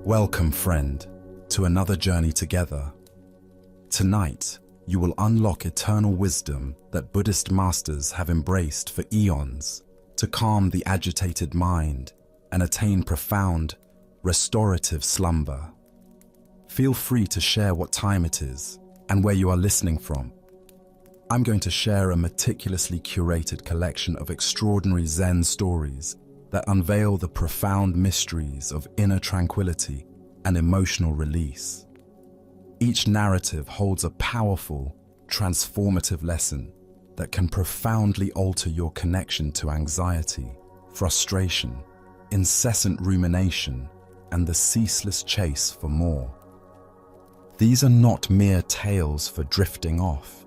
Welcome, friend, to another journey together. Tonight, you will unlock eternal wisdom that Buddhist masters have embraced for eons to calm the agitated mind and attain profound, restorative slumber. Feel free to share what time it is and where you are listening from. I'm going to share a meticulously curated collection of extraordinary Zen stories that unveil the profound mysteries of inner tranquility and emotional release. Each narrative holds a powerful, transformative lesson that can profoundly alter your connection to anxiety, frustration, incessant rumination, and the ceaseless chase for more. These are not mere tales for drifting off.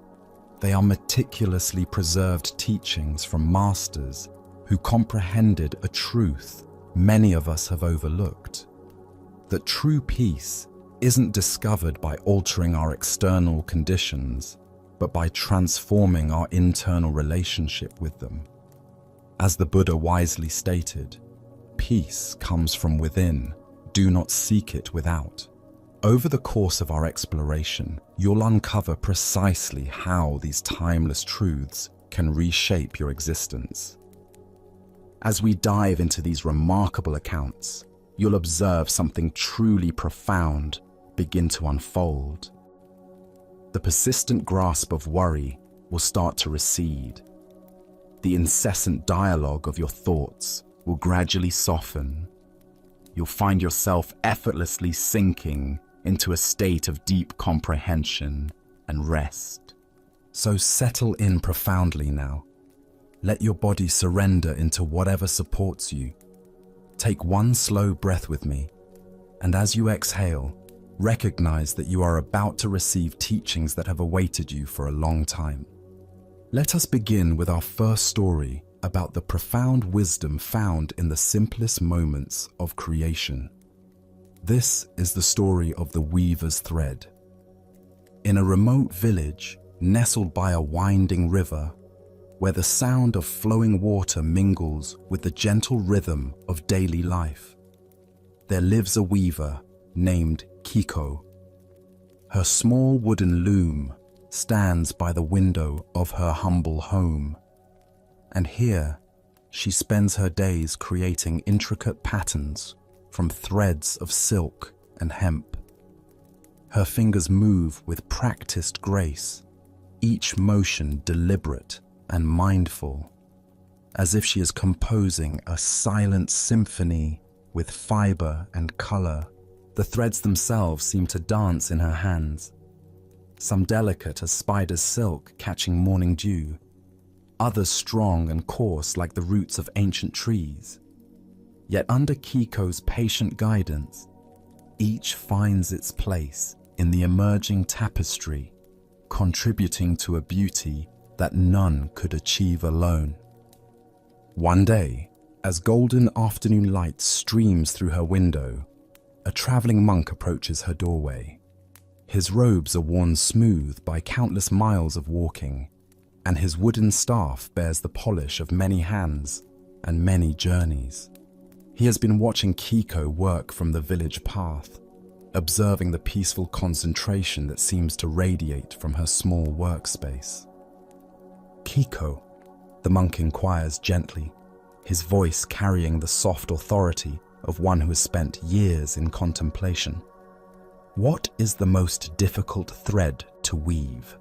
They are meticulously preserved teachings from masters who comprehended a truth many of us have overlooked. That true peace isn't discovered by altering our external conditions, but by transforming our internal relationship with them. As the Buddha wisely stated, peace comes from within, do not seek it without. Over the course of our exploration, you'll uncover precisely how these timeless truths can reshape your existence. As we dive into these remarkable accounts, you'll observe something truly profound begin to unfold. The persistent grasp of worry will start to recede. The incessant dialogue of your thoughts will gradually soften. You'll find yourself effortlessly sinking into a state of deep comprehension and rest. So settle in profoundly now. Let your body surrender into whatever supports you. Take one slow breath with me, and as you exhale, recognize that you are about to receive teachings that have awaited you for a long time. Let us begin with our first story about the profound wisdom found in the simplest moments of creation. This is the story of the weaver's thread. In a remote village, nestled by a winding river, where the sound of flowing water mingles with the gentle rhythm of daily life, there lives a weaver named Kiko. Her small wooden loom stands by the window of her humble home, and here she spends her days creating intricate patterns from threads of silk and hemp. Her fingers move with practiced grace, each motion deliberate and mindful, as if she is composing a silent symphony with fiber and color. The threads themselves seem to dance in her hands, some delicate as spider's silk catching morning dew, others strong and coarse like the roots of ancient trees. Yet under Kiko's patient guidance, each finds its place in the emerging tapestry, contributing to a beauty that none could achieve alone. One day, as golden afternoon light streams through her window, a traveling monk approaches her doorway. His robes are worn smooth by countless miles of walking, and his wooden staff bears the polish of many hands and many journeys. He has been watching Kiko work from the village path, observing the peaceful concentration that seems to radiate from her small workspace. "Kiko," the monk inquires gently, his voice carrying the soft authority of one who has spent years in contemplation. "What is the most difficult thread to weave?"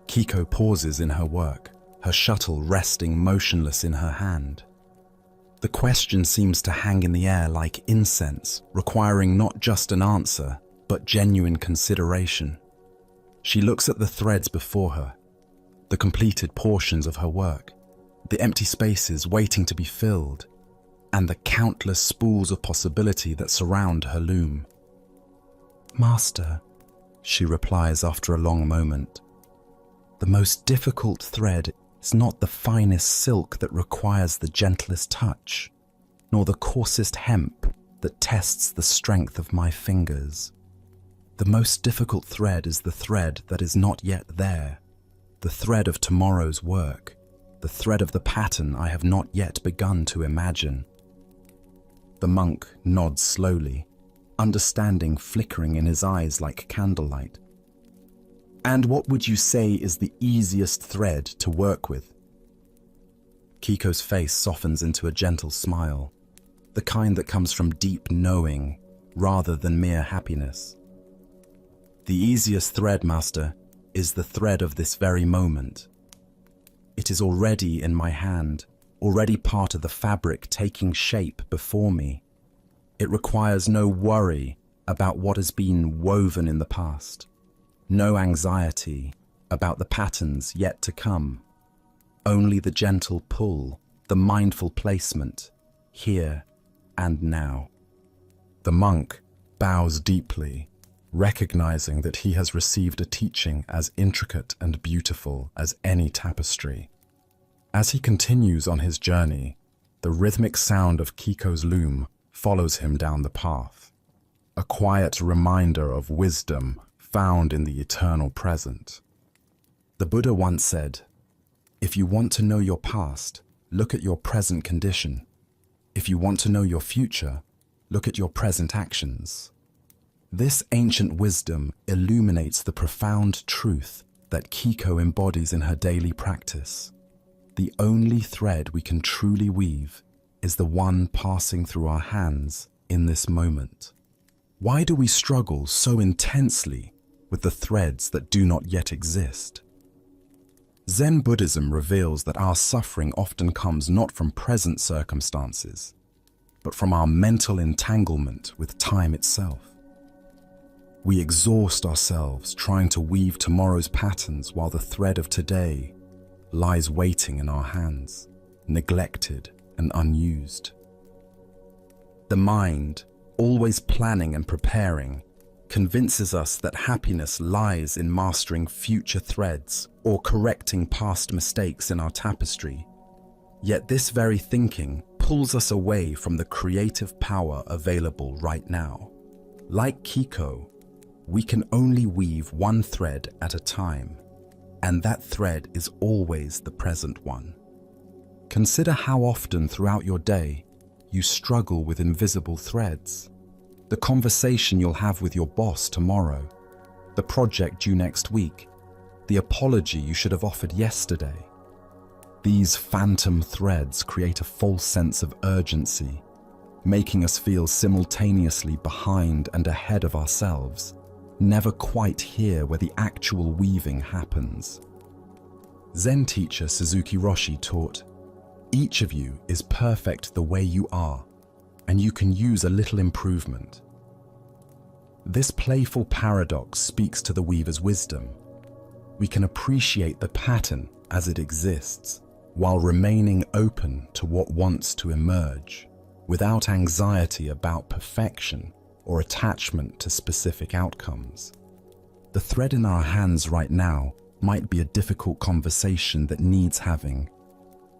Kiko pauses in her work, her shuttle resting motionless in her hand. The question seems to hang in the air like incense, requiring not just an answer, but genuine consideration. She looks at the threads before her, the completed portions of her work, the empty spaces waiting to be filled, and the countless spools of possibility that surround her loom. "Master," she replies after a long moment, "the most difficult thread is not the finest silk that requires the gentlest touch, nor the coarsest hemp that tests the strength of my fingers. The most difficult thread is the thread that is not yet there, the thread of tomorrow's work, the thread of the pattern I have not yet begun to imagine." The monk nods slowly, understanding flickering in his eyes like candlelight. "And what would you say is the easiest thread to work with?" Kiko's face softens into a gentle smile, the kind that comes from deep knowing rather than mere happiness. "The easiest thread, Master, is the thread of this very moment. It is already in my hand, already part of the fabric taking shape before me. It requires no worry about what has been woven in the past, no anxiety about the patterns yet to come, only the gentle pull, the mindful placement, here and now." The monk bows deeply, recognizing that he has received a teaching as intricate and beautiful as any tapestry. As he continues on his journey, the rhythmic sound of Kiko's loom follows him down the path, a quiet reminder of wisdom found in the eternal present. The Buddha once said, "If you want to know your past, look at your present condition. If you want to know your future, look at your present actions." This ancient wisdom illuminates the profound truth that Kiko embodies in her daily practice. The only thread we can truly weave is the one passing through our hands in this moment. Why do we struggle so intensely with the threads that do not yet exist? Zen Buddhism reveals that our suffering often comes not from present circumstances, but from our mental entanglement with time itself. We exhaust ourselves trying to weave tomorrow's patterns while the thread of today lies waiting in our hands, neglected and unused. The mind, always planning and preparing, convinces us that happiness lies in mastering future threads or correcting past mistakes in our tapestry. Yet this very thinking pulls us away from the creative power available right now. Like Kiko, we can only weave one thread at a time, and that thread is always the present one. Consider how often throughout your day you struggle with invisible threads. The conversation you'll have with your boss tomorrow, the project due next week, the apology you should have offered yesterday. These phantom threads create a false sense of urgency, making us feel simultaneously behind and ahead of ourselves, never quite here where the actual weaving happens. Zen teacher Suzuki Roshi taught, "Each of you is perfect the way you are, and you can use a little improvement." This playful paradox speaks to the weaver's wisdom. We can appreciate the pattern as it exists, while remaining open to what wants to emerge, without anxiety about perfection or attachment to specific outcomes. The thread in our hands right now might be a difficult conversation that needs having,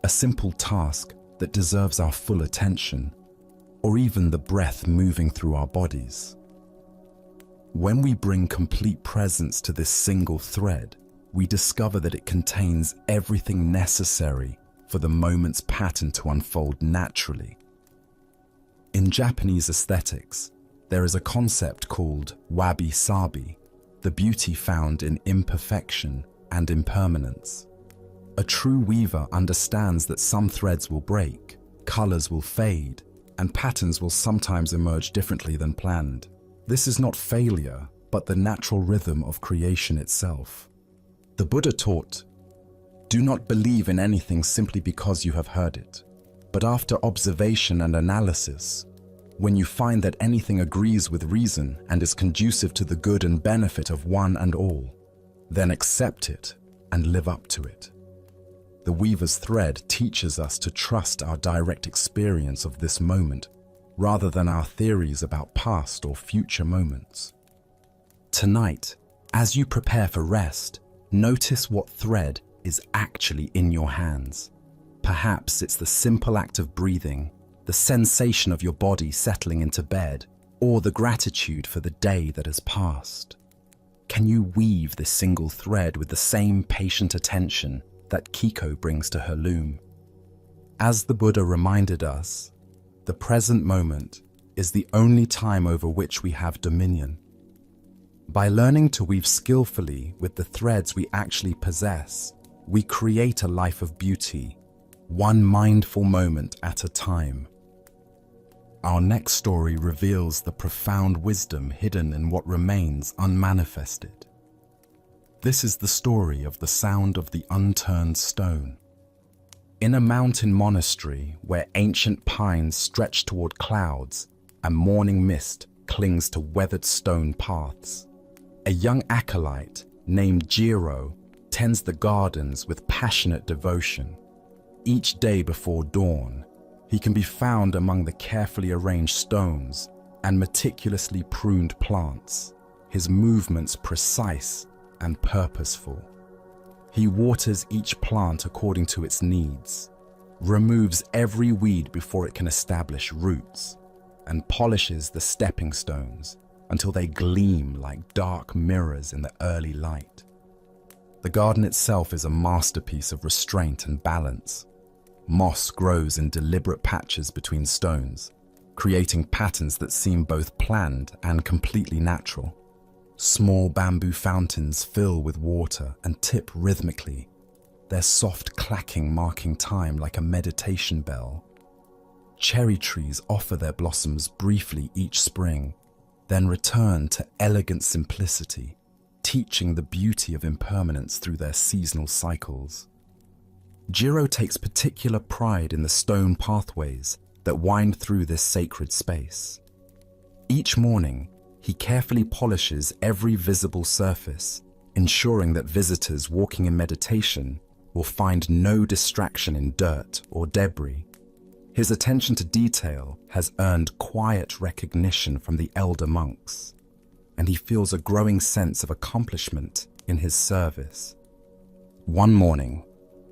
a simple task that deserves our full attention, or even the breath moving through our bodies. When we bring complete presence to this single thread, we discover that it contains everything necessary for the moment's pattern to unfold naturally. In Japanese aesthetics, there is a concept called wabi-sabi, the beauty found in imperfection and impermanence. A true weaver understands that some threads will break, colors will fade, and patterns will sometimes emerge differently than planned. This is not failure, but the natural rhythm of creation itself. The Buddha taught, "Do not believe in anything simply because you have heard it, but after observation and analysis, when you find that anything agrees with reason and is conducive to the good and benefit of one and all, then accept it and live up to it." The weaver's thread teaches us to trust our direct experience of this moment rather than our theories about past or future moments. Tonight, as you prepare for rest, notice what thread is actually in your hands. Perhaps it's the simple act of breathing, the sensation of your body settling into bed, or the gratitude for the day that has passed. Can you weave this single thread with the same patient attention that Kiko brings to her loom? As the Buddha reminded us, the present moment is the only time over which we have dominion. By learning to weave skillfully with the threads we actually possess, we create a life of beauty, one mindful moment at a time. Our next story reveals the profound wisdom hidden in what remains unmanifested. This is the story of the sound of the unturned stone. In a mountain monastery where ancient pines stretch toward clouds and morning mist clings to weathered stone paths, a young acolyte named Jiro tends the gardens with passionate devotion. Each day before dawn, he can be found among the carefully arranged stones and meticulously pruned plants, his movements precise and purposeful. He waters each plant according to its needs, removes every weed before it can establish roots, and polishes the stepping stones until they gleam like dark mirrors in the early light. The garden itself is a masterpiece of restraint and balance. Moss grows in deliberate patches between stones, creating patterns that seem both planned and completely natural. Small bamboo fountains fill with water and tip rhythmically, their soft clacking marking time like a meditation bell. Cherry trees offer their blossoms briefly each spring, then return to elegant simplicity, teaching the beauty of impermanence through their seasonal cycles. Jiro takes particular pride in the stone pathways that wind through this sacred space. Each morning, he carefully polishes every visible surface, ensuring that visitors walking in meditation will find no distraction in dirt or debris. His attention to detail has earned quiet recognition from the elder monks, and he feels a growing sense of accomplishment in his service. One morning,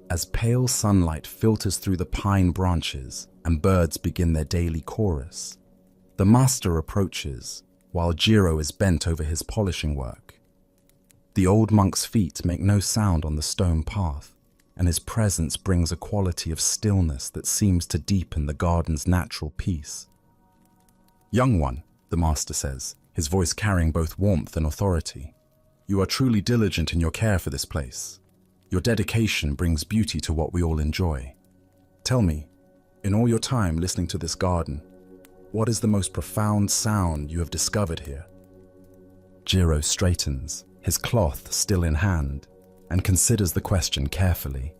as pale sunlight filters through the pine branches and birds begin their daily chorus, the master approaches while Jiro is bent over his polishing work. The old monk's feet make no sound on the stone path, and his presence brings a quality of stillness that seems to deepen the garden's natural peace. "Young one," the master says, his voice carrying both warmth and authority, "you are truly diligent in your care for this place. Your dedication brings beauty to what we all enjoy. Tell me, in all your time listening to this garden, what is the most profound sound you have discovered here?" Jiro straightens, his cloth still in hand, and considers the question carefully.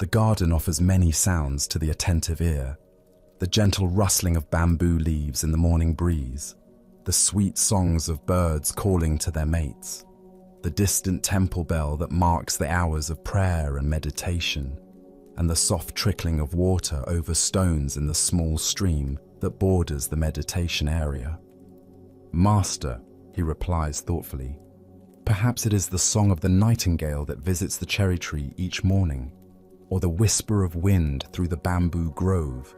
The garden offers many sounds to the attentive ear: the gentle rustling of bamboo leaves in the morning breeze, the sweet songs of birds calling to their mates, the distant temple bell that marks the hours of prayer and meditation, and the soft trickling of water over stones in the small stream that borders the meditation area. "Master," he replies thoughtfully, "perhaps it is the song of the nightingale that visits the cherry tree each morning, or the whisper of wind through the bamboo grove,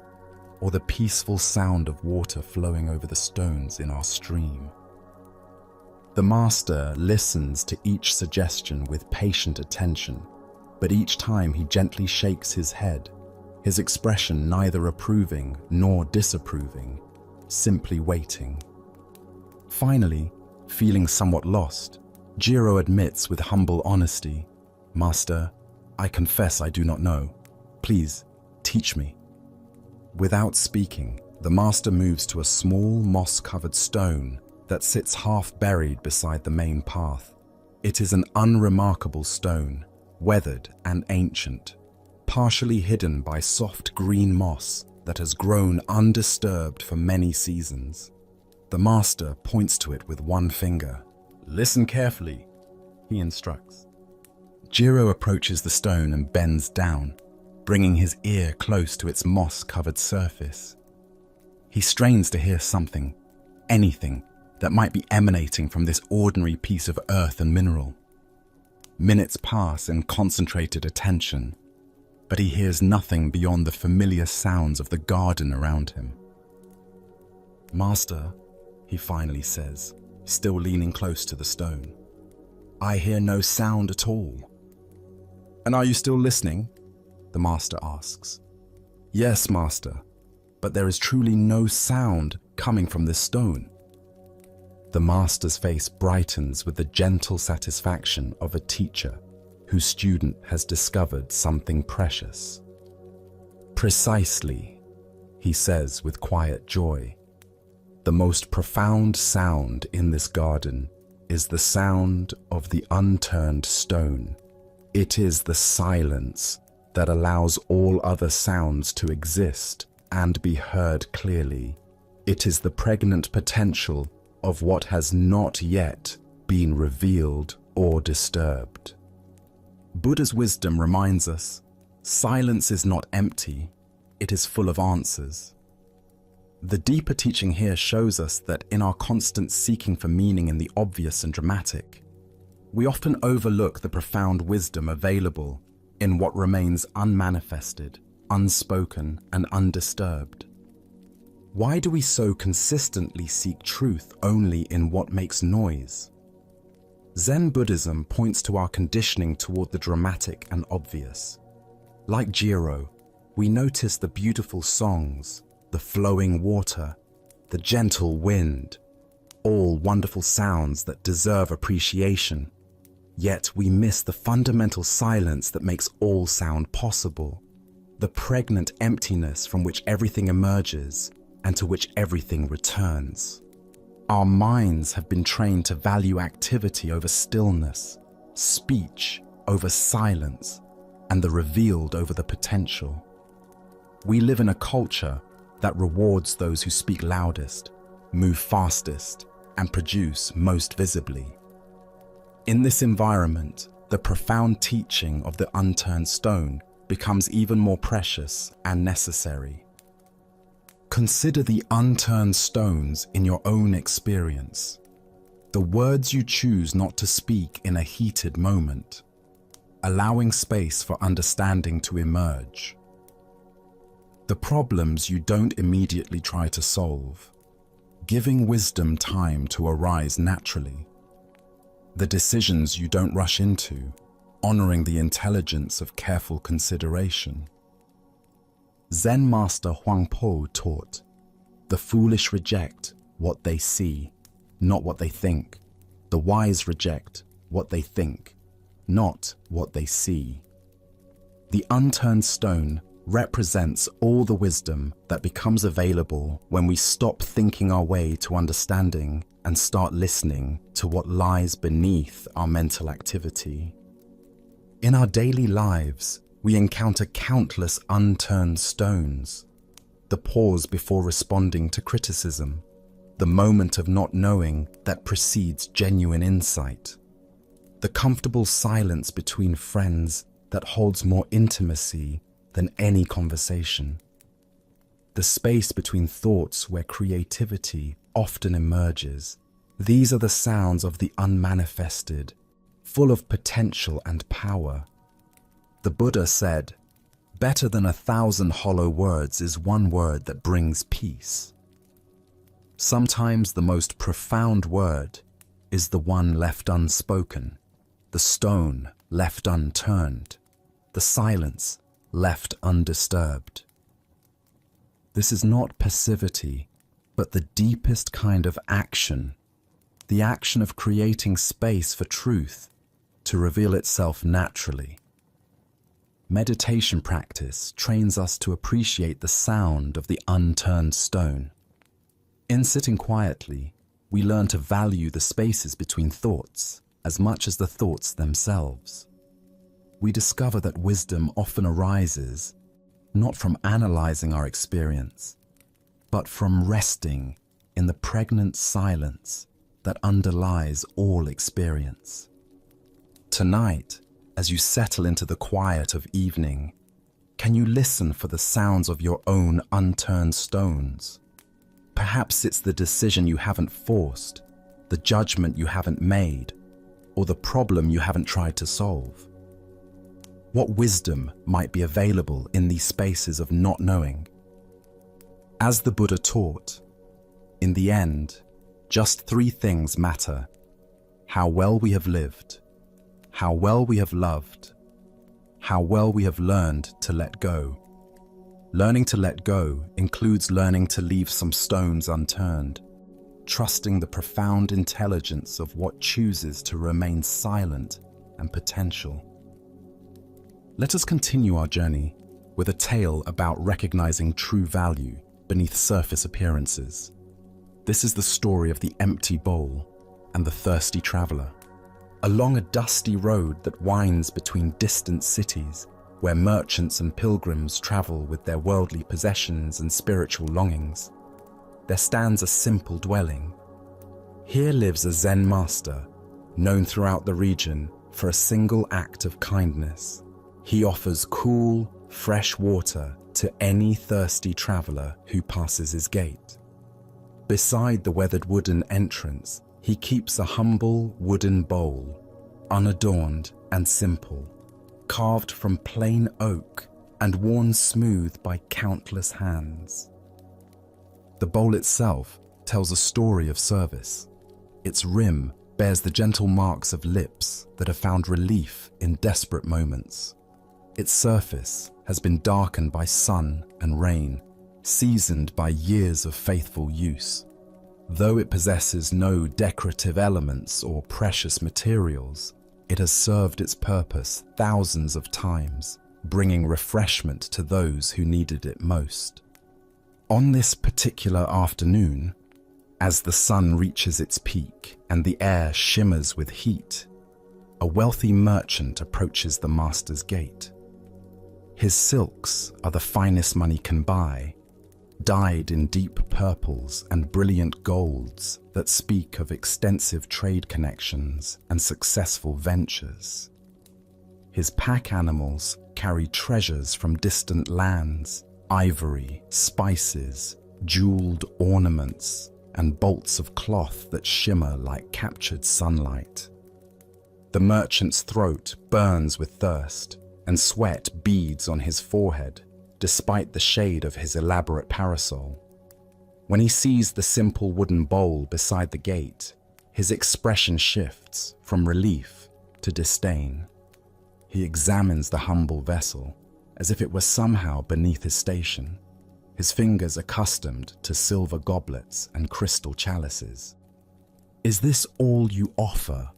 or the peaceful sound of water flowing over the stones in our stream." The master listens to each suggestion with patient attention, but each time he gently shakes his head, his expression neither approving nor disapproving, simply waiting. Finally, feeling somewhat lost, Jiro admits with humble honesty, "Master, I confess I do not know. Please, teach me." Without speaking, the master moves to a small moss-covered stone that sits half buried beside the main path. It is an unremarkable stone, weathered and ancient, partially hidden by soft green moss that has grown undisturbed for many seasons. The master points to it with one finger. "Listen carefully," he instructs. Jiro approaches the stone and bends down, bringing his ear close to its moss-covered surface. He strains to hear something, anything, that might be emanating from this ordinary piece of earth and mineral. Minutes pass in concentrated attention, but he hears nothing beyond the familiar sounds of the garden around him. "Master," he finally says, still leaning close to the stone, "I hear no sound at all." "And are you still listening?" the master asks. "Yes, master, but there is truly no sound coming from this stone?" The master's face brightens with the gentle satisfaction of a teacher whose student has discovered something precious. "Precisely," he says with quiet joy. "The most profound sound in this garden is the sound of the unturned stone. It is the silence that allows all other sounds to exist and be heard clearly. It is the pregnant potential of what has not yet been revealed or disturbed." Buddha's wisdom reminds us, silence is not empty, it is full of answers. The deeper teaching here shows us that in our constant seeking for meaning in the obvious and dramatic, we often overlook the profound wisdom available in what remains unmanifested, unspoken, and undisturbed. Why do we so consistently seek truth only in what makes noise? Zen Buddhism points to our conditioning toward the dramatic and obvious. Like Jiro, we notice the beautiful songs, the flowing water, the gentle wind, all wonderful sounds that deserve appreciation. Yet we miss the fundamental silence that makes all sound possible, the pregnant emptiness from which everything emerges and to which everything returns. Our minds have been trained to value activity over stillness, speech over silence, and the revealed over the potential. We live in a culture that rewards those who speak loudest, move fastest, and produce most visibly. In this environment, the profound teaching of the unturned stone becomes even more precious and necessary. Consider the unturned stones in your own experience, the words you choose not to speak in a heated moment, allowing space for understanding to emerge. The problems you don't immediately try to solve, giving wisdom time to arise naturally. The decisions you don't rush into, honoring the intelligence of careful consideration. Zen Master Huangpo taught, "The foolish reject what they see, not what they think. The wise reject what they think, not what they see." The unturned stone represents all the wisdom that becomes available when we stop thinking our way to understanding and start listening to what lies beneath our mental activity. In our daily lives, we encounter countless unturned stones. The pause before responding to criticism, the moment of not knowing that precedes genuine insight, the comfortable silence between friends that holds more intimacy than any conversation, the space between thoughts where creativity often emerges. These are the sounds of the unmanifested, full of potential and power. The Buddha said, "Better than 1,000 hollow words is one word that brings peace." Sometimes the most profound word is the one left unspoken, the stone left unturned, the silence left undisturbed. This is not passivity, but the deepest kind of action, the action of creating space for truth to reveal itself naturally. Meditation practice trains us to appreciate the sound of the unturned stone. In sitting quietly, we learn to value the spaces between thoughts as much as the thoughts themselves. We discover that wisdom often arises not from analyzing our experience, but from resting in the pregnant silence that underlies all experience. Tonight, as you settle into the quiet of evening, can you listen for the sounds of your own unturned stones? Perhaps it's the decision you haven't forced, the judgment you haven't made, or the problem you haven't tried to solve. What wisdom might be available in these spaces of not knowing? As the Buddha taught, in the end, just 3 things matter: how well we have lived, how well we have loved, how well we have learned to let go. Learning to let go includes learning to leave some stones unturned, trusting the profound intelligence of what chooses to remain silent and potential. Let us continue our journey with a tale about recognizing true value beneath surface appearances. This is the story of the empty bowl and the thirsty traveler. Along a dusty road that winds between distant cities, where merchants and pilgrims travel with their worldly possessions and spiritual longings, there stands a simple dwelling. Here lives a Zen master, known throughout the region for a single act of kindness. He offers cool, fresh water to any thirsty traveler who passes his gate. Beside the weathered wooden entrance, he keeps a humble wooden bowl, unadorned and simple, carved from plain oak and worn smooth by countless hands. The bowl itself tells a story of service. Its rim bears the gentle marks of lips that have found relief in desperate moments. Its surface has been darkened by sun and rain, seasoned by years of faithful use. Though it possesses no decorative elements or precious materials, it has served its purpose thousands of times, bringing refreshment to those who needed it most. On this particular afternoon, as the sun reaches its peak and the air shimmers with heat, a wealthy merchant approaches the master's gate. His silks are the finest money can buy, dyed in deep purples and brilliant golds that speak of extensive trade connections and successful ventures. His pack animals carry treasures from distant lands, ivory, spices, jeweled ornaments, and bolts of cloth that shimmer like captured sunlight. The merchant's throat burns with thirst, and sweat beads on his forehead, despite the shade of his elaborate parasol. When he sees the simple wooden bowl beside the gate, his expression shifts from relief to disdain. He examines the humble vessel as if it were somehow beneath his station, his fingers accustomed to silver goblets and crystal chalices. "Is this all you offer?"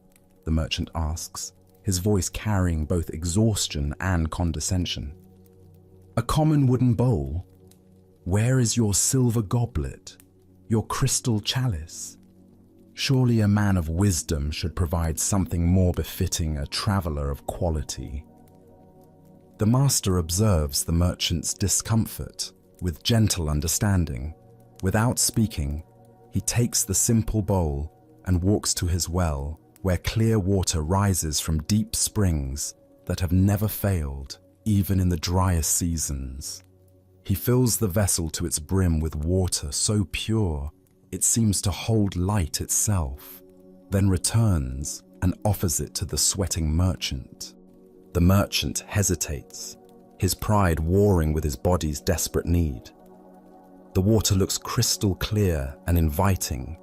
the merchant asks, his voice carrying both exhaustion and condescension. "A common wooden bowl? Where is your silver goblet, your crystal chalice? Surely a man of wisdom should provide something more befitting a traveler of quality." The master observes the merchant's discomfort with gentle understanding. Without speaking, he takes the simple bowl and walks to his well, where clear water rises from deep springs that have never failed, even in the driest seasons. He fills the vessel to its brim with water so pure it seems to hold light itself, then returns and offers it to the sweating merchant. The merchant hesitates, his pride warring with his body's desperate need. The water looks crystal clear and inviting,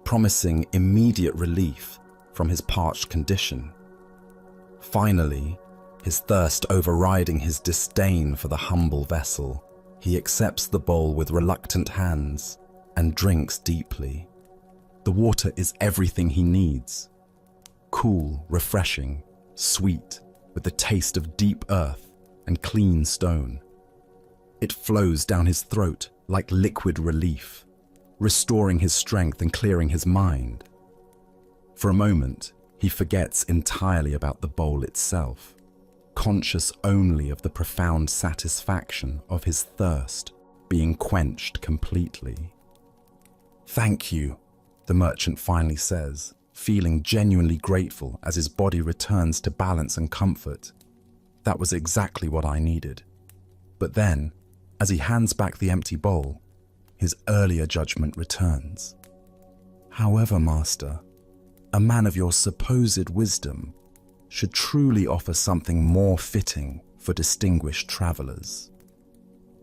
promising immediate relief from his parched condition. Finally, his thirst overriding his disdain for the humble vessel, he accepts the bowl with reluctant hands and drinks deeply. The water is everything he needs. Cool, refreshing, sweet, with the taste of deep earth and clean stone. It flows down his throat like liquid relief, restoring his strength and clearing his mind. For a moment, he forgets entirely about the bowl itself, conscious only of the profound satisfaction of his thirst being quenched completely. "Thank you," the merchant finally says, feeling genuinely grateful as his body returns to balance and comfort. "That was exactly what I needed." But then, as he hands back the empty bowl, his earlier judgment returns. "However, master, a man of your supposed wisdom should truly offer something more fitting for distinguished travelers."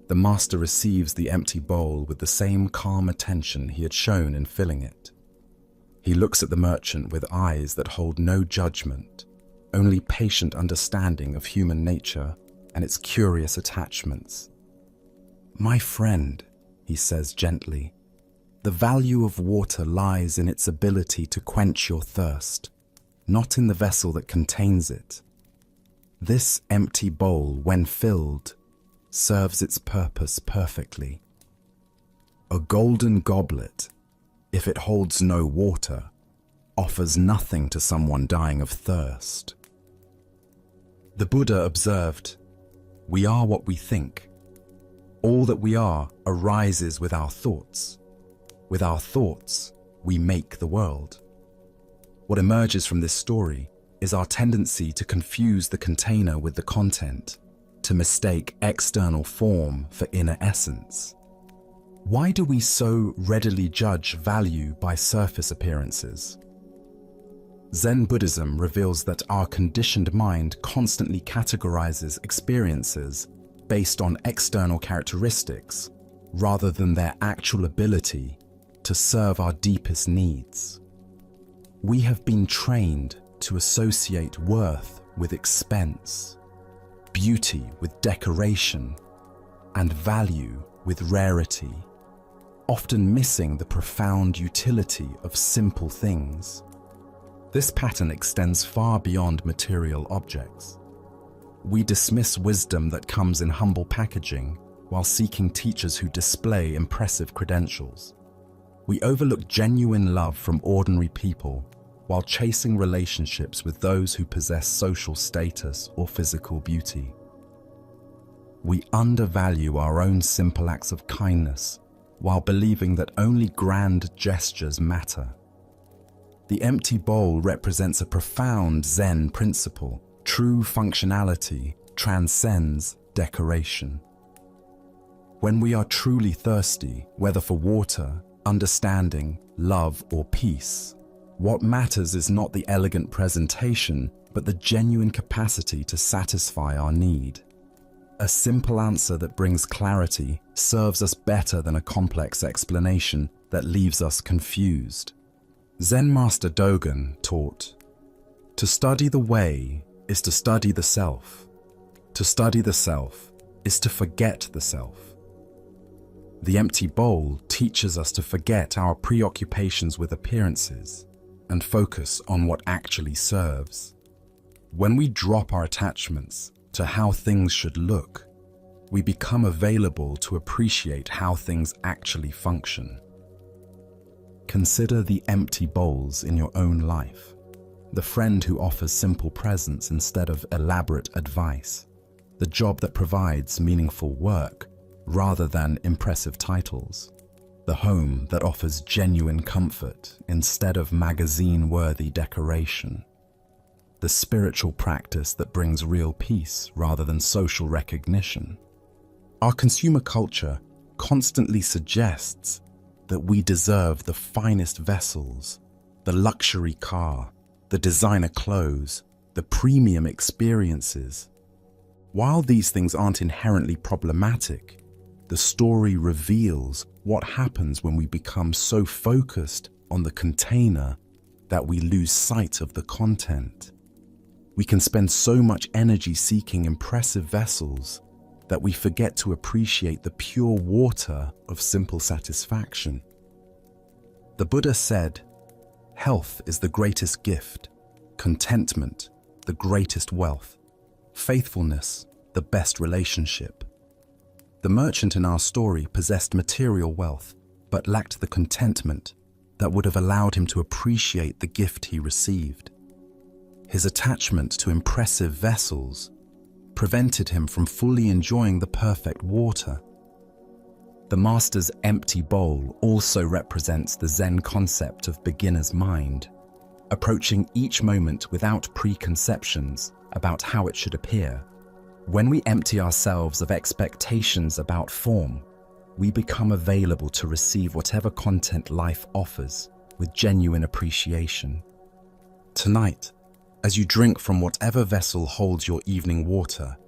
The master receives the empty bowl with the same calm attention he had shown in filling it. He looks at the merchant with eyes that hold no judgment, only patient understanding of human nature and its curious attachments. My friend, he says gently, the value of water lies in its ability to quench your thirst, not in the vessel that contains it. This empty bowl, when filled, serves its purpose perfectly. A golden goblet, if it holds no water, offers nothing to someone dying of thirst. The Buddha observed, "We are what we think. All that we are arises with our thoughts. With our thoughts, we make the world." What emerges from this story is our tendency to confuse the container with the content, to mistake external form for inner essence. Why do we so readily judge value by surface appearances? Zen Buddhism reveals that our conditioned mind constantly categorizes experiences based on external characteristics rather than their actual ability to serve our deepest needs. We have been trained to associate worth with expense, beauty with decoration, and value with rarity, often missing the profound utility of simple things. This pattern extends far beyond material objects. We dismiss wisdom that comes in humble packaging while seeking teachers who display impressive credentials. We overlook genuine love from ordinary people while chasing relationships with those who possess social status or physical beauty. We undervalue our own simple acts of kindness while believing that only grand gestures matter. The empty bowl represents a profound Zen principle. True functionality transcends decoration. When we are truly thirsty, whether for water, understanding, love, or peace, what matters is not the elegant presentation, but the genuine capacity to satisfy our need. A simple answer that brings clarity serves us better than a complex explanation that leaves us confused. Zen Master Dogen taught, "To study the way is to study the self. To study the self is to forget the self." The empty bowl teaches us to forget our preoccupations with appearances and focus on what actually serves. When we drop our attachments to how things should look, we become available to appreciate how things actually function. Consider the empty bowls in your own life. The friend who offers simple presents instead of elaborate advice. The job that provides meaningful work rather than impressive titles. The home that offers genuine comfort instead of magazine-worthy decoration. The spiritual practice that brings real peace rather than social recognition. Our consumer culture constantly suggests that we deserve the finest vessels, the luxury car, the designer clothes, the premium experiences. While these things aren't inherently problematic, the story reveals what happens when we become so focused on the container that we lose sight of the content. We can spend so much energy seeking impressive vessels that we forget to appreciate the pure water of simple satisfaction. The Buddha said, "Health is the greatest gift, contentment the greatest wealth, faithfulness the best relationship." The merchant in our story possessed material wealth, but lacked the contentment that would have allowed him to appreciate the gift he received. His attachment to impressive vessels prevented him from fully enjoying the perfect water. The master's empty bowl also represents the Zen concept of beginner's mind, approaching each moment without preconceptions about how it should appear. When we empty ourselves of expectations about form, we become available to receive whatever content life offers with genuine appreciation. Tonight, as you drink from whatever vessel holds your evening water,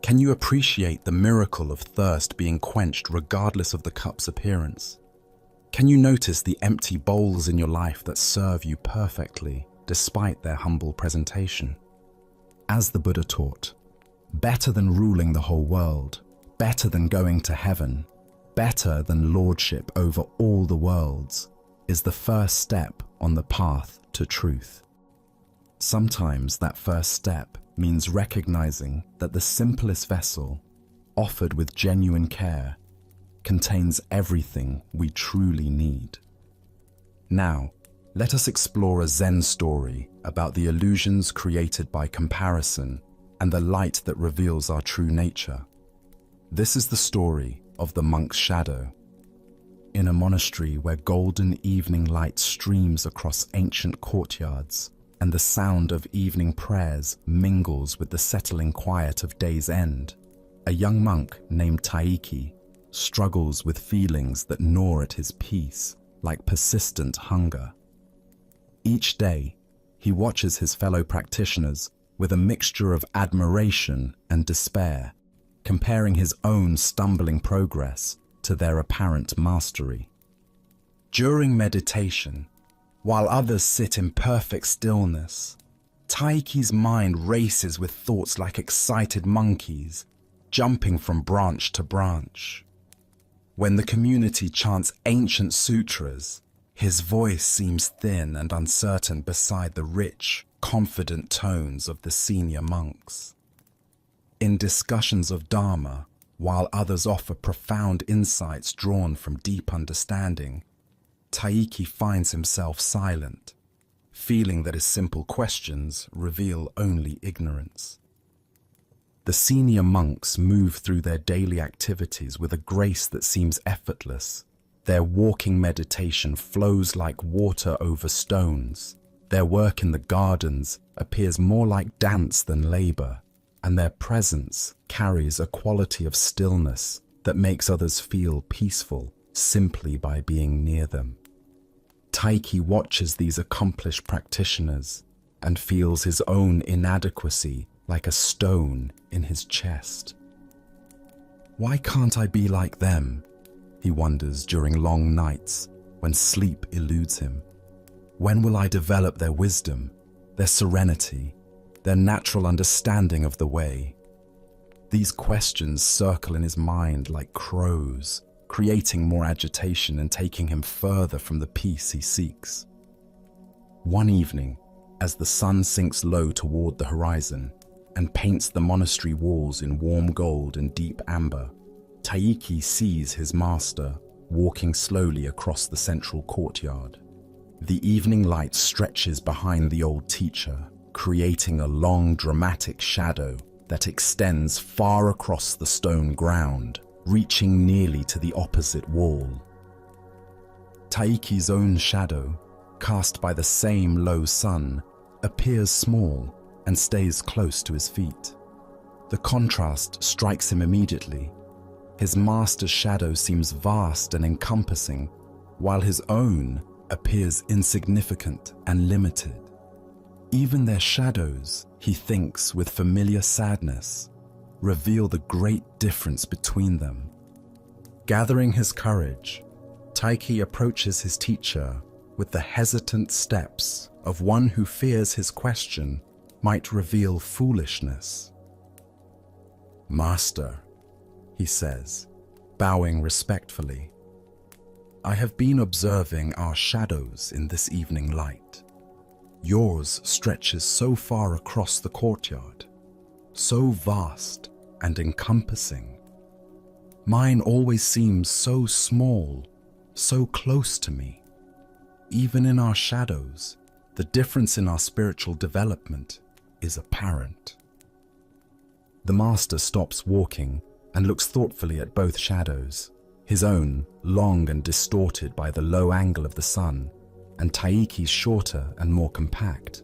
can you appreciate the miracle of thirst being quenched regardless of the cup's appearance? Can you notice the empty bowls in your life that serve you perfectly despite their humble presentation? As the Buddha taught, better than ruling the whole world better than going to heaven, better than lordship over all the worlds, is the first step on the path to truth. Sometimes that first step means recognizing that the simplest vessel, offered with genuine care, contains everything we truly need. Now, let us explore a Zen story about the illusions created by comparison and the light that reveals our true nature. This is the story of the monk's shadow. In a monastery where golden evening light streams across ancient courtyards and the sound of evening prayers mingles with the settling quiet of day's end, a young monk named Taiki struggles with feelings that gnaw at his peace like persistent hunger. Each day, he watches his fellow practitioners with a mixture of admiration and despair, comparing his own stumbling progress to their apparent mastery. During meditation, while others sit in perfect stillness, Taiki's mind races with thoughts like excited monkeys, jumping from branch to branch. When the community chants ancient sutras, his voice seems thin and uncertain beside the rich, confident tones of the senior monks. In discussions of Dharma, while others offer profound insights drawn from deep understanding, Taiki finds himself silent, feeling that his simple questions reveal only ignorance. The senior monks move through their daily activities with a grace that seems effortless. Their walking meditation flows like water over stones. Their work in the gardens appears more like dance than labor, and their presence carries a quality of stillness that makes others feel peaceful simply by being near them. Taiki watches these accomplished practitioners and feels his own inadequacy like a stone in his chest. Why can't I be like them? He wonders during long nights when sleep eludes him. When will I develop their wisdom, their serenity, their natural understanding of the way? These questions circle in his mind like crows, creating more agitation and taking him further from the peace he seeks. One evening, as the sun sinks low toward the horizon and paints the monastery walls in warm gold and deep amber, Taiki sees his master walking slowly across the central courtyard. The evening light stretches behind the old teacher, creating a long, dramatic shadow that extends far across the stone ground, reaching nearly to the opposite wall. Taiki's own shadow, cast by the same low sun, appears small and stays close to his feet. The contrast strikes him immediately. His master's shadow seems vast and encompassing, while his own appears insignificant and limited. Even their shadows, he thinks with familiar sadness, reveal the great difference between them. Gathering his courage, Taiki approaches his teacher with the hesitant steps of one who fears his question might reveal foolishness. "Master," he says, bowing respectfully, "I have been observing our shadows in this evening light. Yours stretches so far across the courtyard, so vast and encompassing. Mine always seems so small, so close to me. Even in our shadows, the difference in our spiritual development is apparent." The master stops walking and looks thoughtfully at both shadows, his own long and distorted by the low angle of the sun, and Taiki's shorter and more compact.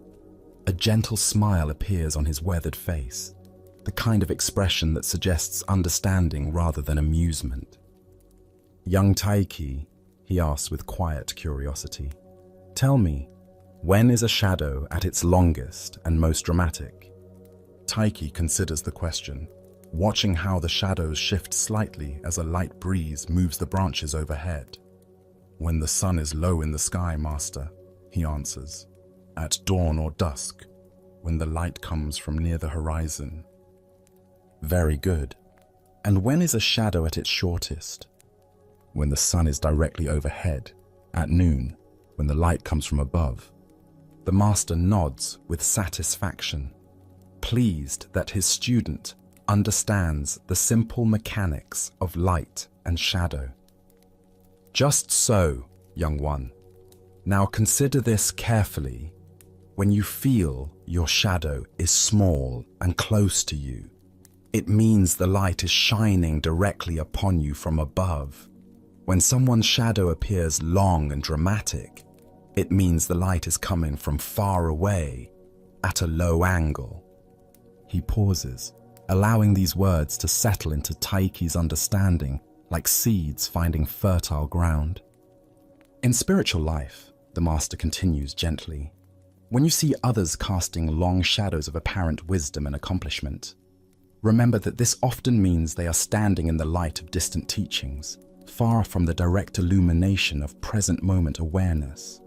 A gentle smile appears on his weathered face, the kind of expression that suggests understanding rather than amusement. "Young Taiki," he asks with quiet curiosity, "tell me, when is a shadow at its longest and most dramatic?" Taiki considers the question, watching how the shadows shift slightly as a light breeze moves the branches overhead. "When the sun is low in the sky, master," he answers, "at dawn or dusk, when the light comes from near the horizon." "Very good. And when is a shadow at its shortest? When the sun is directly overhead, at noon, when the light comes from above. The master nods with satisfaction, pleased that his student understands the simple mechanics of light and shadow. Just so, young one. Now consider this carefully. When you feel your shadow is small and close to you, it means the light is shining directly upon you from above. When someone's shadow appears long and dramatic, it means the light is coming from far away, at a low angle. He pauses, allowing these words to settle into Taiki's understanding like seeds finding fertile ground. In spiritual life, the master continues gently, when you see others casting long shadows of apparent wisdom and accomplishment, remember that this often means they are standing in the light of distant teachings, far from the direct illumination of present moment awareness.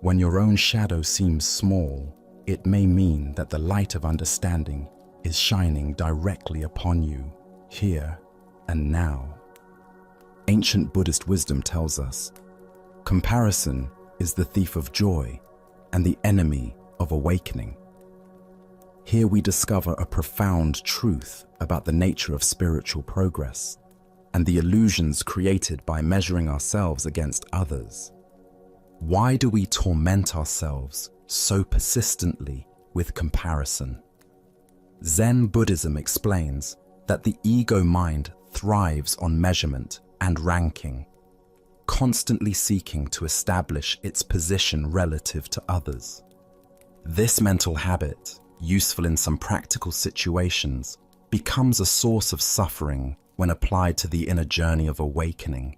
When your own shadow seems small, it may mean that the light of understanding is shining directly upon you, here and now. Ancient Buddhist wisdom tells us, comparison is the thief of joy and the enemy of awakening. Here we discover a profound truth about the nature of spiritual progress and the illusions created by measuring ourselves against others. Why do we torment ourselves so persistently with comparison? Zen Buddhism explains that the ego mind thrives on measurement and ranking, constantly seeking to establish its position relative to others. This mental habit, useful in some practical situations, becomes a source of suffering when applied to the inner journey of awakening.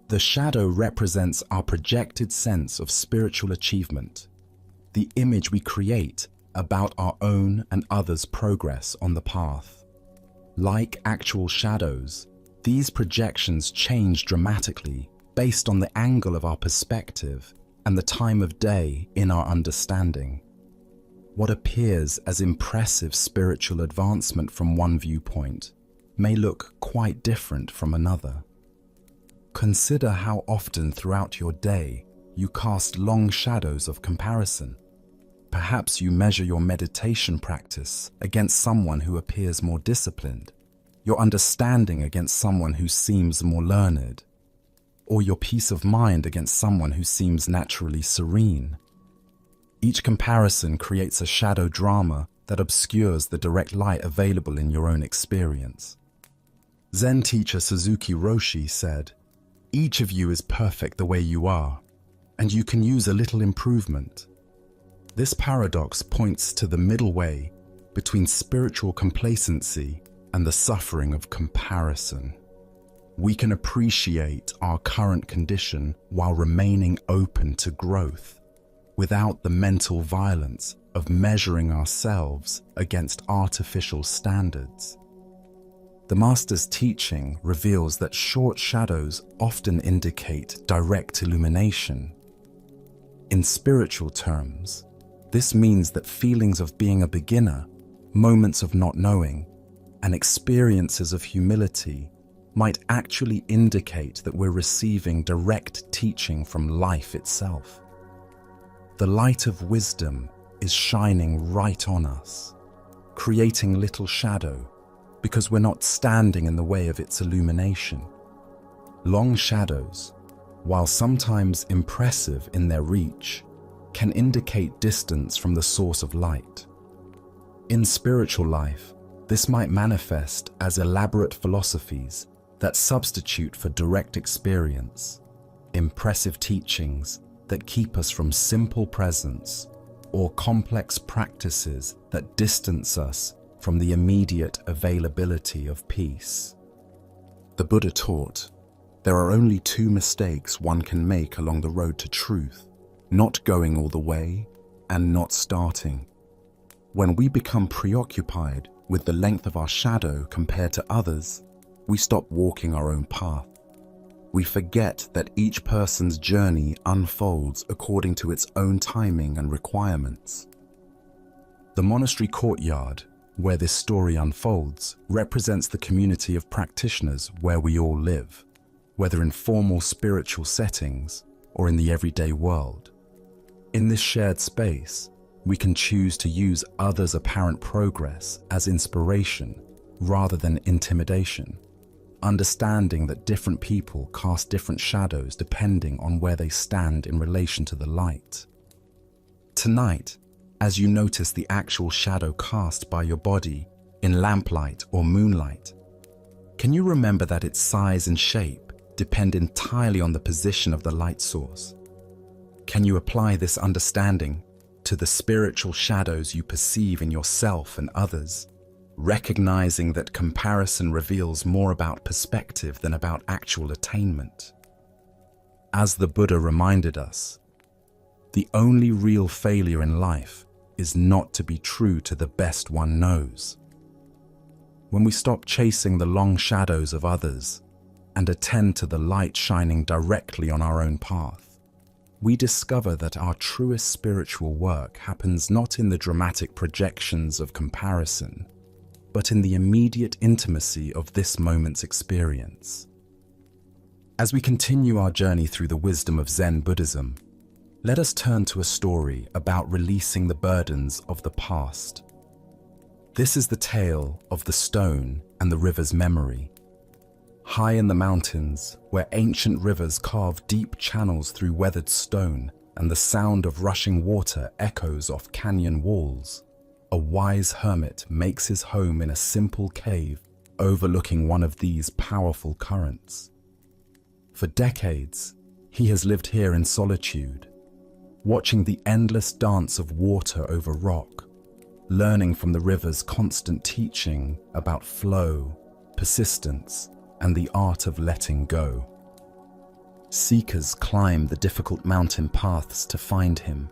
The shadow represents our projected sense of spiritual achievement, the image we create about our own and others' progress on the path. Like actual shadows, these projections change dramatically based on the angle of our perspective and the time of day in our understanding. What appears as impressive spiritual advancement from one viewpoint may look quite different from another. Consider how often throughout your day you cast long shadows of comparison. Perhaps you measure your meditation practice against someone who appears more disciplined, your understanding against someone who seems more learned, or your peace of mind against someone who seems naturally serene. Each comparison creates a shadow drama that obscures the direct light available in your own experience. Zen teacher Suzuki Roshi said, "Each of you is perfect the way you are, and you can use a little improvement." This paradox points to the middle way between spiritual complacency and the suffering of comparison. We can appreciate our current condition while remaining open to growth, without the mental violence of measuring ourselves against artificial standards. The Master's teaching reveals that short shadows often indicate direct illumination. In spiritual terms, this means that feelings of being a beginner, moments of not knowing, and experiences of humility might actually indicate that we're receiving direct teaching from life itself. The light of wisdom is shining right on us, creating little shadow because we're not standing in the way of its illumination. Long shadows, while sometimes impressive in their reach, can indicate distance from the source of light. In spiritual life, this might manifest as elaborate philosophies that substitute for direct experience, impressive teachings that keep us from simple presence, or complex practices that distance us from the immediate availability of peace. The Buddha taught, there are only two mistakes one can make along the road to truth: not going all the way and not starting. When we become preoccupied with the length of our shadow compared to others, we stop walking our own path. We forget that each person's journey unfolds according to its own timing and requirements. The monastery courtyard where this story unfolds, represents the community of practitioners where we all live, whether in formal spiritual settings or in the everyday world. In this shared space, we can choose to use others' apparent progress as inspiration rather than intimidation, understanding that different people cast different shadows depending on where they stand in relation to the light. Tonight, as you notice the actual shadow cast by your body in lamplight or moonlight, can you remember that its size and shape depend entirely on the position of the light source? Can you apply this understanding to the spiritual shadows you perceive in yourself and others, recognizing that comparison reveals more about perspective than about actual attainment? As the Buddha reminded us, the only real failure in life is not to be true to the best one knows. When we stop chasing the long shadows of others and attend to the light shining directly on our own path, we discover that our truest spiritual work happens not in the dramatic projections of comparison, but in the immediate intimacy of this moment's experience. As we continue our journey through the wisdom of Zen Buddhism, let us turn to a story about releasing the burdens of the past. This is the tale of the stone and the river's memory. High in the mountains, where ancient rivers carve deep channels through weathered stone and the sound of rushing water echoes off canyon walls, a wise hermit makes his home in a simple cave overlooking one of these powerful currents. For decades, he has lived here in solitude, watching the endless dance of water over rock, learning from the river's constant teaching about flow, persistence, and the art of letting go. Seekers climb the difficult mountain paths to find him,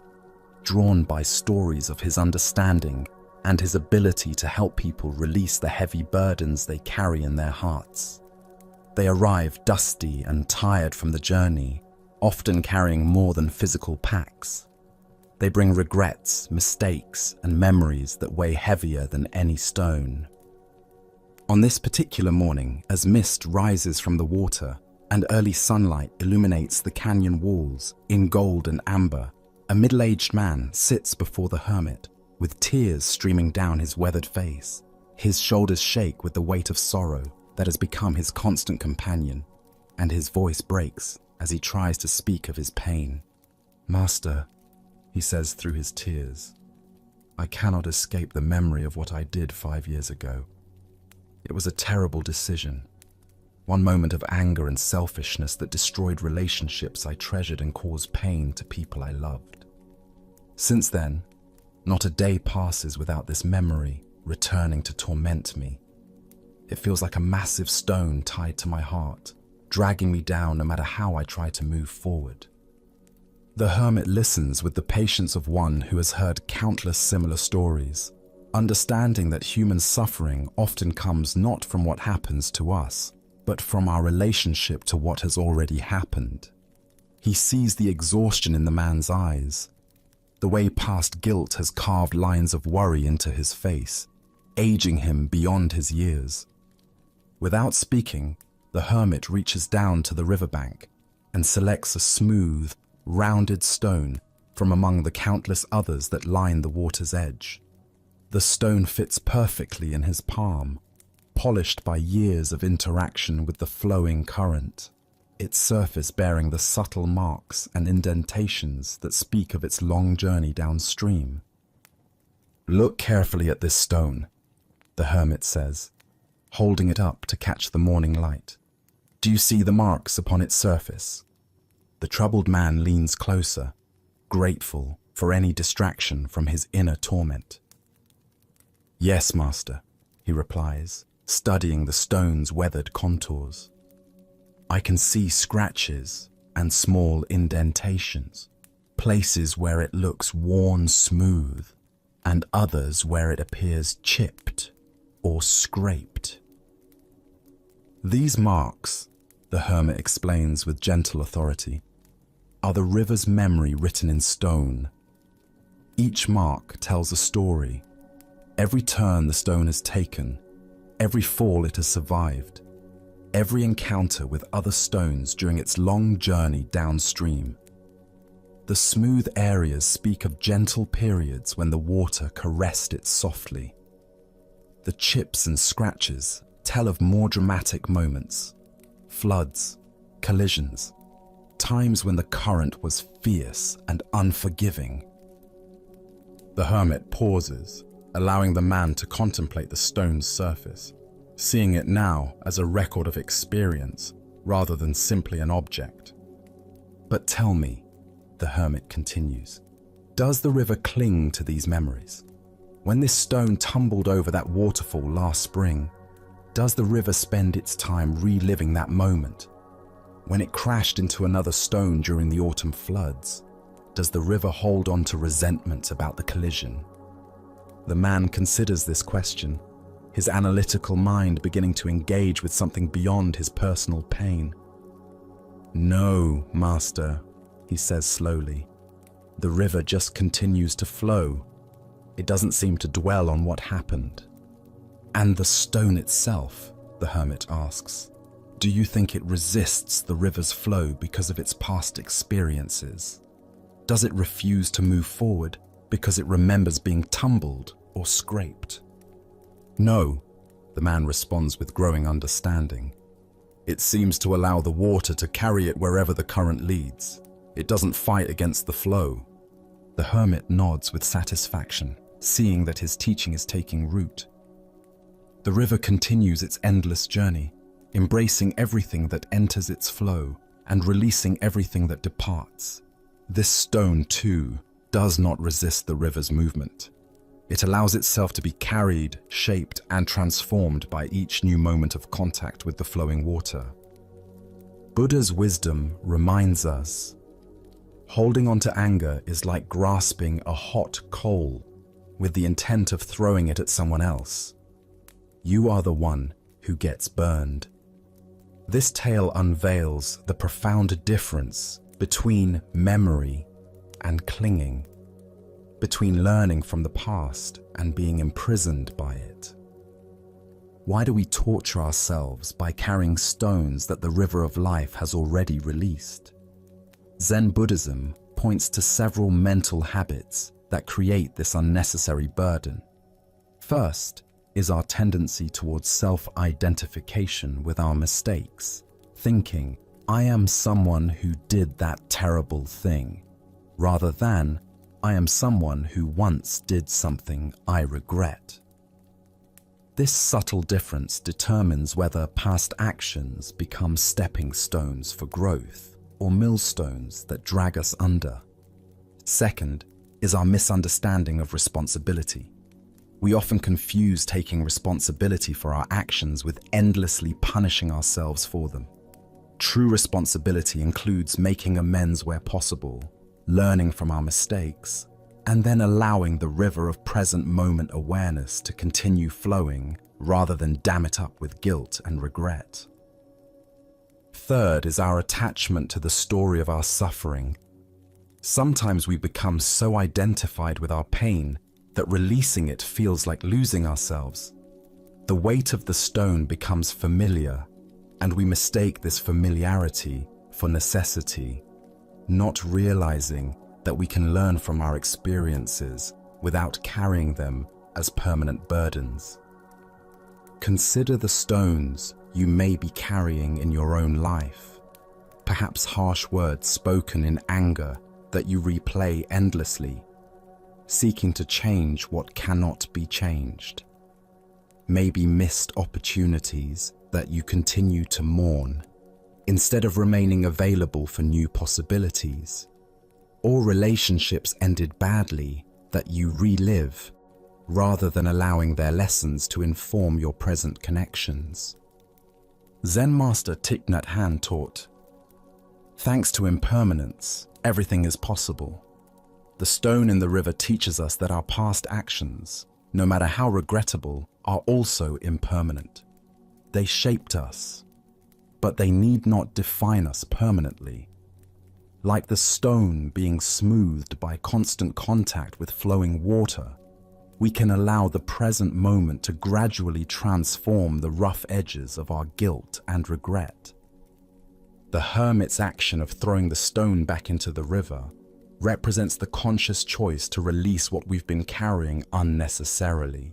drawn by stories of his understanding and his ability to help people release the heavy burdens they carry in their hearts. They arrive dusty and tired from the journey, often carrying more than physical packs. They bring regrets, mistakes, and memories that weigh heavier than any stone. On this particular morning, as mist rises from the water and early sunlight illuminates the canyon walls in gold and amber, a middle-aged man sits before the hermit, with tears streaming down his weathered face. His shoulders shake with the weight of sorrow that has become his constant companion, and his voice breaks as he tries to speak of his pain. "Master," he says through his tears, "I cannot escape the memory of what I did 5 years ago. It was a terrible decision, one moment of anger and selfishness that destroyed relationships I treasured and caused pain to people I loved. Since then, not a day passes without this memory returning to torment me. It feels like a massive stone tied to my heart, dragging me down no matter how I try to move forward." The hermit listens with the patience of one who has heard countless similar stories, understanding that human suffering often comes not from what happens to us, but from our relationship to what has already happened. He sees the exhaustion in the man's eyes, the way past guilt has carved lines of worry into his face, aging him beyond his years. Without speaking, the hermit reaches down to the riverbank and selects a smooth, rounded stone from among the countless others that line the water's edge. The stone fits perfectly in his palm, polished by years of interaction with the flowing current, its surface bearing the subtle marks and indentations that speak of its long journey downstream. "Look carefully at this stone," the hermit says, holding it up to catch the morning light. "Do you see the marks upon its surface?" The troubled man leans closer, grateful for any distraction from his inner torment. "Yes, master," he replies, studying the stone's weathered contours. "I can see scratches and small indentations, places where it looks worn smooth, and others where it appears chipped or scraped." These marks, the hermit explains with gentle authority, are the river's memory written in stone. Each mark tells a story, Every turn the stone has taken, every fall it has survived, every encounter with other stones during its long journey downstream. The smooth areas speak of gentle periods when the water caressed it softly. The chips and scratches tell of more dramatic moments, floods, collisions, times when the current was fierce and unforgiving. The hermit pauses, allowing the man to contemplate the stone's surface, seeing it now as a record of experience rather than simply an object. But tell me, the hermit continues, does the river cling to these memories? When this stone tumbled over that waterfall last spring, does the river spend its time reliving that moment? When it crashed into another stone during the autumn floods, does the river hold on to resentment about the collision? The man considers this question, his analytical mind beginning to engage with something beyond his personal pain. "No, master," he says slowly. "The river just continues to flow. It doesn't seem to dwell on what happened." "And the stone itself," the hermit asks, "do you think it resists the river's flow because of its past experiences? Does it refuse to move forward because it remembers being tumbled or scraped?" "No," the man responds with growing understanding. "It seems to allow the water to carry it wherever the current leads. It doesn't fight against the flow." The hermit nods with satisfaction, seeing that his teaching is taking root. The river continues its endless journey, embracing everything that enters its flow and releasing everything that departs. This stone, too, does not resist the river's movement. It allows itself to be carried, shaped, and transformed by each new moment of contact with the flowing water. Buddha's wisdom reminds us, holding on to anger is like grasping a hot coal with the intent of throwing it at someone else. You are the one who gets burned. This tale unveils the profound difference between memory and clinging, between learning from the past and being imprisoned by it. Why do we torture ourselves by carrying stones that the river of life has already released? Zen Buddhism points to several mental habits that create this unnecessary burden. First is our tendency towards self-identification with our mistakes, thinking, "I am someone who did that terrible thing," rather than, "I am someone who once did something I regret." This subtle difference determines whether past actions become stepping stones for growth or millstones that drag us under. Second is our misunderstanding of responsibility. We often confuse taking responsibility for our actions with endlessly punishing ourselves for them. True responsibility includes making amends where possible, learning from our mistakes, and then allowing the river of present moment awareness to continue flowing rather than dam it up with guilt and regret. Third is our attachment to the story of our suffering. Sometimes we become so identified with our pain that releasing it feels like losing ourselves. The weight of the stone becomes familiar, and we mistake this familiarity for necessity, not realizing that we can learn from our experiences without carrying them as permanent burdens. Consider the stones you may be carrying in your own life, perhaps harsh words spoken in anger that you replay endlessly, seeking to change what cannot be changed. Maybe missed opportunities that you continue to mourn, instead of remaining available for new possibilities, or relationships ended badly that you relive, rather than allowing their lessons to inform your present connections. Zen master Thich Nhat Hanh taught, "Thanks to impermanence, everything is possible." The stone in the river teaches us that our past actions, no matter how regrettable, are also impermanent. They shaped us, but they need not define us permanently. Like the stone being smoothed by constant contact with flowing water, we can allow the present moment to gradually transform the rough edges of our guilt and regret. The hermit's action of throwing the stone back into the river represents the conscious choice to release what we've been carrying unnecessarily.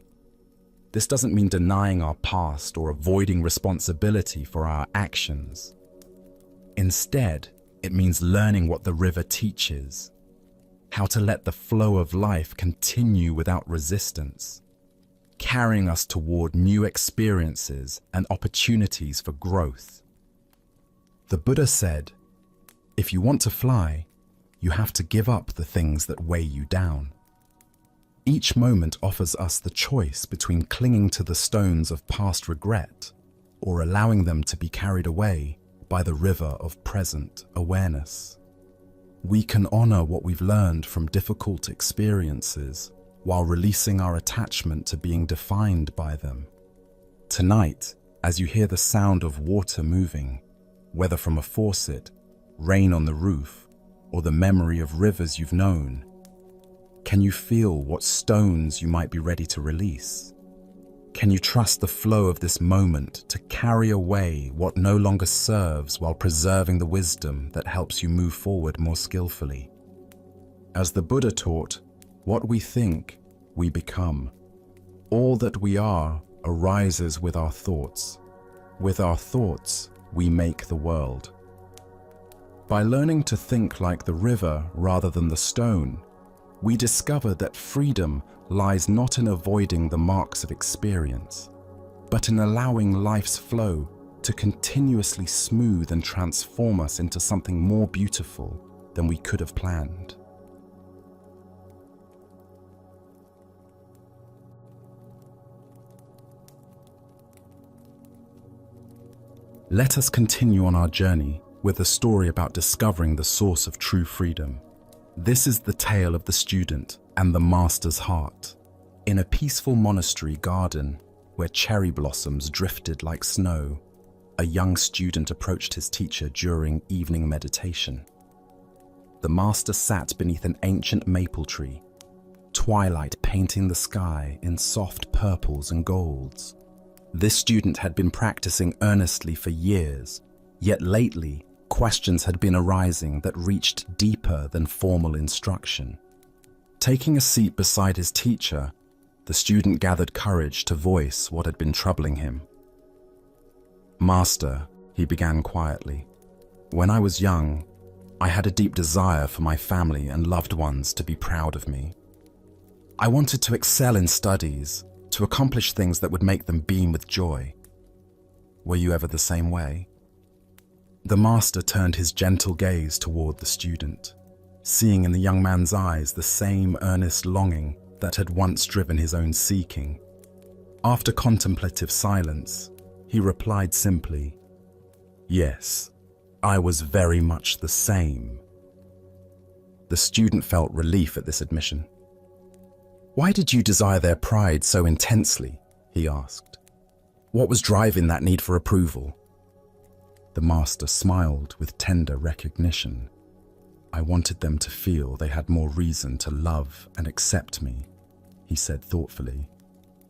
This doesn't mean denying our past or avoiding responsibility for our actions. Instead, it means learning what the river teaches, how to let the flow of life continue without resistance, carrying us toward new experiences and opportunities for growth. The Buddha said, if you want to fly, you have to give up the things that weigh you down. Each moment offers us the choice between clinging to the stones of past regret or allowing them to be carried away by the river of present awareness. We can honor what we've learned from difficult experiences while releasing our attachment to being defined by them. Tonight, as you hear the sound of water moving, whether from a faucet, rain on the roof, or the memory of rivers you've known, can you feel what stones you might be ready to release? Can you trust the flow of this moment to carry away what no longer serves while preserving the wisdom that helps you move forward more skillfully? As the Buddha taught, what we think, we become. All that we are arises with our thoughts. With our thoughts, we make the world. By learning to think like the river rather than the stone, we discover that freedom lies not in avoiding the marks of experience, but in allowing life's flow to continuously smooth and transform us into something more beautiful than we could have planned. Let us continue on our journey with a story about discovering the source of true freedom. This is the tale of the student and the master's heart. In a peaceful monastery garden where cherry blossoms drifted like snow, a young student approached his teacher during evening meditation. The master sat beneath an ancient maple tree, twilight painting the sky in soft purples and golds. This student had been practicing earnestly for years, yet lately questions had been arising that reached deeper than formal instruction. Taking a seat beside his teacher, the student gathered courage to voice what had been troubling him. "Master," he began quietly, "when I was young, I had a deep desire for my family and loved ones to be proud of me. I wanted to excel in studies, to accomplish things that would make them beam with joy. Were you ever the same way?" The master turned his gentle gaze toward the student, seeing in the young man's eyes the same earnest longing that had once driven his own seeking. After contemplative silence, he replied simply, "Yes, I was very much the same." The student felt relief at this admission. "Why did you desire their pride so intensely?" he asked. "What was driving that need for approval?" The master smiled with tender recognition. "I wanted them to feel they had more reason to love and accept me," he said thoughtfully.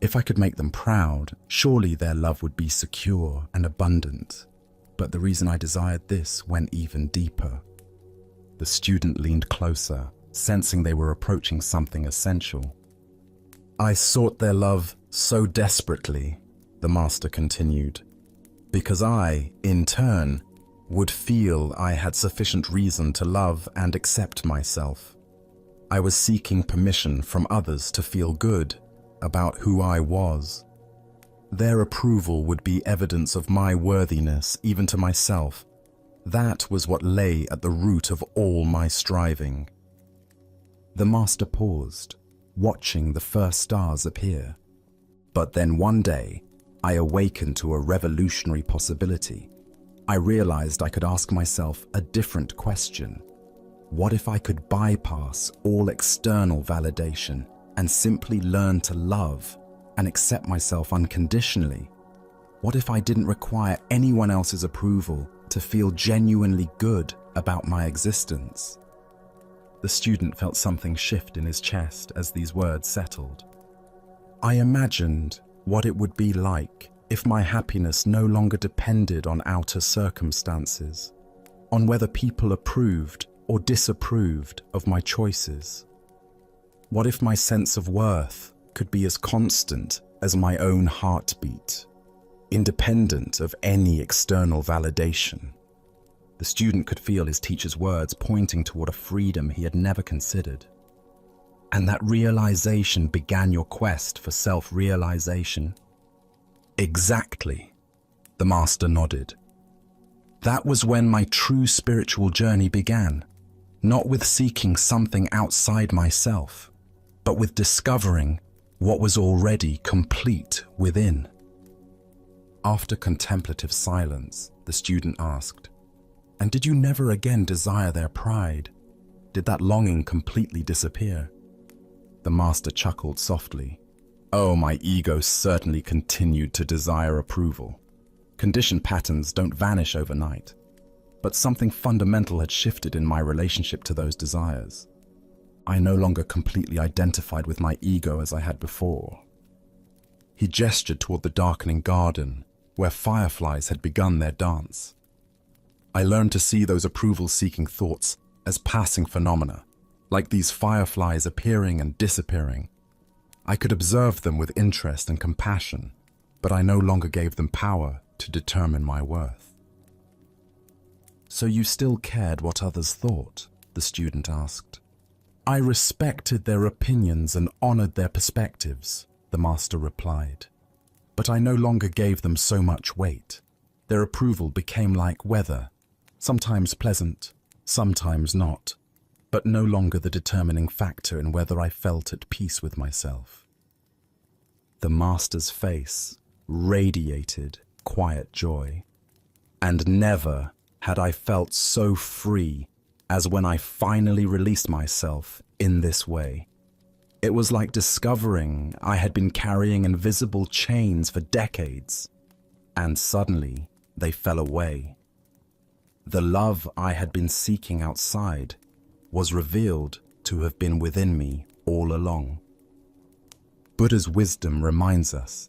"If I could make them proud, surely their love would be secure and abundant. But the reason I desired this went even deeper." The student leaned closer, sensing they were approaching something essential. "I sought their love so desperately," the master continued, "because I, in turn, would feel I had sufficient reason to love and accept myself. I was seeking permission from others to feel good about who I was. Their approval would be evidence of my worthiness, even to myself. That was what lay at the root of all my striving." The master paused, watching the first stars appear. "But then one day, I awakened to a revolutionary possibility. I realized I could ask myself a different question. What if I could bypass all external validation and simply learn to love and accept myself unconditionally? What if I didn't require anyone else's approval to feel genuinely good about my existence?" The student felt something shift in his chest as these words settled. I imagined what it would be like if my happiness no longer depended on outer circumstances, on whether people approved or disapproved of my choices. What if my sense of worth could be as constant as my own heartbeat, independent of any external validation? The student could feel his teacher's words pointing toward a freedom he had never considered. And that realization began your quest for self-realization? Exactly, the master nodded. That was when my true spiritual journey began, not with seeking something outside myself, but with discovering what was already complete within. After contemplative silence, the student asked, "And did you never again desire their pride? Did that longing completely disappear?" The master chuckled softly. "Oh, my ego certainly continued to desire approval. Conditioned patterns don't vanish overnight, but something fundamental had shifted in my relationship to those desires. I no longer completely identified with my ego as I had before." He gestured toward the darkening garden, where fireflies had begun their dance. "I learned to see those approval-seeking thoughts as passing phenomena, like these fireflies appearing and disappearing. I could observe them with interest and compassion, but I no longer gave them power to determine my worth." "So you still cared what others thought?" the student asked. "I respected their opinions and honored their perspectives," the master replied. "But I no longer gave them so much weight. Their approval became like weather, sometimes pleasant, sometimes not, but no longer the determining factor in whether I felt at peace with myself." The master's face radiated quiet joy. "And never had I felt so free as when I finally released myself in this way. It was like discovering I had been carrying invisible chains for decades, and suddenly they fell away. The love I had been seeking outside was revealed to have been within me all along." Buddha's wisdom reminds us,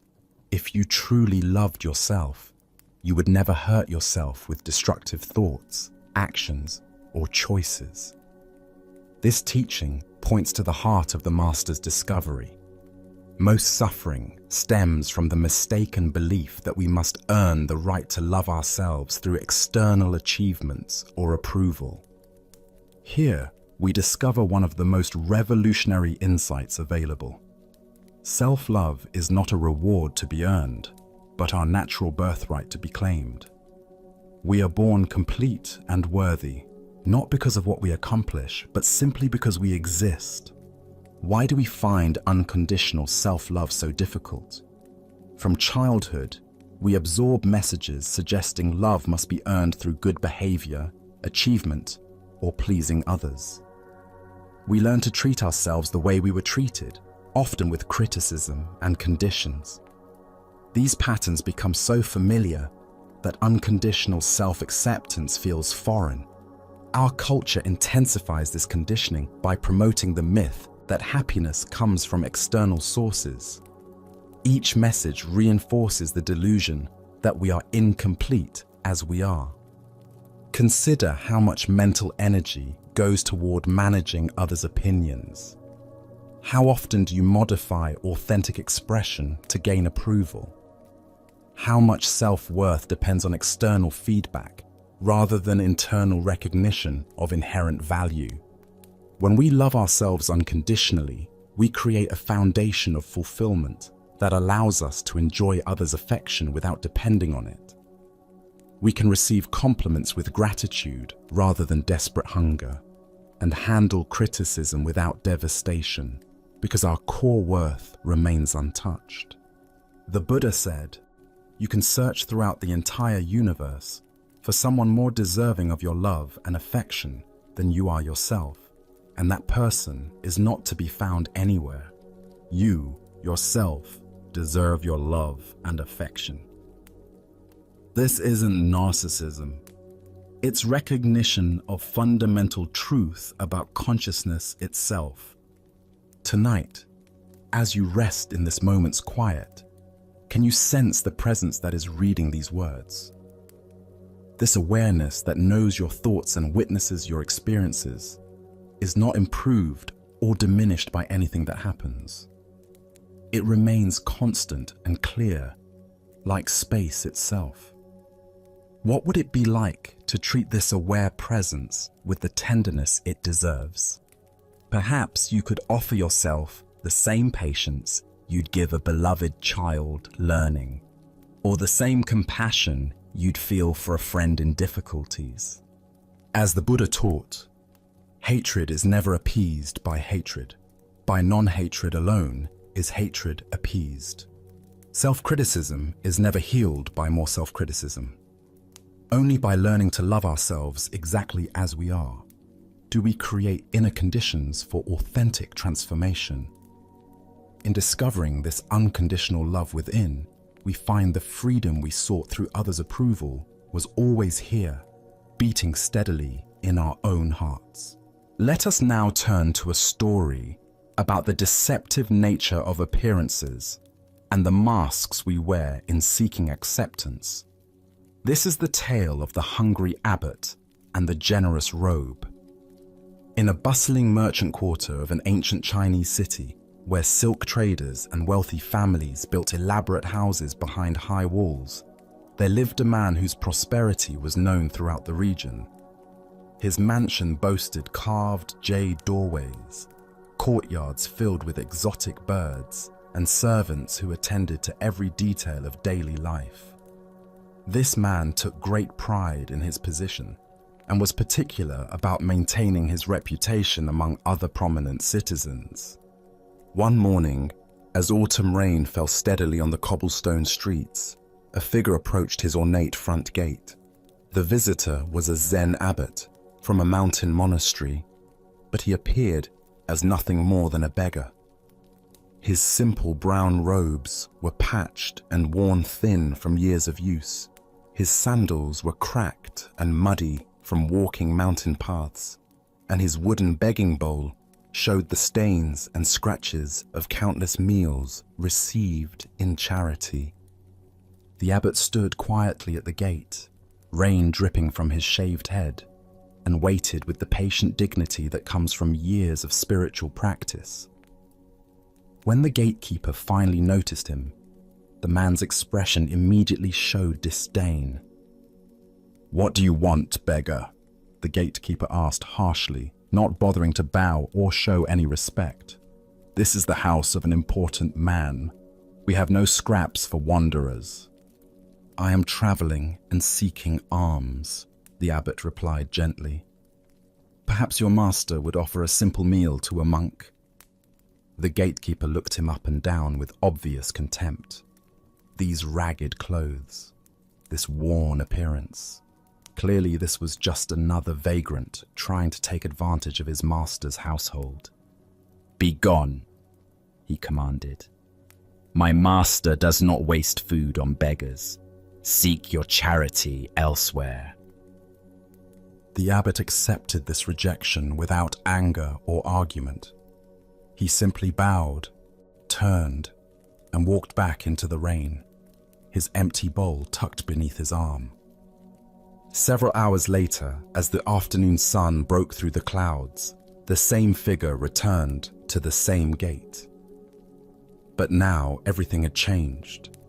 if you truly loved yourself, you would never hurt yourself with destructive thoughts, actions, or choices. This teaching points to the heart of the master's discovery. Most suffering stems from the mistaken belief that we must earn the right to love ourselves through external achievements or approval. Here, we discover one of the most revolutionary insights available. Self-love is not a reward to be earned, but our natural birthright to be claimed. We are born complete and worthy, not because of what we accomplish, but simply because we exist. Why do we find unconditional self-love so difficult? From childhood, we absorb messages suggesting love must be earned through good behavior, achievement, or pleasing others. We learn to treat ourselves the way we were treated, often with criticism and conditions. These patterns become so familiar that unconditional self-acceptance feels foreign. Our culture intensifies this conditioning by promoting the myth that happiness comes from external sources. Each message reinforces the delusion that we are incomplete as we are. Consider how much mental energy goes toward managing others' opinions. How often do you modify authentic expression to gain approval? How much self-worth depends on external feedback rather than internal recognition of inherent value? When we love ourselves unconditionally, we create a foundation of fulfillment that allows us to enjoy others' affection without depending on it. We can receive compliments with gratitude rather than desperate hunger, and handle criticism without devastation, because our core worth remains untouched. The Buddha said, "You can search throughout the entire universe for someone more deserving of your love and affection than you are yourself, and that person is not to be found anywhere. You, yourself, deserve your love and affection." This isn't narcissism. It's recognition of fundamental truth about consciousness itself. Tonight, As you rest in this moment's quiet, can you sense the presence that is reading these words? This awareness that knows your thoughts and witnesses your experiences is not improved or diminished by anything that happens. It remains constant and clear, like space itself. What would it be like to treat this aware presence with the tenderness it deserves? Perhaps you could offer yourself the same patience you'd give a beloved child learning, or the same compassion you'd feel for a friend in difficulties. As the Buddha taught, hatred is never appeased by hatred. By non-hatred alone is hatred appeased. Self-criticism is never healed by more self-criticism. Only by learning to love ourselves exactly as we are do we create inner conditions for authentic transformation. In discovering this unconditional love within, we find the freedom we sought through others' approval was always here, beating steadily in our own hearts. Let us now turn to a story about the deceptive nature of appearances and the masks we wear in seeking acceptance. This is the tale of the hungry abbot and the generous robe. In a bustling merchant quarter of an ancient Chinese city, where silk traders and wealthy families built elaborate houses behind high walls, there lived a man whose prosperity was known throughout the region. His mansion boasted carved jade doorways, courtyards filled with exotic birds, and servants who attended to every detail of daily life. This man took great pride in his position and was particular about maintaining his reputation among other prominent citizens. One morning, as autumn rain fell steadily on the cobblestone streets, a figure approached his ornate front gate. The visitor was a Zen abbot from a mountain monastery, but he appeared as nothing more than a beggar. His simple brown robes were patched and worn thin from years of use. His sandals were cracked and muddy from walking mountain paths, and his wooden begging bowl showed the stains and scratches of countless meals received in charity. The abbot stood quietly at the gate, rain dripping from his shaved head, and waited with the patient dignity that comes from years of spiritual practice. When the gatekeeper finally noticed him, the man's expression immediately showed disdain. "What do you want, beggar?" the gatekeeper asked harshly, not bothering to bow or show any respect. "This is the house of an important man. We have no scraps for wanderers." "I am traveling and seeking alms," the abbot replied gently. "Perhaps your master would offer a simple meal to a monk." The gatekeeper looked him up and down with obvious contempt. These ragged clothes, this worn appearance. Clearly this was just another vagrant trying to take advantage of his master's household. "Be gone," he commanded. "My master does not waste food on beggars. Seek your charity elsewhere." The abbot accepted this rejection without anger or argument. He simply bowed, turned, and walked back into the rain, his empty bowl tucked beneath his arm. Several hours later, as the afternoon sun broke through the clouds, the same figure returned to the same gate. But now everything had changed.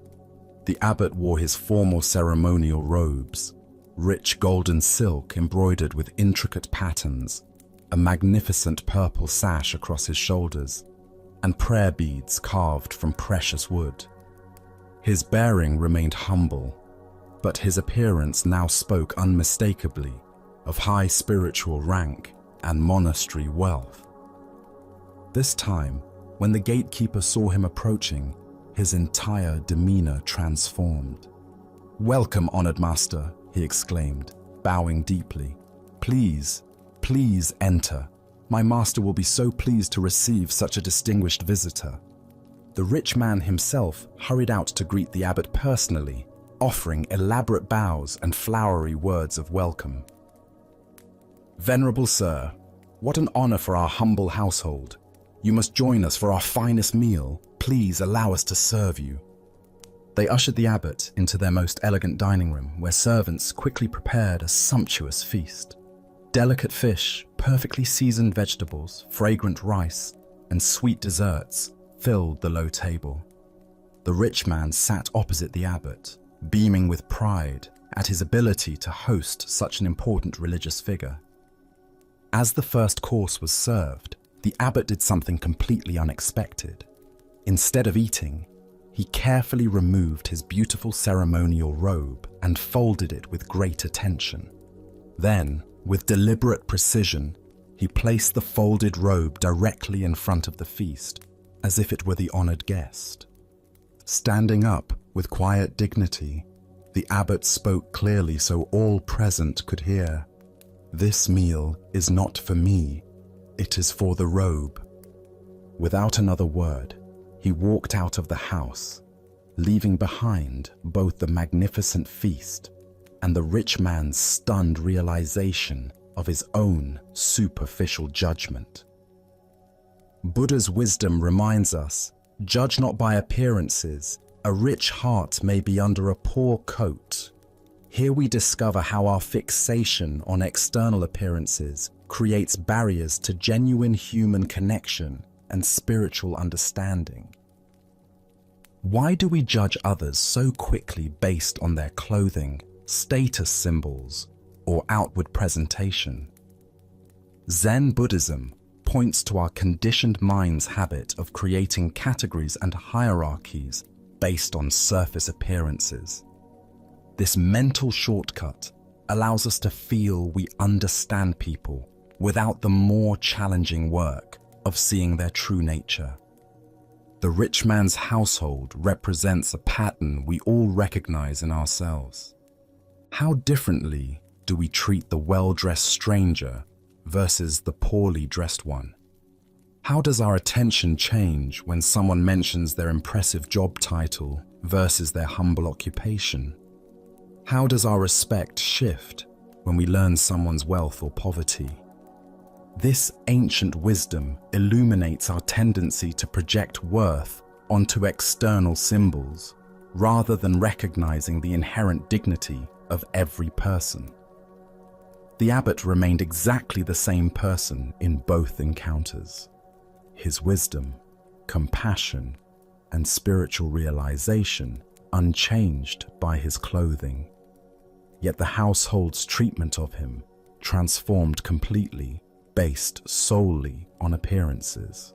The abbot wore his formal ceremonial robes, rich golden silk embroidered with intricate patterns, a magnificent purple sash across his shoulders, and prayer beads carved from precious wood. His bearing remained humble, but his appearance now spoke unmistakably of high spiritual rank and monastery wealth. This time, when the gatekeeper saw him approaching, his entire demeanor transformed. "Welcome, honored master," he exclaimed, bowing deeply. Please enter. My master will be so pleased to receive such a distinguished visitor." The rich man himself hurried out to greet the abbot personally, offering elaborate bows and flowery words of welcome. "Venerable sir, what an honor for our humble household. You must join us for our finest meal. Please allow us to serve you." They ushered the abbot into their most elegant dining room, where servants quickly prepared a sumptuous feast. Delicate fish, perfectly seasoned vegetables, fragrant rice, and sweet desserts filled the low table. The rich man sat opposite the abbot, beaming with pride at his ability to host such an important religious figure. As the first course was served, the abbot did something completely unexpected. Instead of eating, he carefully removed his beautiful ceremonial robe and folded it with great attention. Then, with deliberate precision, he placed the folded robe directly in front of the feast, as if it were the honored guest. Standing up with quiet dignity, the abbot spoke clearly so all present could hear. "This meal is not for me, it is for the robe." Without another word, he walked out of the house, leaving behind both the magnificent feast and the rich man's stunned realization of his own superficial judgment. Buddha's wisdom reminds us, judge not by appearances, a rich heart may be under a poor coat. Here we discover how our fixation on external appearances creates barriers to genuine human connection and spiritual understanding. Why do we judge others so quickly based on their clothing, status symbols, or outward presentation? Zen Buddhism points to our conditioned mind's habit of creating categories and hierarchies based on surface appearances. This mental shortcut allows us to feel we understand people without the more challenging work of seeing their true nature. The rich man's household represents a pattern we all recognize in ourselves. How differently do we treat the well-dressed stranger versus the poorly dressed one? How does our attention change when someone mentions their impressive job title versus their humble occupation? How does our respect shift when we learn someone's wealth or poverty? This ancient wisdom illuminates our tendency to project worth onto external symbols, rather than recognizing the inherent dignity of every person. The abbot remained exactly the same person in both encounters. His wisdom, compassion, and spiritual realization unchanged by his clothing. Yet the household's treatment of him transformed completely, based solely on appearances.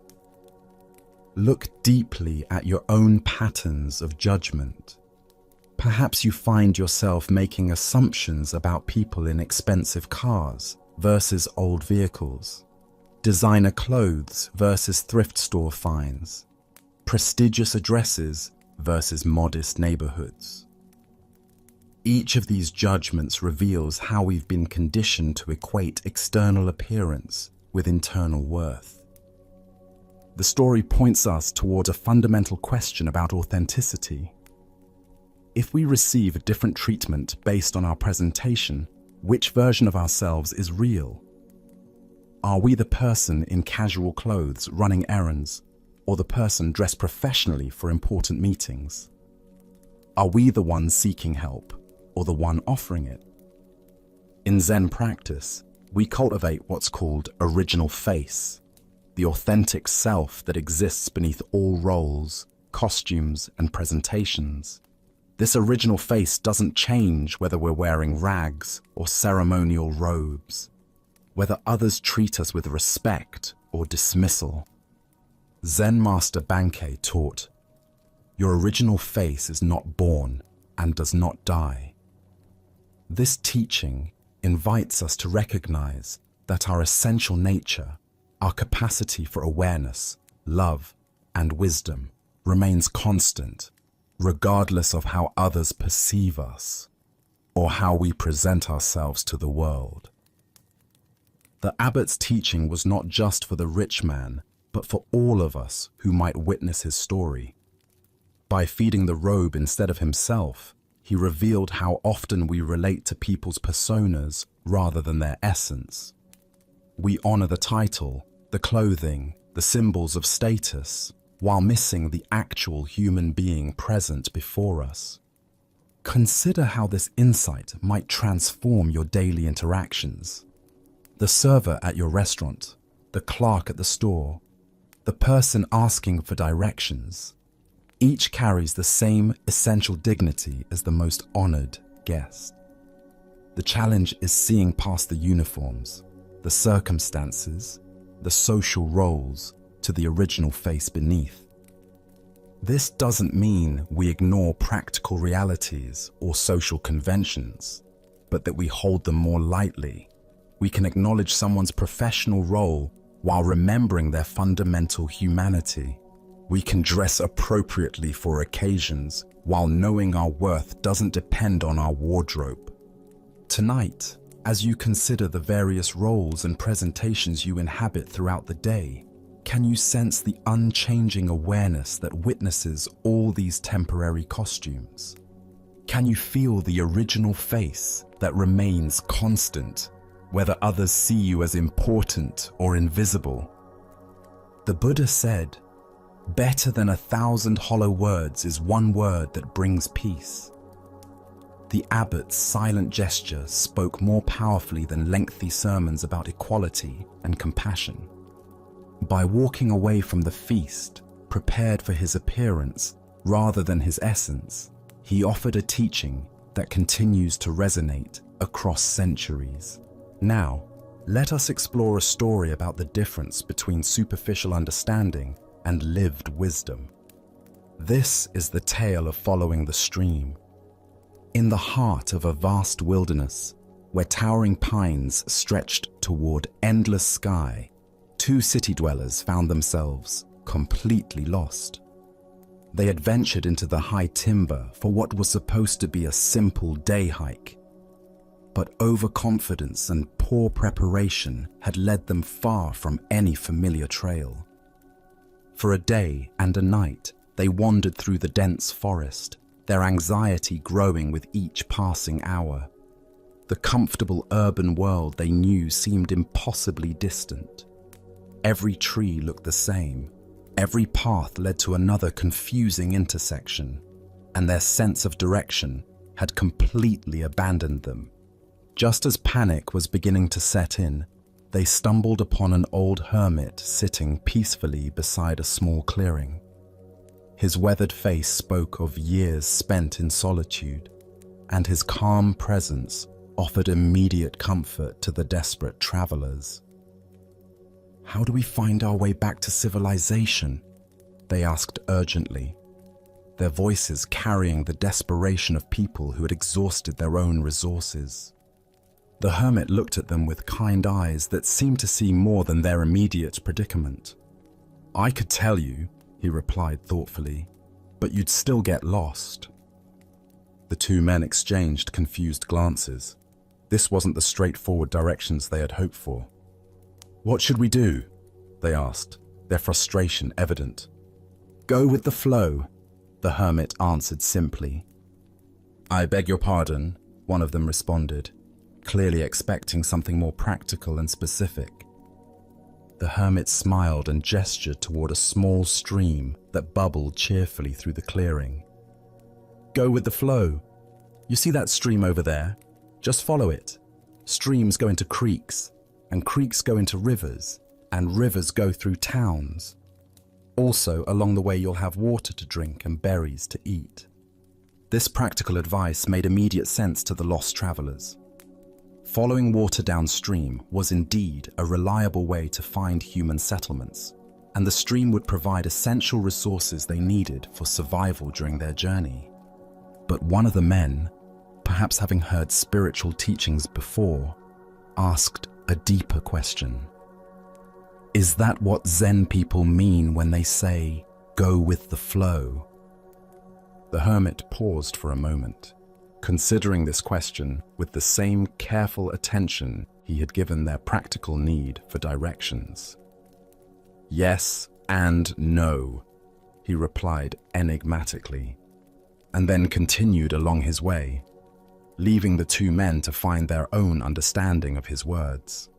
Look deeply at your own patterns of judgment. Perhaps you find yourself making assumptions about people in expensive cars versus old vehicles, designer clothes versus thrift store finds, prestigious addresses versus modest neighborhoods. Each of these judgments reveals how we've been conditioned to equate external appearance with internal worth. The story points us toward a fundamental question about authenticity. If we receive a different treatment based on our presentation, which version of ourselves is real? Are we the person in casual clothes running errands, or the person dressed professionally for important meetings? Are we the one seeking help, or the one offering it? In Zen practice, we cultivate what's called original face, the authentic self that exists beneath all roles, costumes, and presentations. This original face doesn't change whether we're wearing rags or ceremonial robes, whether others treat us with respect or dismissal. Zen Master Bankei taught, "Your original face is not born and does not die." This teaching invites us to recognize that our essential nature, our capacity for awareness, love, and wisdom remains constant, regardless of how others perceive us or how we present ourselves to the world. The abbot's teaching was not just for the rich man, but for all of us who might witness his story. By feeding the robe instead of himself, he revealed how often we relate to people's personas rather than their essence. We honor the title, the clothing, the symbols of status, while missing the actual human being present before us. Consider how this insight might transform your daily interactions. The server at your restaurant, the clerk at the store, the person asking for directions, each carries the same essential dignity as the most honored guest. The challenge is seeing past the uniforms, the circumstances, the social roles to the original face beneath. This doesn't mean we ignore practical realities or social conventions, but that we hold them more lightly. We can acknowledge someone's professional role while remembering their fundamental humanity. We can dress appropriately for occasions while knowing our worth doesn't depend on our wardrobe. Tonight, as you consider the various roles and presentations you inhabit throughout the day, can you sense the unchanging awareness that witnesses all these temporary costumes? Can you feel the original face that remains constant, whether others see you as important or invisible? The Buddha said, "Better than 1,000 hollow words is one word that brings peace." The abbot's silent gesture spoke more powerfully than lengthy sermons about equality and compassion. By walking away from the feast, prepared for his appearance rather than his essence, he offered a teaching that continues to resonate across centuries. Now, let us explore a story about the difference between superficial understanding and lived wisdom. This is the tale of following the stream. In the heart of a vast wilderness, where towering pines stretched toward endless sky, two city dwellers found themselves completely lost. They had ventured into the high timber for what was supposed to be a simple day hike, but overconfidence and poor preparation had led them far from any familiar trail. For a day and a night, they wandered through the dense forest, their anxiety growing with each passing hour. The comfortable urban world they knew seemed impossibly distant. Every tree looked the same. Every path led to another confusing intersection, and their sense of direction had completely abandoned them. Just as panic was beginning to set in, they stumbled upon an old hermit sitting peacefully beside a small clearing. His weathered face spoke of years spent in solitude, and his calm presence offered immediate comfort to the desperate travelers. "How do we find our way back to civilization?" they asked urgently, their voices carrying the desperation of people who had exhausted their own resources. The hermit looked at them with kind eyes that seemed to see more than their immediate predicament. "I could tell you," he replied thoughtfully, "but you'd still get lost." The two men exchanged confused glances. This wasn't the straightforward directions they had hoped for. "What should we do?" they asked, their frustration evident. "Go with the flow," the hermit answered simply. "I beg your pardon," one of them responded, clearly expecting something more practical and specific. The hermit smiled and gestured toward a small stream that bubbled cheerfully through the clearing. "Go with the flow. You see that stream over there? Just follow it. Streams go into creeks, and creeks go into rivers, and rivers go through towns. Also, along the way you'll have water to drink and berries to eat." This practical advice made immediate sense to the lost travelers. Following water downstream was indeed a reliable way to find human settlements, and the stream would provide essential resources they needed for survival during their journey. But one of the men, perhaps having heard spiritual teachings before, asked a deeper question. "Is that what Zen people mean when they say, 'go with the flow'?" The hermit paused for a moment, considering this question with the same careful attention he had given their practical need for directions. "Yes and no," he replied enigmatically, and then continued along his way, leaving the two men to find their own understanding of his words.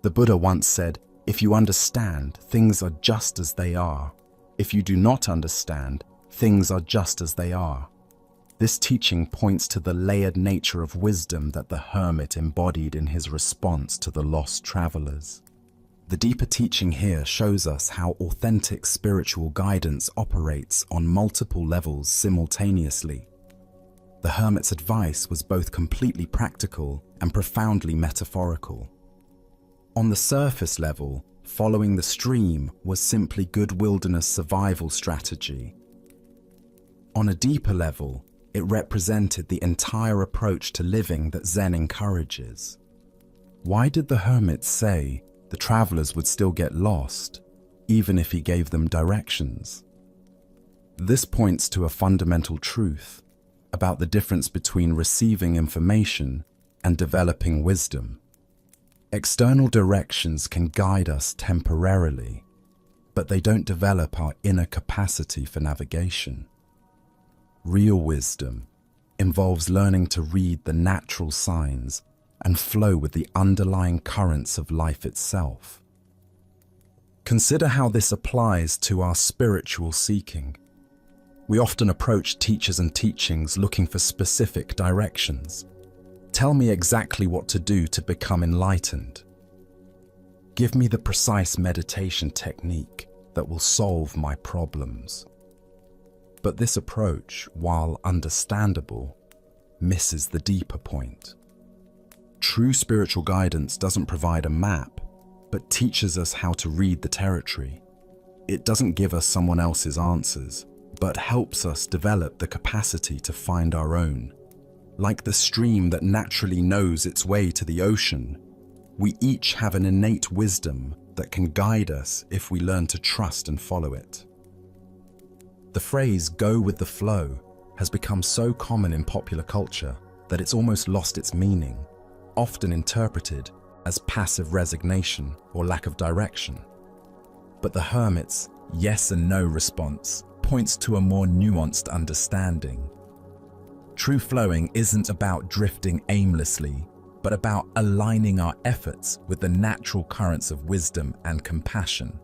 The Buddha once said, If you understand, things are just as they are. If you do not understand, things are just as they are. This teaching points to the layered nature of wisdom that the hermit embodied in his response to the lost travelers. The deeper teaching here shows us how authentic spiritual guidance operates on multiple levels simultaneously. The hermit's advice was both completely practical and profoundly metaphorical. On the surface level, following the stream was simply good wilderness survival strategy. On a deeper level, it represented the entire approach to living that Zen encourages. Why did the hermit say the travelers would still get lost, even if he gave them directions? This points to a fundamental truth about the difference between receiving information and developing wisdom. External directions can guide us temporarily, but they don't develop our inner capacity for navigation. Real wisdom involves learning to read the natural signs and flow with the underlying currents of life itself. Consider how this applies to our spiritual seeking. We often approach teachers and teachings looking for specific directions. Tell me exactly what to do to become enlightened. Give me the precise meditation technique that will solve my problems. But this approach, while understandable, misses the deeper point. True spiritual guidance doesn't provide a map, but teaches us how to read the territory. It doesn't give us someone else's answers, but helps us develop the capacity to find our own. Like the stream that naturally knows its way to the ocean, we each have an innate wisdom that can guide us if we learn to trust and follow it. The phrase "go with the flow" has become so common in popular culture that it's almost lost its meaning, often interpreted as passive resignation or lack of direction. But the hermit's yes and no response points to a more nuanced understanding. True flowing isn't about drifting aimlessly, but about aligning our efforts with the natural currents of wisdom and compassion.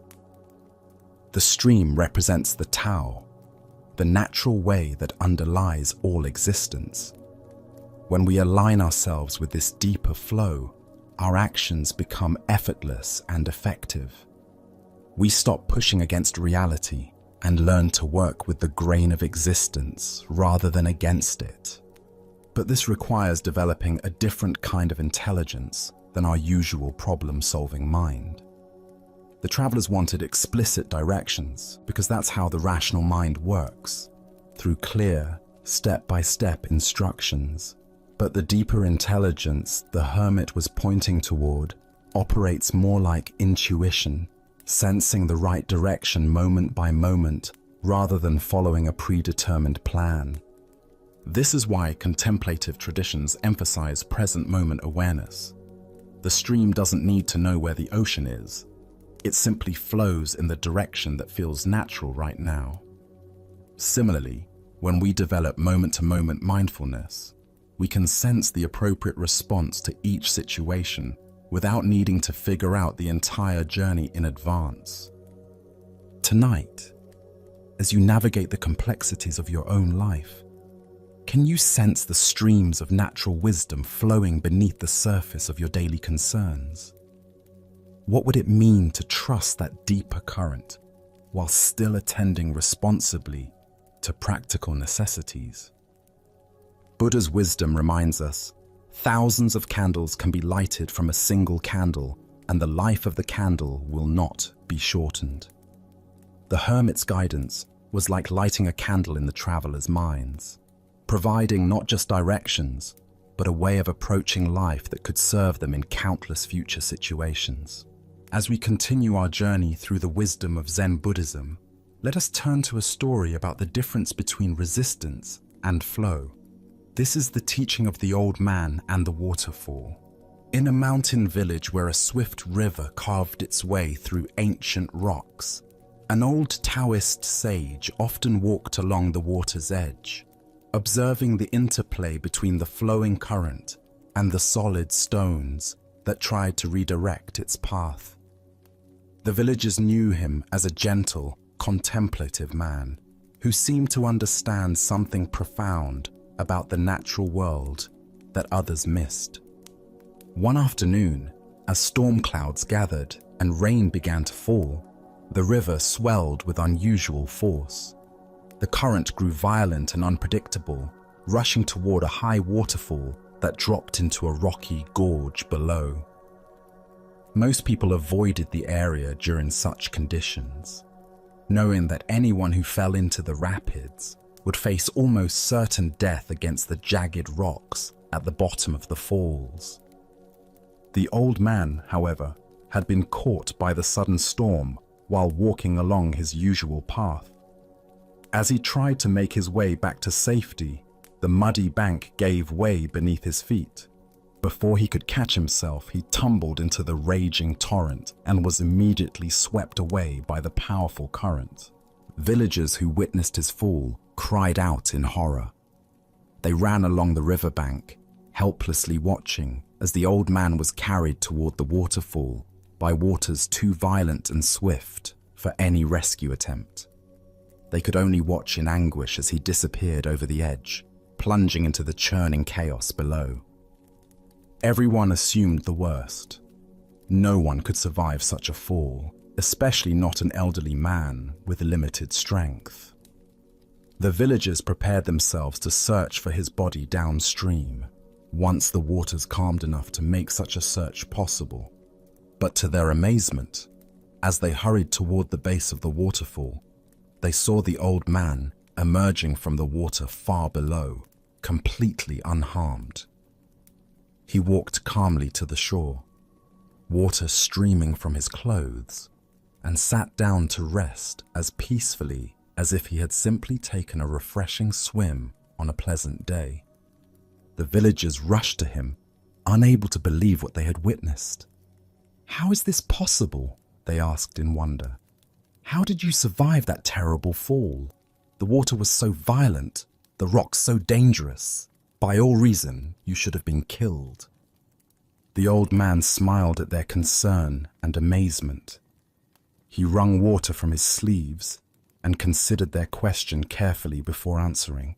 The stream represents the Tao, the natural way that underlies all existence. When we align ourselves with this deeper flow, our actions become effortless and effective. We stop pushing against reality and learn to work with the grain of existence rather than against it. But this requires developing a different kind of intelligence than our usual problem-solving mind. The travelers wanted explicit directions because that's how the rational mind works, through clear, step-by-step instructions. But the deeper intelligence the hermit was pointing toward operates more like intuition, sensing the right direction moment by moment rather than following a predetermined plan. This is why contemplative traditions emphasize present moment awareness. The stream doesn't need to know where the ocean is. It simply flows in the direction that feels natural right now. Similarly, when we develop moment-to-moment mindfulness, we can sense the appropriate response to each situation without needing to figure out the entire journey in advance. Tonight, as you navigate the complexities of your own life, can you sense the streams of natural wisdom flowing beneath the surface of your daily concerns? What would it mean to trust that deeper current while still attending responsibly to practical necessities? Buddha's wisdom reminds us, thousands of candles can be lighted from a single candle, and the life of the candle will not be shortened. The hermit's guidance was like lighting a candle in the travelers' minds, providing not just directions, but a way of approaching life that could serve them in countless future situations. As we continue our journey through the wisdom of Zen Buddhism, let us turn to a story about the difference between resistance and flow. This is the teaching of the old man and the waterfall. In a mountain village where a swift river carved its way through ancient rocks, an old Taoist sage often walked along the water's edge, observing the interplay between the flowing current and the solid stones that tried to redirect its path. The villagers knew him as a gentle, contemplative man who seemed to understand something profound about the natural world that others missed. One afternoon, as storm clouds gathered and rain began to fall, the river swelled with unusual force. The current grew violent and unpredictable, rushing toward a high waterfall that dropped into a rocky gorge below. Most people avoided the area during such conditions, knowing that anyone who fell into the rapids would face almost certain death against the jagged rocks at the bottom of the falls. The old man, however, had been caught by the sudden storm while walking along his usual path. As he tried to make his way back to safety, the muddy bank gave way beneath his feet. Before he could catch himself, he tumbled into the raging torrent and was immediately swept away by the powerful current. Villagers who witnessed his fall cried out in horror. They ran along the riverbank, helplessly watching as the old man was carried toward the waterfall by waters too violent and swift for any rescue attempt. They could only watch in anguish as he disappeared over the edge, plunging into the churning chaos below. Everyone assumed the worst. No one could survive such a fall, especially not an elderly man with limited strength. The villagers prepared themselves to search for his body downstream, once the waters calmed enough to make such a search possible. But to their amazement, as they hurried toward the base of the waterfall, they saw the old man emerging from the water far below, completely unharmed. He walked calmly to the shore, water streaming from his clothes, and sat down to rest as peacefully as if he had simply taken a refreshing swim on a pleasant day. The villagers rushed to him, unable to believe what they had witnessed. "How is this possible?" they asked in wonder. "How did you survive that terrible fall? The water was so violent, the rocks so dangerous. By all reason, you should have been killed." The old man smiled at their concern and amazement. He wrung water from his sleeves and considered their question carefully before answering.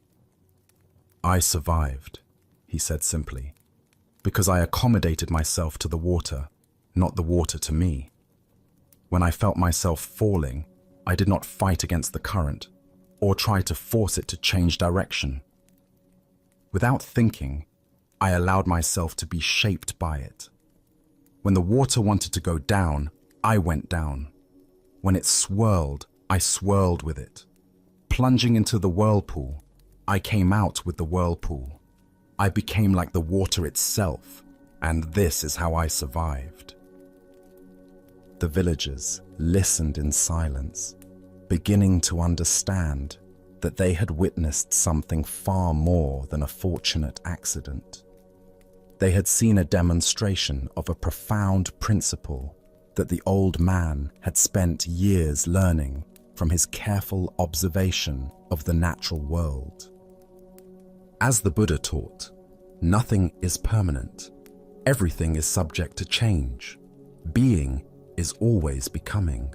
"I survived," he said simply, "because I accommodated myself to the water, not the water to me. When I felt myself falling, I did not fight against the current or try to force it to change direction. Without thinking, I allowed myself to be shaped by it. When the water wanted to go down, I went down. When it swirled, I swirled with it. Plunging into the whirlpool, I came out with the whirlpool. I became like the water itself, and this is how I survived." The villagers listened in silence, beginning to understand that they had witnessed something far more than a fortunate accident. They had seen a demonstration of a profound principle that the old man had spent years learning from his careful observation of the natural world. As the Buddha taught, nothing is permanent. Everything is subject to change. Being is always becoming.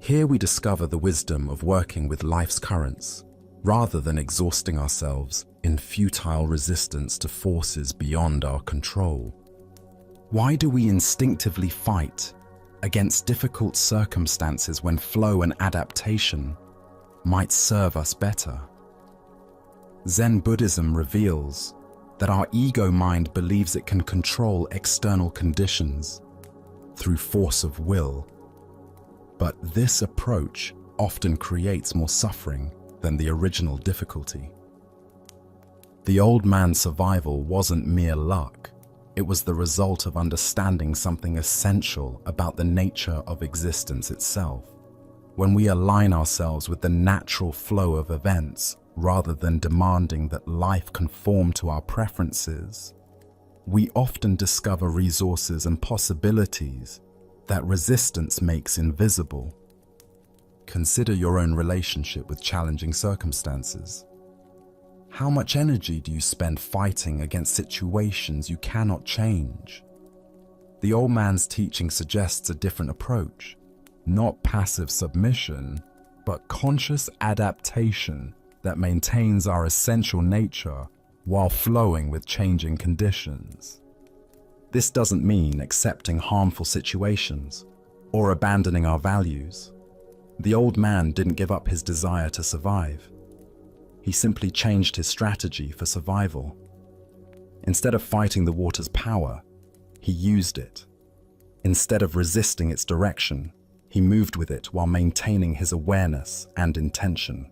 Here we discover the wisdom of working with life's currents, rather than exhausting ourselves in futile resistance to forces beyond our control. Why do we instinctively fight against difficult circumstances when flow and adaptation might serve us better? Zen Buddhism reveals that our ego mind believes it can control external conditions through force of will. But this approach often creates more suffering than the original difficulty. The old man's survival wasn't mere luck. It was the result of understanding something essential about the nature of existence itself. When we align ourselves with the natural flow of events, rather than demanding that life conform to our preferences, we often discover resources and possibilities that resistance makes invisible. Consider your own relationship with challenging circumstances. How much energy do you spend fighting against situations you cannot change? The old man's teaching suggests a different approach. not passive submission, but conscious adaptation that maintains our essential nature while flowing with changing conditions. This doesn't mean accepting harmful situations or abandoning our values. The old man didn't give up his desire to survive. He simply changed his strategy for survival. Instead of fighting the water's power, he used it. Instead of resisting its direction, he moved with it while maintaining his awareness and intention.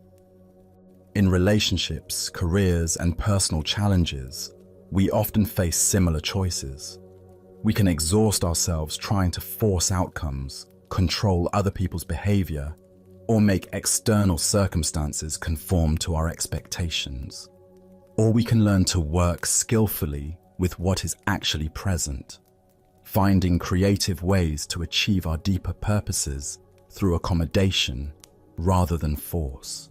In relationships, careers, and personal challenges, we often face similar choices. We can exhaust ourselves trying to force outcomes, control other people's behavior, or make external circumstances conform to our expectations. Or we can learn to work skillfully with what is actually present, finding creative ways to achieve our deeper purposes through accommodation rather than force.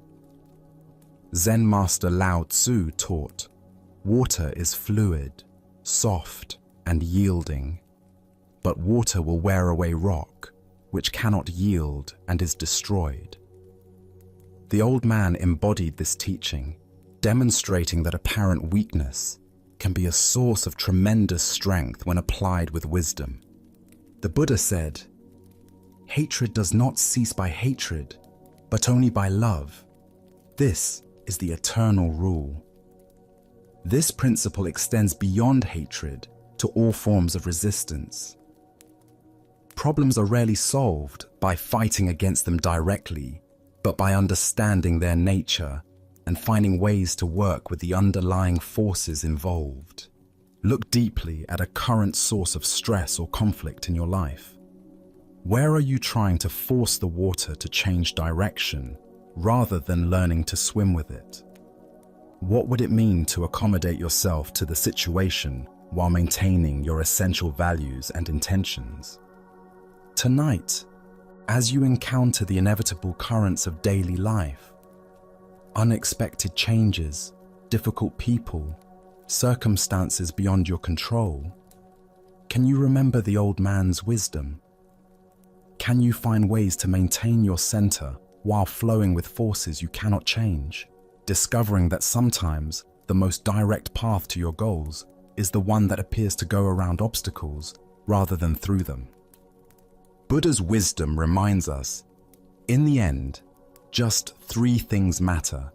Zen master Lao Tzu taught, "Water is fluid, soft, and yielding, but water will wear away rock, which cannot yield and is destroyed." The old man embodied this teaching, demonstrating that apparent weakness can be a source of tremendous strength when applied with wisdom. The Buddha said, "Hatred does not cease by hatred, but only by love. This is the eternal rule." This principle extends beyond hatred to all forms of resistance. Problems are rarely solved by fighting against them directly, but by understanding their nature and finding ways to work with the underlying forces involved. Look deeply at a current source of stress or conflict in your life. Where are you trying to force the water to change direction rather than learning to swim with it? What would it mean to accommodate yourself to the situation while maintaining your essential values and intentions? Tonight, as you encounter the inevitable currents of daily life, unexpected changes, difficult people, circumstances beyond your control, can you remember the old man's wisdom? Can you find ways to maintain your center while flowing with forces you cannot change, discovering that sometimes the most direct path to your goals is the one that appears to go around obstacles rather than through them? Buddha's wisdom reminds us, in the end, just three things matter: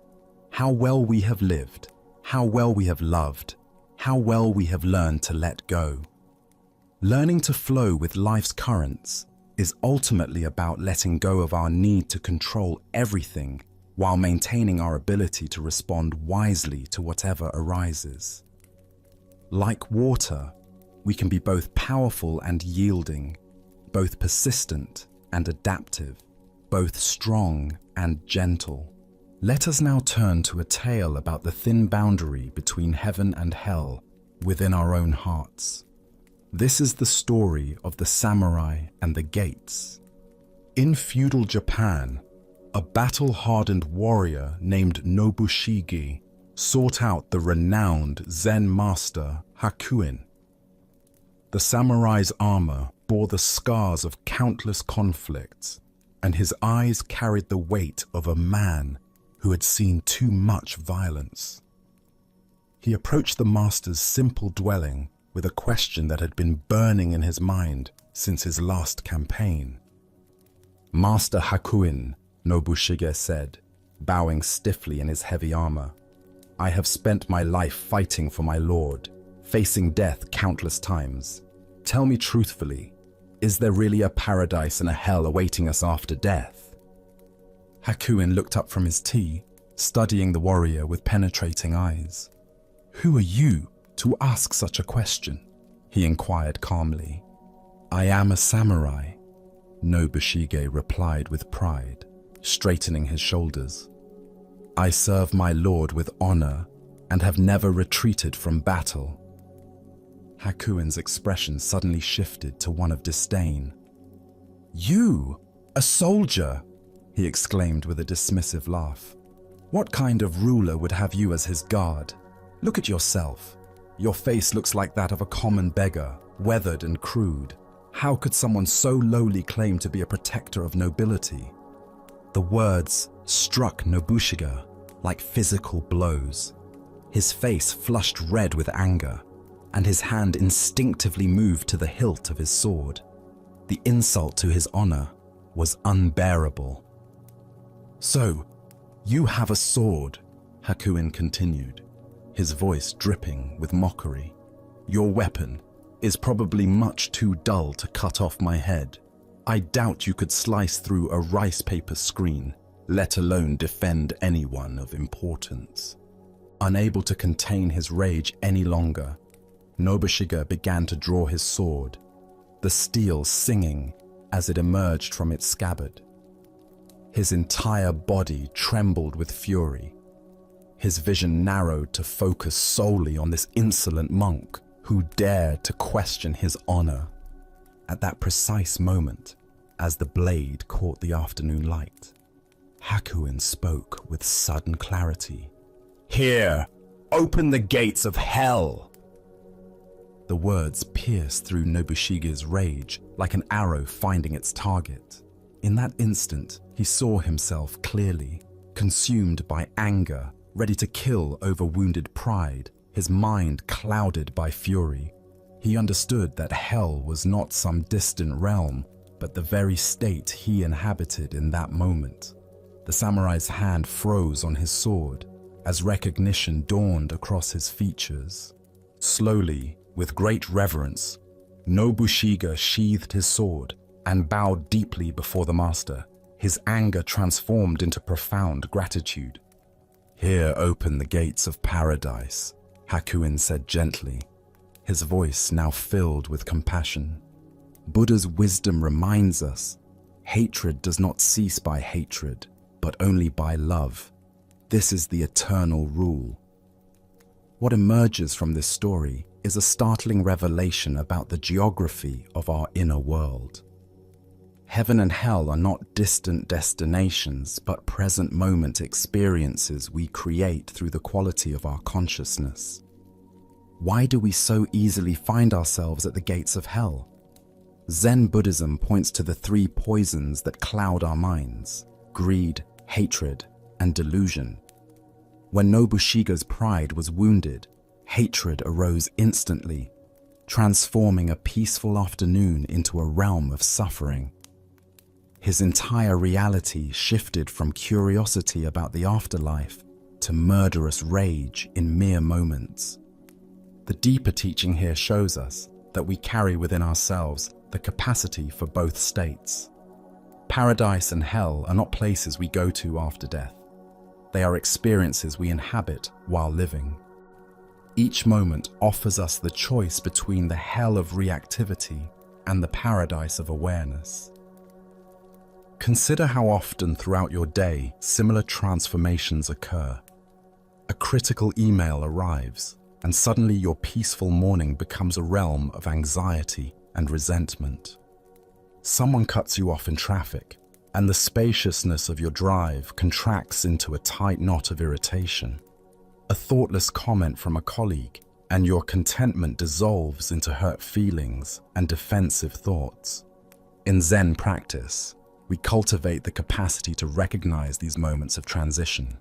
how well we have lived, how well we have loved, how well we have learned to let go. Learning to flow with life's currents is ultimately about letting go of our need to control everything while maintaining our ability to respond wisely to whatever arises. Like water, we can be both powerful and yielding, both persistent and adaptive, both strong and gentle. Let us now turn to a tale about the thin boundary between heaven and hell within our own hearts. This is the story of the samurai and the gates. In feudal Japan, a battle-hardened warrior named Nobushige sought out the renowned Zen master Hakuin. The samurai's armor bore the scars of countless conflicts, and his eyes carried the weight of a man who had seen too much violence. He approached the master's simple dwelling with a question that had been burning in his mind since his last campaign. "Master Hakuin," Nobushige said, bowing stiffly in his heavy armor, "I have spent my life fighting for my lord, facing death countless times. Tell me truthfully, is there really a paradise and a hell awaiting us after death?" Hakuin looked up from his tea, studying the warrior with penetrating eyes. "Who are you to ask such a question?" he inquired calmly. "I am a samurai," Nobushige replied with pride, straightening his shoulders. "I serve my lord with honor and have never retreated from battle." Hakuin's expression suddenly shifted to one of disdain. "You, a soldier?" he exclaimed with a dismissive laugh. "What kind of ruler would have you as his guard? Look at yourself. Your face looks like that of a common beggar, weathered and crude. How could someone so lowly claim to be a protector of nobility? The words struck Nobushiga like physical blows. His face flushed red with anger, and his hand instinctively moved to the hilt of his sword. The insult to his honor was unbearable. "So, you have a sword," Hakuin continued, his voice dripping with mockery. "Your weapon is probably much too dull to cut off my head. I doubt you could slice through a rice paper screen, let alone defend anyone of importance." Unable to contain his rage any longer, Nobushiga began to draw his sword, the steel singing as it emerged from its scabbard. His entire body trembled with fury. His vision narrowed to focus solely on this insolent monk who dared to question his honor. At that precise moment, as the blade caught the afternoon light, Hakuin spoke with sudden clarity. "Here, open the gates of hell!" The words pierced through Nobushiga's rage like an arrow finding its target. In that instant, he saw himself clearly, consumed by anger, ready to kill over wounded pride, his mind clouded by fury. He understood that hell was not some distant realm, but the very state he inhabited in that moment. The samurai's hand froze on his sword as recognition dawned across his features. Slowly, with great reverence, Nobushiga sheathed his sword and bowed deeply before the master, his anger transformed into profound gratitude. "Here open the gates of paradise," Hakuin said gently, his voice now filled with compassion. Buddha's wisdom reminds us, hatred does not cease by hatred, but only by love. This is the eternal rule. What emerges from this story is a startling revelation about the geography of our inner world. Heaven and hell are not distant destinations, but present moment experiences we create through the quality of our consciousness. Why do we so easily find ourselves at the gates of hell? Zen Buddhism points to the three poisons that cloud our minds: greed, hatred, and delusion. When Nobushiga's pride was wounded, hatred arose instantly, transforming a peaceful afternoon into a realm of suffering. His entire reality shifted from curiosity about the afterlife to murderous rage in mere moments. The deeper teaching here shows us that we carry within ourselves the capacity for both states. Paradise and hell are not places we go to after death. They are experiences we inhabit while living. Each moment offers us the choice between the hell of reactivity and the paradise of awareness. Consider how often throughout your day similar transformations occur. A critical email arrives, and suddenly your peaceful morning becomes a realm of anxiety and resentment. Someone cuts you off in traffic, and the spaciousness of your drive contracts into a tight knot of irritation. A thoughtless comment from a colleague, and your contentment dissolves into hurt feelings and defensive thoughts. In Zen practice, we cultivate the capacity to recognize these moments of transition.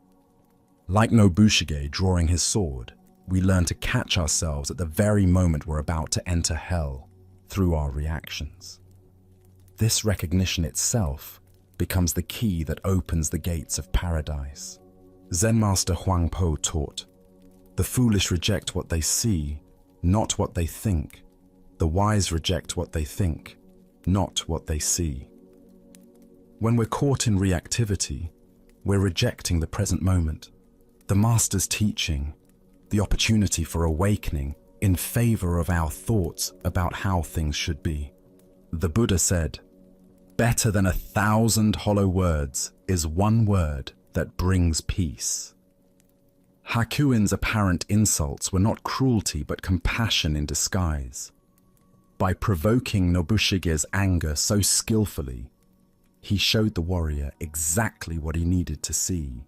Like Nobushige drawing his sword, we learn to catch ourselves at the very moment we're about to enter hell through our reactions. This recognition itself becomes the key that opens the gates of paradise. Zen master Huangpo taught, "The foolish reject what they see, not what they think. The wise reject what they think, not what they see." When we're caught in reactivity, we're rejecting the present moment, the master's teaching, the opportunity for awakening in favor of our thoughts about how things should be. The Buddha said, "Better than 1,000 hollow words is one word that brings peace." Hakuin's apparent insults were not cruelty but compassion in disguise. By provoking Nobushige's anger so skillfully, he showed the warrior exactly what he needed to see.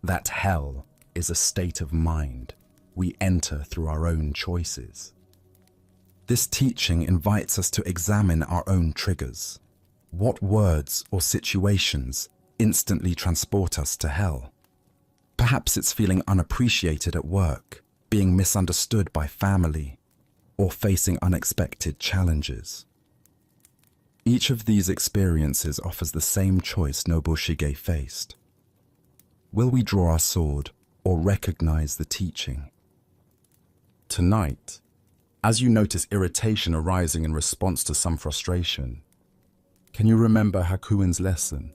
That hell is a state of mind we enter through our own choices. This teaching invites us to examine our own triggers. What words or situations instantly transport us to hell? Perhaps it's feeling unappreciated at work, being misunderstood by family, or facing unexpected challenges. Each of these experiences offers the same choice Nobushige faced. Will we draw our sword or recognize the teaching? Tonight, as you notice irritation arising in response to some frustration, can you remember Hakuin's lesson?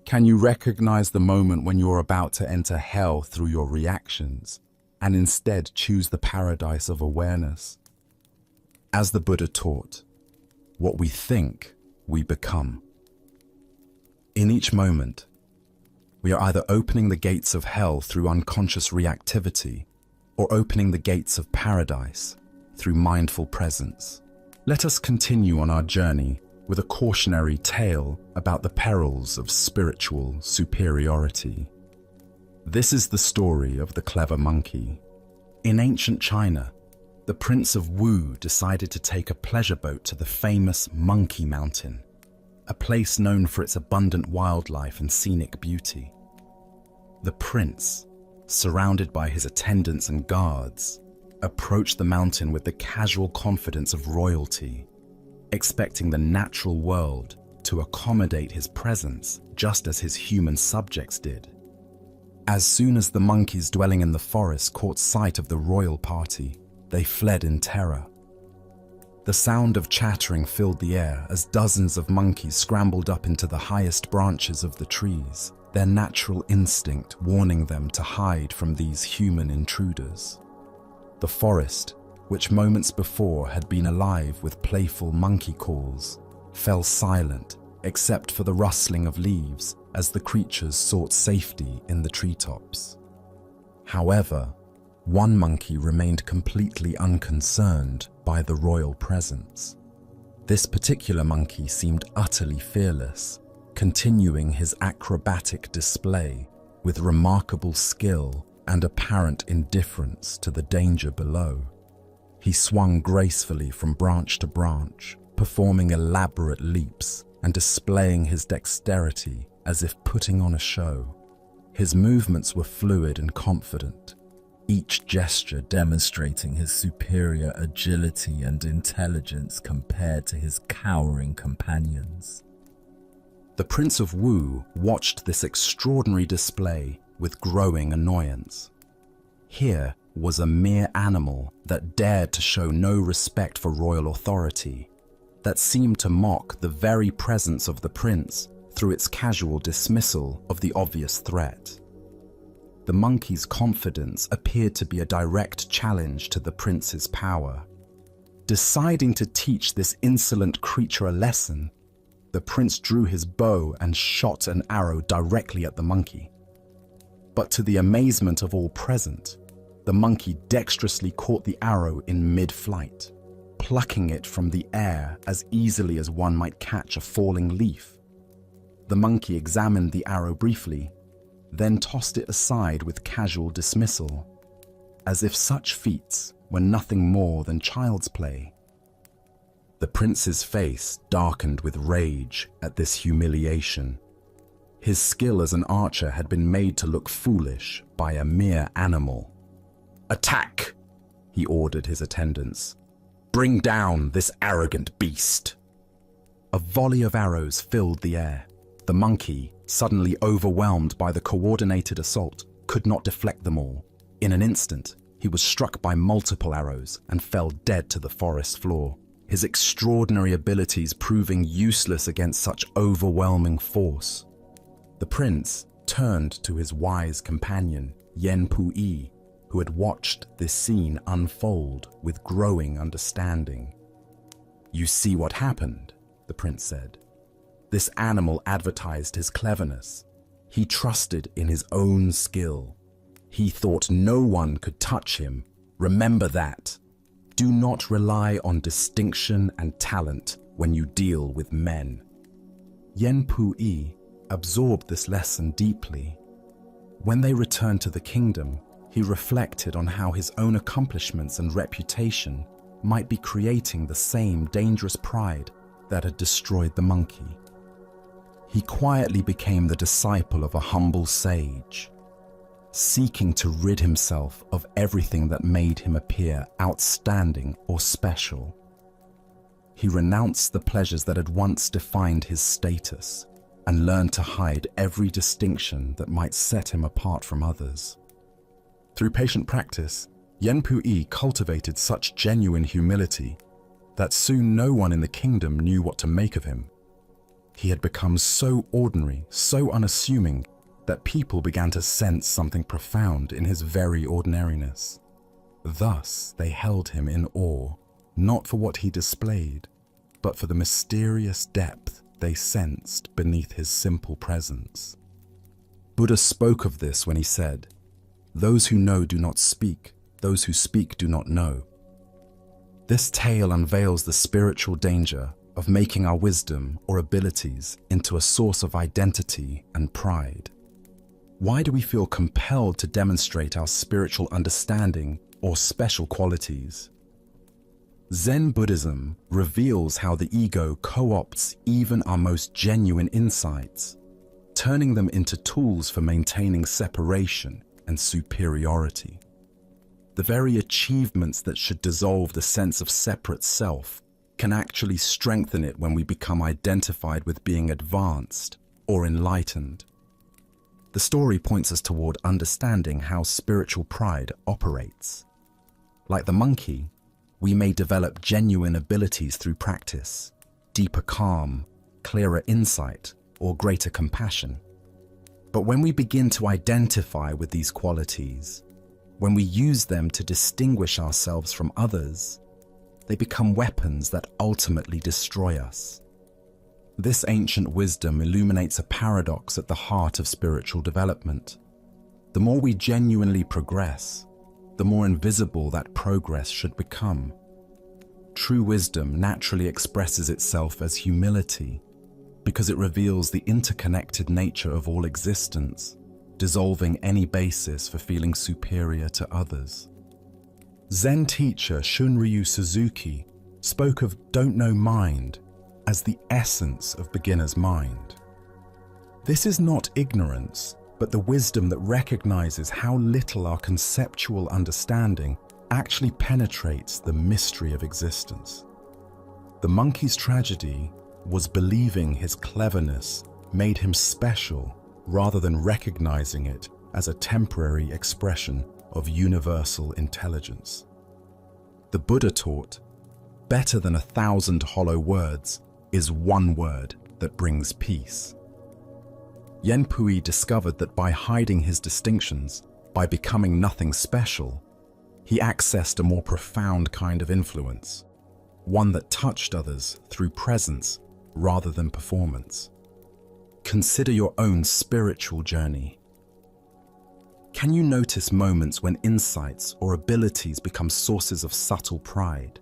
Can you recognize the moment when you're about to enter hell through your reactions and instead choose the paradise of awareness? As the Buddha taught, what we think, we become. In each moment, we are either opening the gates of hell through unconscious reactivity or opening the gates of paradise through mindful presence. Let us continue on our journey with a cautionary tale about the perils of spiritual superiority. This is the story of the clever monkey. In ancient China, the Prince of Wu decided to take a pleasure boat to the famous Monkey Mountain, a place known for its abundant wildlife and scenic beauty. The prince, surrounded by his attendants and guards, approached the mountain with the casual confidence of royalty, expecting the natural world to accommodate his presence just as his human subjects did. As soon as the monkeys dwelling in the forest caught sight of the royal party, they fled in terror. The sound of chattering filled the air as dozens of monkeys scrambled up into the highest branches of the trees, their natural instinct warning them to hide from these human intruders. The forest, which moments before had been alive with playful monkey calls, fell silent except for the rustling of leaves as the creatures sought safety in the treetops. However, one monkey remained completely unconcerned by the royal presence. This particular monkey seemed utterly fearless, continuing his acrobatic display with remarkable skill and apparent indifference to the danger below. He swung gracefully from branch to branch, performing elaborate leaps and displaying his dexterity as if putting on a show. His movements were fluid and confident, each gesture demonstrating his superior agility and intelligence compared to his cowering companions. The Prince of Wu watched this extraordinary display with growing annoyance. Here was a mere animal that dared to show no respect for royal authority, that seemed to mock the very presence of the prince through its casual dismissal of the obvious threat. The monkey's confidence appeared to be a direct challenge to the prince's power. Deciding to teach this insolent creature a lesson, the prince drew his bow and shot an arrow directly at the monkey. But to the amazement of all present, the monkey dexterously caught the arrow in mid-flight, plucking it from the air as easily as one might catch a falling leaf. The monkey examined the arrow briefly, then tossed it aside with casual dismissal, as if such feats were nothing more than child's play. The prince's face darkened with rage at this humiliation. His skill as an archer had been made to look foolish by a mere animal. "Attack!" he ordered his attendants. "Bring down this arrogant beast." A volley of arrows filled the air. The monkey, suddenly overwhelmed by the coordinated assault, could not deflect them all. In an instant, he was struck by multiple arrows and fell dead to the forest floor, his extraordinary abilities proving useless against such overwhelming force. The prince turned to his wise companion, Yen Puyi, who had watched this scene unfold with growing understanding. "You see what happened," the prince said. "This animal advertised his cleverness. He trusted in his own skill. He thought no one could touch him. Remember that. Do not rely on distinction and talent when you deal with men." Yen Puyi absorbed this lesson deeply. When they returned to the kingdom, he reflected on how his own accomplishments and reputation might be creating the same dangerous pride that had destroyed the monkey. He quietly became the disciple of a humble sage, seeking to rid himself of everything that made him appear outstanding or special. He renounced the pleasures that had once defined his status and learned to hide every distinction that might set him apart from others. Through patient practice, Yen Puyi cultivated such genuine humility that soon no one in the kingdom knew what to make of him. He had become so ordinary, so unassuming, that people began to sense something profound in his very ordinariness. Thus, they held him in awe, not for what he displayed, but for the mysterious depth they sensed beneath his simple presence. Buddha spoke of this when he said, "Those who know do not speak, those who speak do not know." This tale unveils the spiritual danger of making our wisdom or abilities into a source of identity and pride. Why do we feel compelled to demonstrate our spiritual understanding or special qualities? Zen Buddhism reveals how the ego co-opts even our most genuine insights, turning them into tools for maintaining separation and superiority. The very achievements that should dissolve the sense of separate self can actually strengthen it when we become identified with being advanced or enlightened. The story points us toward understanding how spiritual pride operates. Like the monkey, we may develop genuine abilities through practice, deeper calm, clearer insight, or greater compassion. But when we begin to identify with these qualities, when we use them to distinguish ourselves from others, they become weapons that ultimately destroy us. This ancient wisdom illuminates a paradox at the heart of spiritual development. The more we genuinely progress, the more invisible that progress should become. True wisdom naturally expresses itself as humility because it reveals the interconnected nature of all existence, dissolving any basis for feeling superior to others. Zen teacher Shunryu Suzuki spoke of "don't know mind" as the essence of beginner's mind. This is not ignorance, but the wisdom that recognizes how little our conceptual understanding actually penetrates the mystery of existence. The monkey's tragedy was believing his cleverness made him special rather than recognizing it as a temporary expression of universal intelligence. The Buddha taught, "Better than 1,000 hollow words is one word that brings peace." Yen Puyi discovered that by hiding his distinctions, by becoming nothing special, he accessed a more profound kind of influence, one that touched others through presence rather than performance. Consider your own spiritual journey. Can you notice moments when insights or abilities become sources of subtle pride?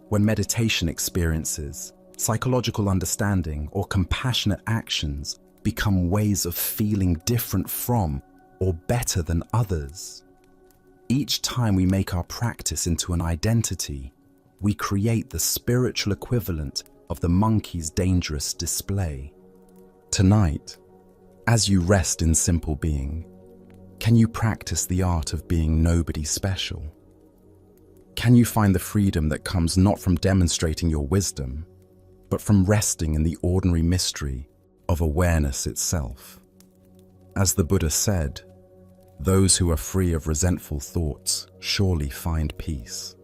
When meditation experiences, psychological understanding, or compassionate actions become ways of feeling different from or better than others? Each time we make our practice into an identity, we create the spiritual equivalent of the monkey's dangerous display. Tonight, as you rest in simple being, can you practice the art of being nobody special? Can you find the freedom that comes not from demonstrating your wisdom, but from resting in the ordinary mystery of awareness itself? As the Buddha said, "Those who are free of resentful thoughts surely find peace."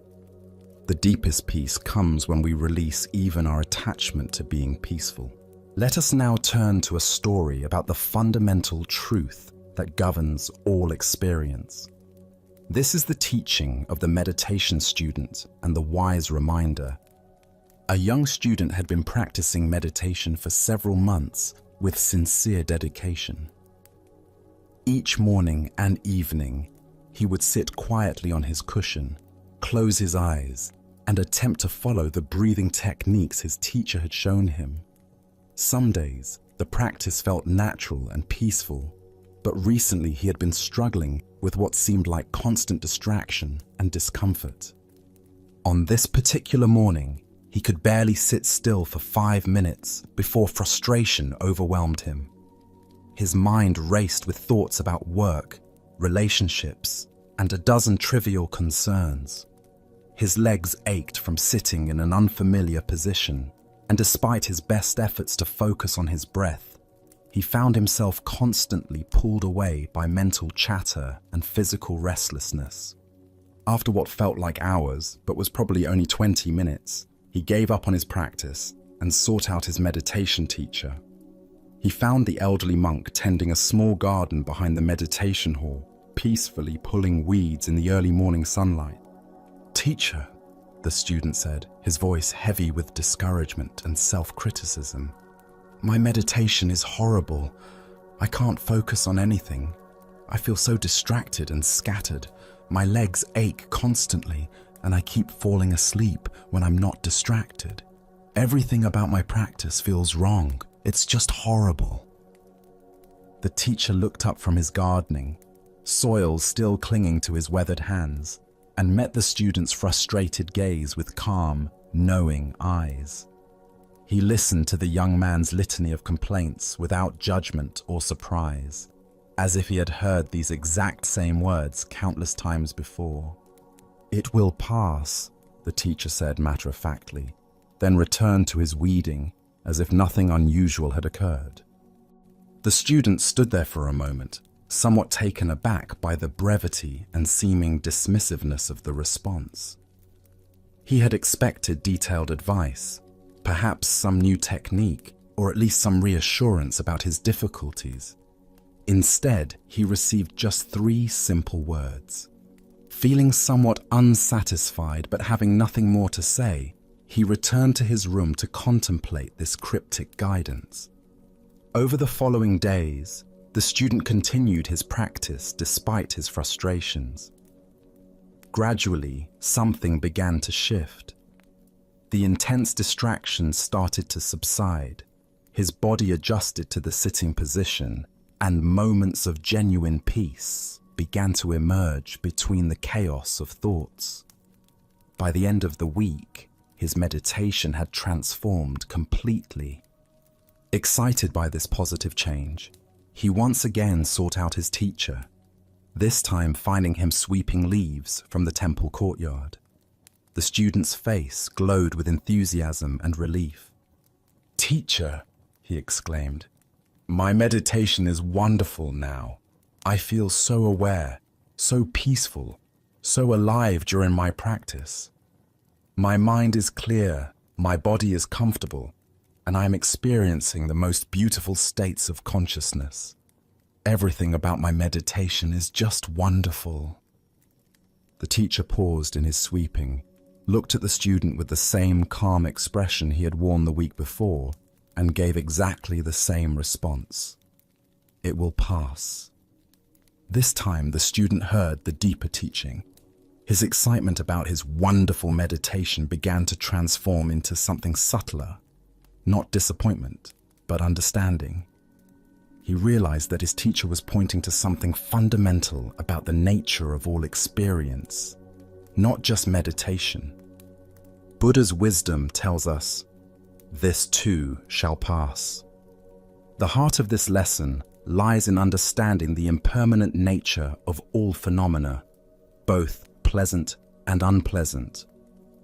The deepest peace comes when we release even our attachment to being peaceful. Let us now turn to a story about the fundamental truth that governs all experience. This is the teaching of the meditation student and the wise reminder. A young student had been practicing meditation for several months with sincere dedication. Each morning and evening, he would sit quietly on his cushion, close his eyes, and attempt to follow the breathing techniques his teacher had shown him. Some days, the practice felt natural and peaceful, but recently he had been struggling with what seemed like constant distraction and discomfort. On this particular morning, he could barely sit still for 5 minutes before frustration overwhelmed him. His mind raced with thoughts about work, relationships, and a dozen trivial concerns. His legs ached from sitting in an unfamiliar position, and despite his best efforts to focus on his breath, he found himself constantly pulled away by mental chatter and physical restlessness. After what felt like hours, but was probably only 20 minutes, he gave up on his practice and sought out his meditation teacher. He found the elderly monk tending a small garden behind the meditation hall, peacefully pulling weeds in the early morning sunlight. "Teacher," the student said, his voice heavy with discouragement and self-criticism, "my meditation is horrible. I can't focus on anything. I feel so distracted and scattered. My legs ache constantly, and I keep falling asleep when I'm not distracted. Everything about my practice feels wrong. It's just horrible." The teacher looked up from his gardening, soil still clinging to his weathered hands, and met the student's frustrated gaze with calm, knowing eyes. He listened to the young man's litany of complaints without judgment or surprise, as if he had heard these exact same words countless times before. "It will pass," the teacher said matter-of-factly, then returned to his weeding as if nothing unusual had occurred. The student stood there for a moment, somewhat taken aback by the brevity and seeming dismissiveness of the response. He had expected detailed advice, perhaps some new technique, or at least some reassurance about his difficulties. Instead, he received just 3 simple words. Feeling somewhat unsatisfied but having nothing more to say, he returned to his room to contemplate this cryptic guidance. Over the following days, the student continued his practice despite his frustrations. Gradually, something began to shift. The intense distractions started to subside. His body adjusted to the sitting position, and moments of genuine peace began to emerge between the chaos of thoughts. By the end of the week, his meditation had transformed completely. Excited by this positive change, he once again sought out his teacher, this time finding him sweeping leaves from the temple courtyard. The student's face glowed with enthusiasm and relief. "Teacher," he exclaimed, "my meditation is wonderful now. I feel so aware, so peaceful, so alive during my practice. My mind is clear, my body is comfortable, and I am experiencing the most beautiful states of consciousness. Everything about my meditation is just wonderful." The teacher paused in his sweeping, looked at the student with the same calm expression he had worn the week before, and gave exactly the same response. "It will pass." This time the student heard the deeper teaching. His excitement about his wonderful meditation began to transform into something subtler, not disappointment, but understanding. He realized that his teacher was pointing to something fundamental about the nature of all experience, not just meditation. Buddha's wisdom tells us, "This too shall pass." The heart of this lesson lies in understanding the impermanent nature of all phenomena, both pleasant and unpleasant,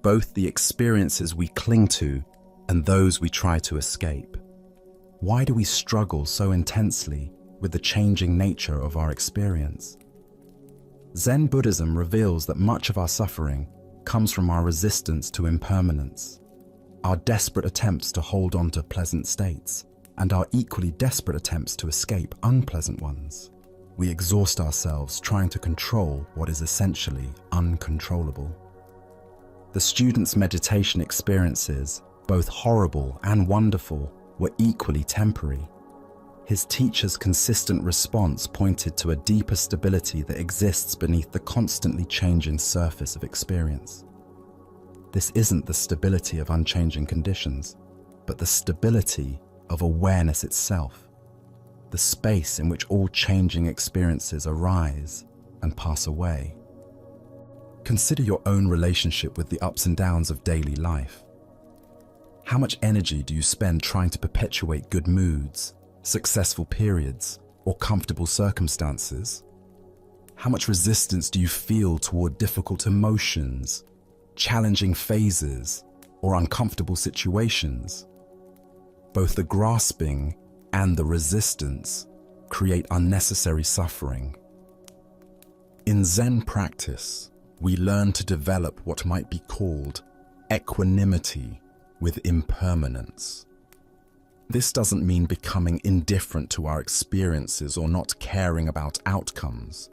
both the experiences we cling to and those we try to escape. Why do we struggle so intensely with the changing nature of our experience? Zen Buddhism reveals that much of our suffering comes from our resistance to impermanence, our desperate attempts to hold on to pleasant states, and our equally desperate attempts to escape unpleasant ones. We exhaust ourselves trying to control what is essentially uncontrollable. The student's meditation experiences, both horrible and wonderful, were equally temporary. His teacher's consistent response pointed to a deeper stability that exists beneath the constantly changing surface of experience. This isn't the stability of unchanging conditions, but the stability of awareness itself, the space in which all changing experiences arise and pass away. Consider your own relationship with the ups and downs of daily life. How much energy do you spend trying to perpetuate good moods, successful periods, or comfortable circumstances? How much resistance do you feel toward difficult emotions, challenging phases, or uncomfortable situations? Both the grasping and the resistance create unnecessary suffering. In Zen practice, we learn to develop what might be called equanimity with impermanence. This doesn't mean becoming indifferent to our experiences or not caring about outcomes.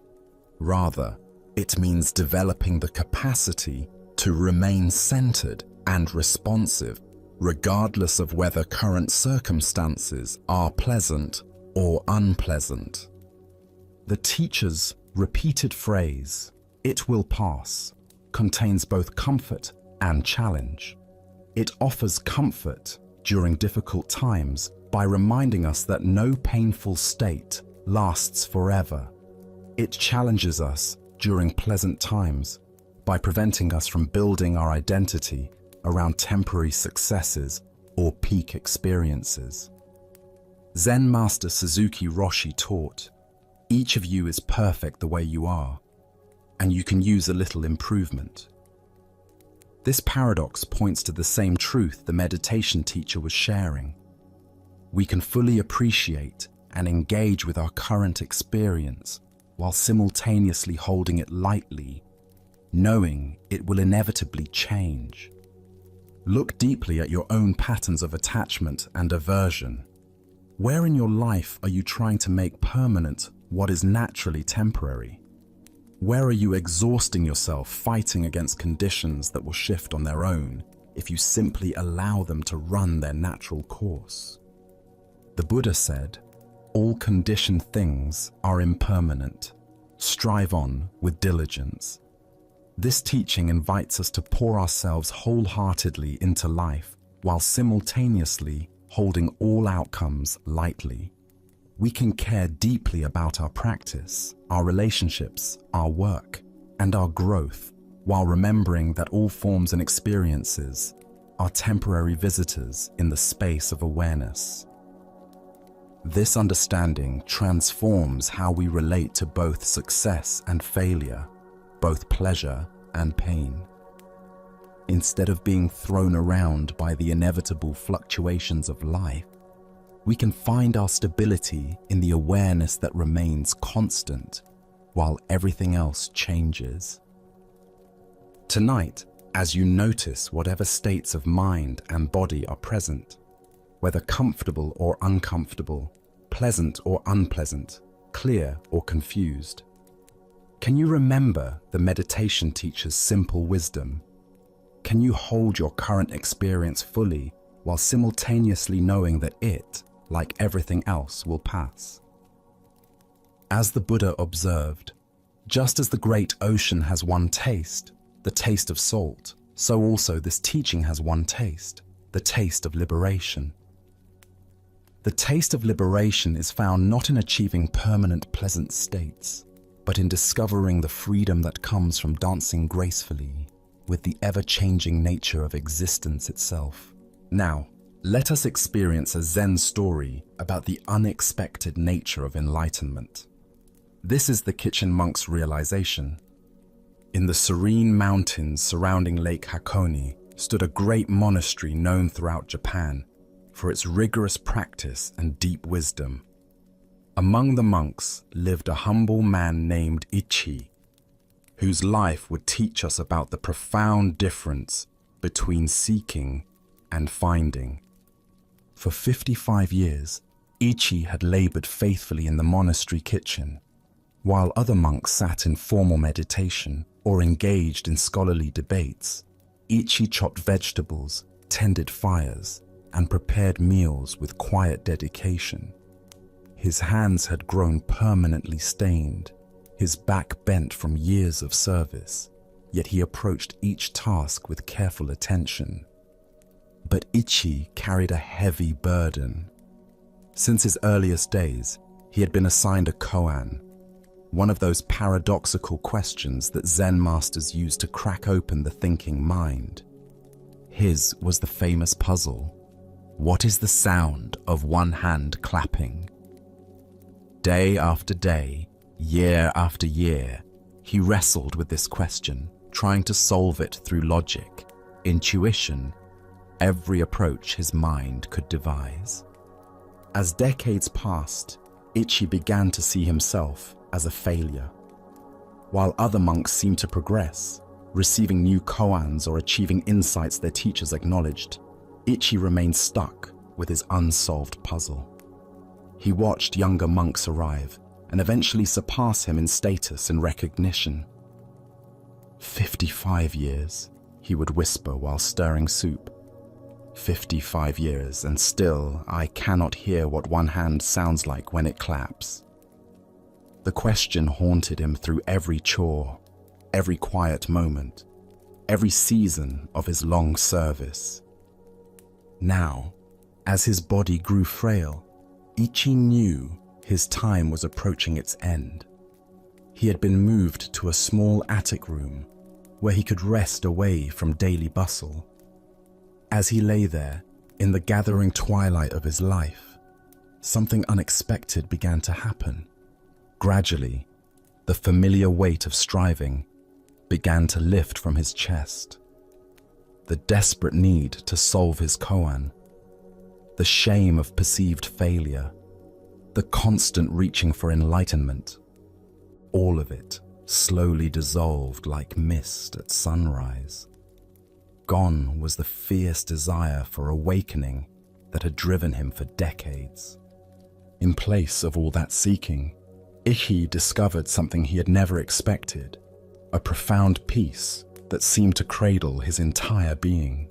Rather, it means developing the capacity to remain centered and responsive, regardless of whether current circumstances are pleasant or unpleasant. The teacher's repeated phrase, "It will pass," contains both comfort and challenge. It offers comfort during difficult times by reminding us that no painful state lasts forever. It challenges us during pleasant times by preventing us from building our identity around temporary successes or peak experiences. Zen Master Suzuki Roshi taught, "Each of you is perfect the way you are, and you can use a little improvement." This paradox points to the same truth the meditation teacher was sharing. We can fully appreciate and engage with our current experience while simultaneously holding it lightly, knowing it will inevitably change. Look deeply at your own patterns of attachment and aversion. Where in your life are you trying to make permanent what is naturally temporary? Where are you exhausting yourself fighting against conditions that will shift on their own if you simply allow them to run their natural course? The Buddha said, "All conditioned things are impermanent. Strive on with diligence." This teaching invites us to pour ourselves wholeheartedly into life while simultaneously holding all outcomes lightly. We can care deeply about our practice, our relationships, our work, and our growth, while remembering that all forms and experiences are temporary visitors in the space of awareness. This understanding transforms how we relate to both success and failure, both pleasure and pain. Instead of being thrown around by the inevitable fluctuations of life, we can find our stability in the awareness that remains constant while everything else changes. Tonight, as you notice whatever states of mind and body are present, whether comfortable or uncomfortable, pleasant or unpleasant, clear or confused, can you remember the meditation teacher's simple wisdom? Can you hold your current experience fully while simultaneously knowing that it, like everything else, will pass? As the Buddha observed, just as the great ocean has one taste, the taste of salt, so also this teaching has one taste, the taste of liberation. The taste of liberation is found not in achieving permanent pleasant states, but in discovering the freedom that comes from dancing gracefully with the ever-changing nature of existence itself. Now, let us experience a Zen story about the unexpected nature of enlightenment. This is the kitchen monk's realization. In the serene mountains surrounding Lake Hakone stood a great monastery known throughout Japan for its rigorous practice and deep wisdom. Among the monks lived a humble man named Ichi, whose life would teach us about the profound difference between seeking and finding. For 55 years, Ichi had labored faithfully in the monastery kitchen, while other monks sat in formal meditation or engaged in scholarly debates. Ichi chopped vegetables, tended fires, and prepared meals with quiet dedication. His hands had grown permanently stained, his back bent from years of service, yet he approached each task with careful attention. But Ichi carried a heavy burden. Since his earliest days, he had been assigned a koan, one of those paradoxical questions that Zen masters use to crack open the thinking mind. His was the famous puzzle: what is the sound of one hand clapping? Day after day, year after year, he wrestled with this question, trying to solve it through logic, intuition, every approach his mind could devise. As decades passed, Ichi began to see himself as a failure. While other monks seemed to progress, receiving new koans or achieving insights their teachers acknowledged, Ichi remained stuck with his unsolved puzzle. He watched younger monks arrive and eventually surpass him in status and recognition. 55 years, he would whisper while stirring soup. 55 years, and still I cannot hear what one hand sounds like when it claps. The question haunted him through every chore, every quiet moment, every season of his long service. Now, as his body grew frail, Ichi knew his time was approaching its end. He had been moved to a small attic room where he could rest away from daily bustle. As he lay there, in the gathering twilight of his life, something unexpected began to happen. Gradually, the familiar weight of striving began to lift from his chest. The desperate need to solve his koan, the shame of perceived failure, the constant reaching for enlightenment, all of it slowly dissolved like mist at sunrise. Gone was the fierce desire for awakening that had driven him for decades. In place of all that seeking, Ichi discovered something he had never expected, a profound peace that seemed to cradle his entire being.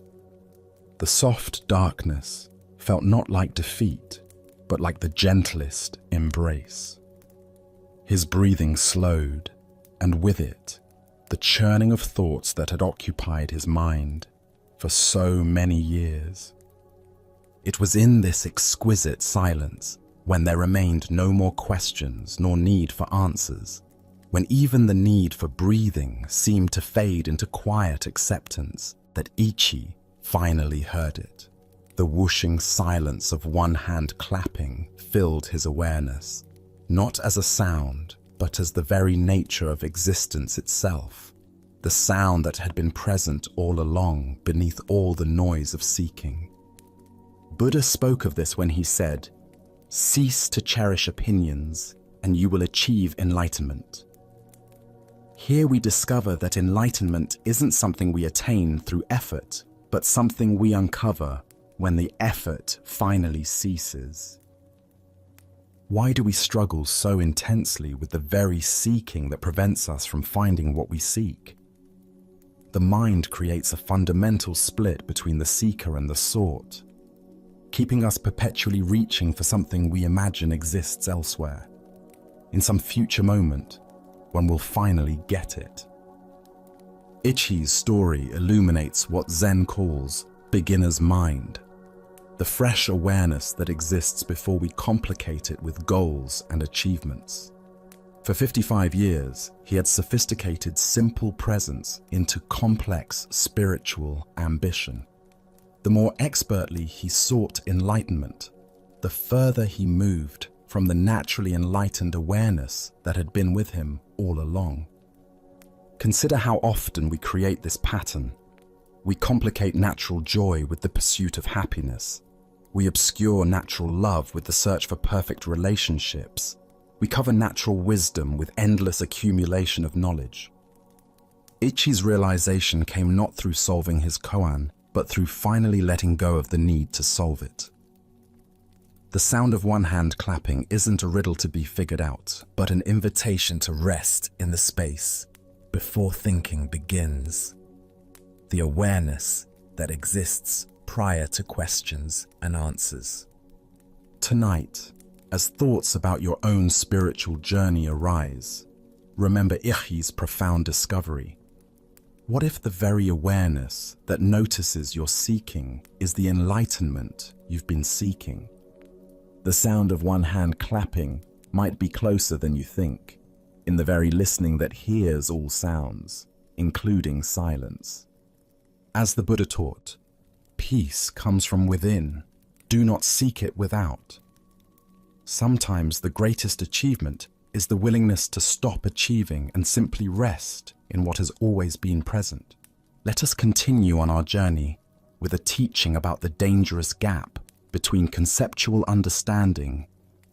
The soft darkness felt not like defeat, but like the gentlest embrace. His breathing slowed, and with it, the churning of thoughts that had occupied his mind for so many years. It was in this exquisite silence, when there remained no more questions nor need for answers, when even the need for breathing seemed to fade into quiet acceptance, that Ichi finally heard it. The whooshing silence of one hand clapping filled his awareness, not as a sound, but as the very nature of existence itself, the sound that had been present all along beneath all the noise of seeking. Buddha spoke of this when he said, "Cease to cherish opinions, and you will achieve enlightenment." Here we discover that enlightenment isn't something we attain through effort, but something we uncover when the effort finally ceases. Why do we struggle so intensely with the very seeking that prevents us from finding what we seek? The mind creates a fundamental split between the seeker and the sought, keeping us perpetually reaching for something we imagine exists elsewhere, in some future moment when we'll finally get it. Ichi's story illuminates what Zen calls beginner's mind, the fresh awareness that exists before we complicate it with goals and achievements. For 55 years, he had sophisticated simple presence into complex spiritual ambition. The more expertly he sought enlightenment, the further he moved from the naturally enlightened awareness that had been with him all along. Consider how often we create this pattern. We complicate natural joy with the pursuit of happiness. We obscure natural love with the search for perfect relationships. We cover natural wisdom with endless accumulation of knowledge. Ichi's realization came not through solving his koan, but through finally letting go of the need to solve it. The sound of one hand clapping isn't a riddle to be figured out, but an invitation to rest in the space before thinking begins. The awareness that exists prior to questions and answers. Tonight, as thoughts about your own spiritual journey arise, remember Ichi's profound discovery. What if the very awareness that notices your seeking is the enlightenment you've been seeking? The sound of one hand clapping might be closer than you think. in the very listening that hears all sounds, including silence. As the Buddha taught, peace comes from within. Do not seek it without. Sometimes the greatest achievement is the willingness to stop achieving and simply rest in what has always been present. Let us continue on our journey with a teaching about the dangerous gap between conceptual understanding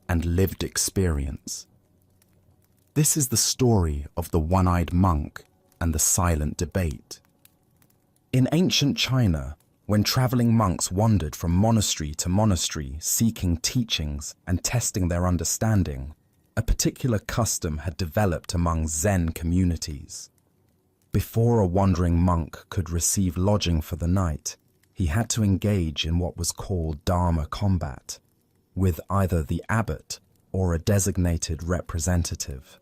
and lived experience. This is the story of the one-eyed monk and the silent debate. In ancient China, when traveling monks wandered from monastery to monastery seeking teachings and testing their understanding, a particular custom had developed among Zen communities. Before a wandering monk could receive lodging for the night, he had to engage in what was called Dharma combat, with either the abbot or a designated representative.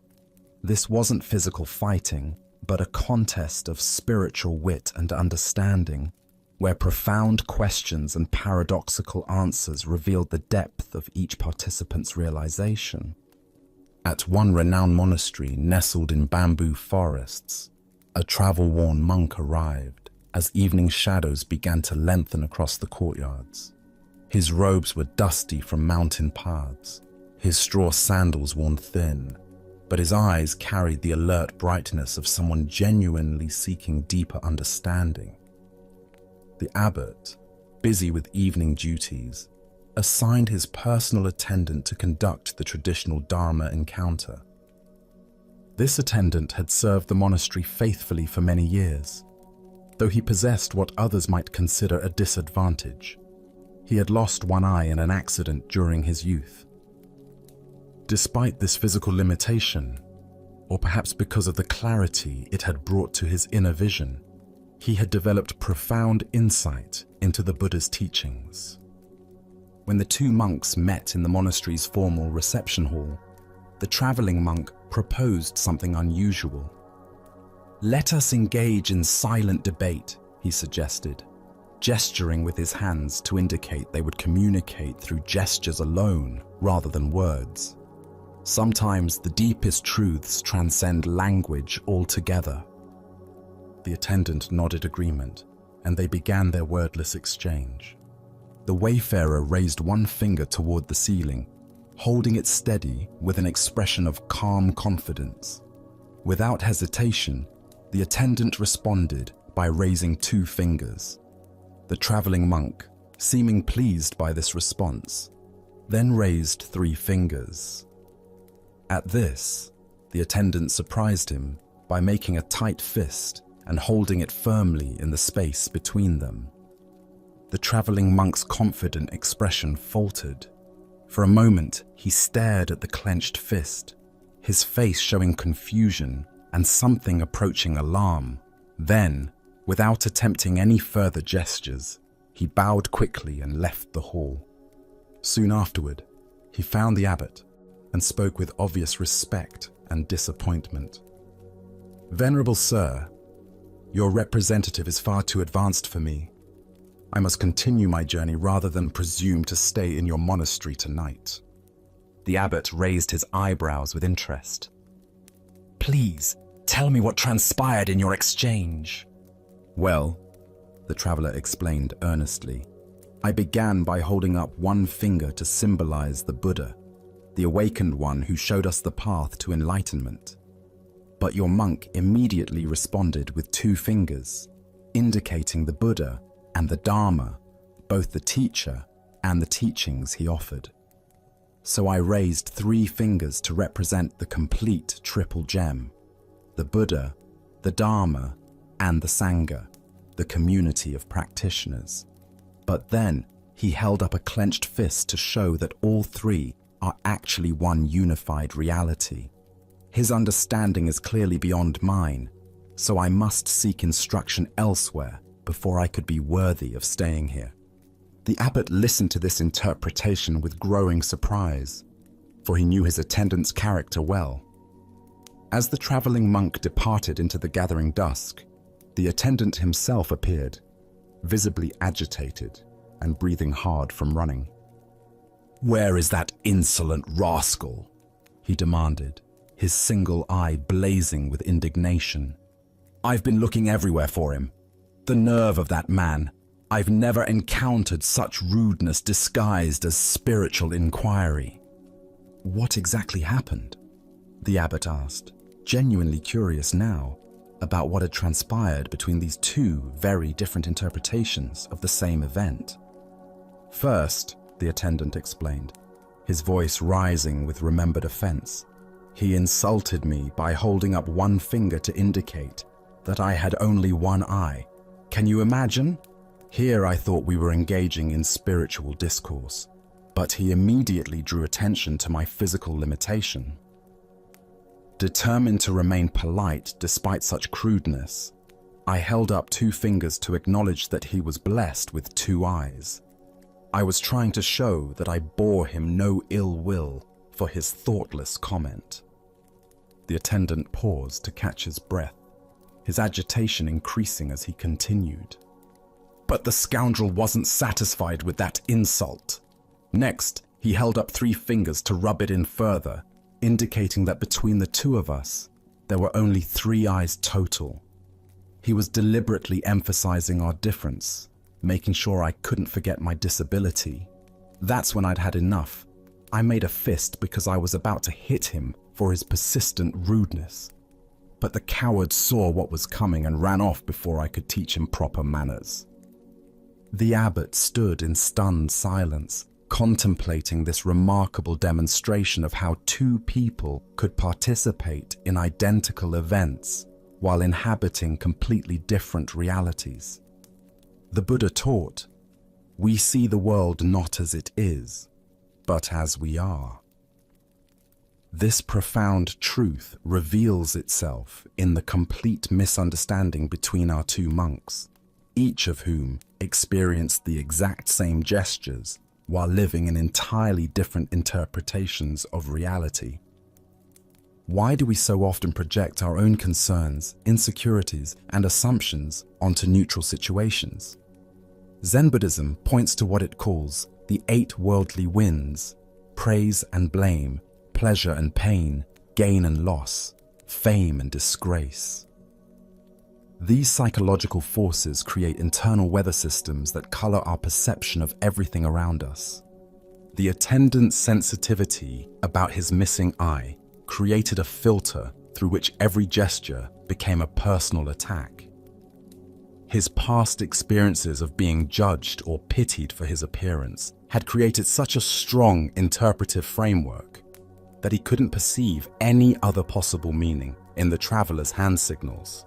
This wasn't physical fighting, but a contest of spiritual wit and understanding, where profound questions and paradoxical answers revealed the depth of each participant's realization. At one renowned monastery nestled in bamboo forests, a travel-worn monk arrived as evening shadows began to lengthen across the courtyards. His robes were dusty from mountain paths, his straw sandals worn thin, but his eyes carried the alert brightness of someone genuinely seeking deeper understanding. The abbot, busy with evening duties, assigned his personal attendant to conduct the traditional Dharma encounter. This attendant had served the monastery faithfully for many years, though he possessed what others might consider a disadvantage. He had lost one eye in an accident during his youth. Despite this physical limitation, or perhaps because of the clarity it had brought to his inner vision, he had developed profound insight into the Buddha's teachings. When the two monks met in the monastery's formal reception hall, the traveling monk proposed something unusual. "Let us engage in silent debate," he suggested, gesturing with his hands to indicate they would communicate through gestures alone rather than words. Sometimes the deepest truths transcend language altogether. The attendant nodded agreement, and they began their wordless exchange. The wayfarer raised one finger toward the ceiling, holding it steady with an expression of calm confidence. Without hesitation, the attendant responded by raising two fingers. The traveling monk, seeming pleased by this response, then raised 3 fingers. At this, the attendant surprised him by making a tight fist and holding it firmly in the space between them. The traveling monk's confident expression faltered. For a moment, he stared at the clenched fist, his face showing confusion and something approaching alarm. Then, without attempting any further gestures, he bowed quickly and left the hall. Soon afterward, he found the abbot and spoke with obvious respect and disappointment. "Venerable Sir, your representative is far too advanced for me. I must continue my journey rather than presume to stay in your monastery tonight." The abbot raised his eyebrows with interest. "Please, tell me what transpired in your exchange." "Well," the traveler explained earnestly, "I began by holding up one finger to symbolize the Buddha, the awakened one who showed us the path to enlightenment. But your monk immediately responded with 2 fingers, indicating the Buddha and the Dharma, both the teacher and the teachings he offered. So I raised 3 fingers to represent the complete triple gem: the Buddha, the Dharma, and the Sangha, the community of practitioners. But then he held up a clenched fist to show that all 3 are actually one unified reality. His understanding is clearly beyond mine, so I must seek instruction elsewhere before I could be worthy of staying here." The abbot listened to this interpretation with growing surprise, for he knew his attendant's character well. As the traveling monk departed into the gathering dusk, the attendant himself appeared, visibly agitated and breathing hard from running. "Where is that insolent rascal?" he demanded, his single eye blazing with indignation. "I've been looking everywhere for him. The nerve of that man. I've never encountered such rudeness disguised as spiritual inquiry." "What exactly happened?" the abbot asked, genuinely curious now about what had transpired between these two very different interpretations of the same event. "First," the attendant explained, his voice rising with remembered offense, "he insulted me by holding up one finger to indicate that I had only one eye. Can you imagine? Here I thought we were engaging in spiritual discourse, but he immediately drew attention to my physical limitation. Determined to remain polite despite such crudeness, I held up two fingers to acknowledge that he was blessed with two eyes. I was trying to show that I bore him no ill will for his thoughtless comment." The attendant paused to catch his breath, his agitation increasing as he continued. "But the scoundrel wasn't satisfied with that insult. Next, he held up 3 fingers to rub it in further, indicating that between the two of us, there were only 3 eyes total. He was deliberately emphasizing our difference, making sure I couldn't forget my disability. That's when I'd had enough. I made a fist because I was about to hit him for his persistent rudeness. But the coward saw what was coming and ran off before I could teach him proper manners." The abbot stood in stunned silence, contemplating this remarkable demonstration of how two people could participate in identical events while inhabiting completely different realities. The Buddha taught, "We see the world not as it is, but as we are." This profound truth reveals itself in the complete misunderstanding between our two monks, each of whom experienced the exact same gestures while living in entirely different interpretations of reality. Why do we so often project our own concerns, insecurities, and assumptions onto neutral situations? Zen Buddhism points to what it calls the 8 worldly winds: praise and blame, pleasure and pain, gain and loss, fame and disgrace. These psychological forces create internal weather systems that color our perception of everything around us. The attendant's sensitivity about his missing eye created a filter through which every gesture became a personal attack. His past experiences of being judged or pitied for his appearance had created such a strong interpretive framework that he couldn't perceive any other possible meaning in the traveler's hand signals.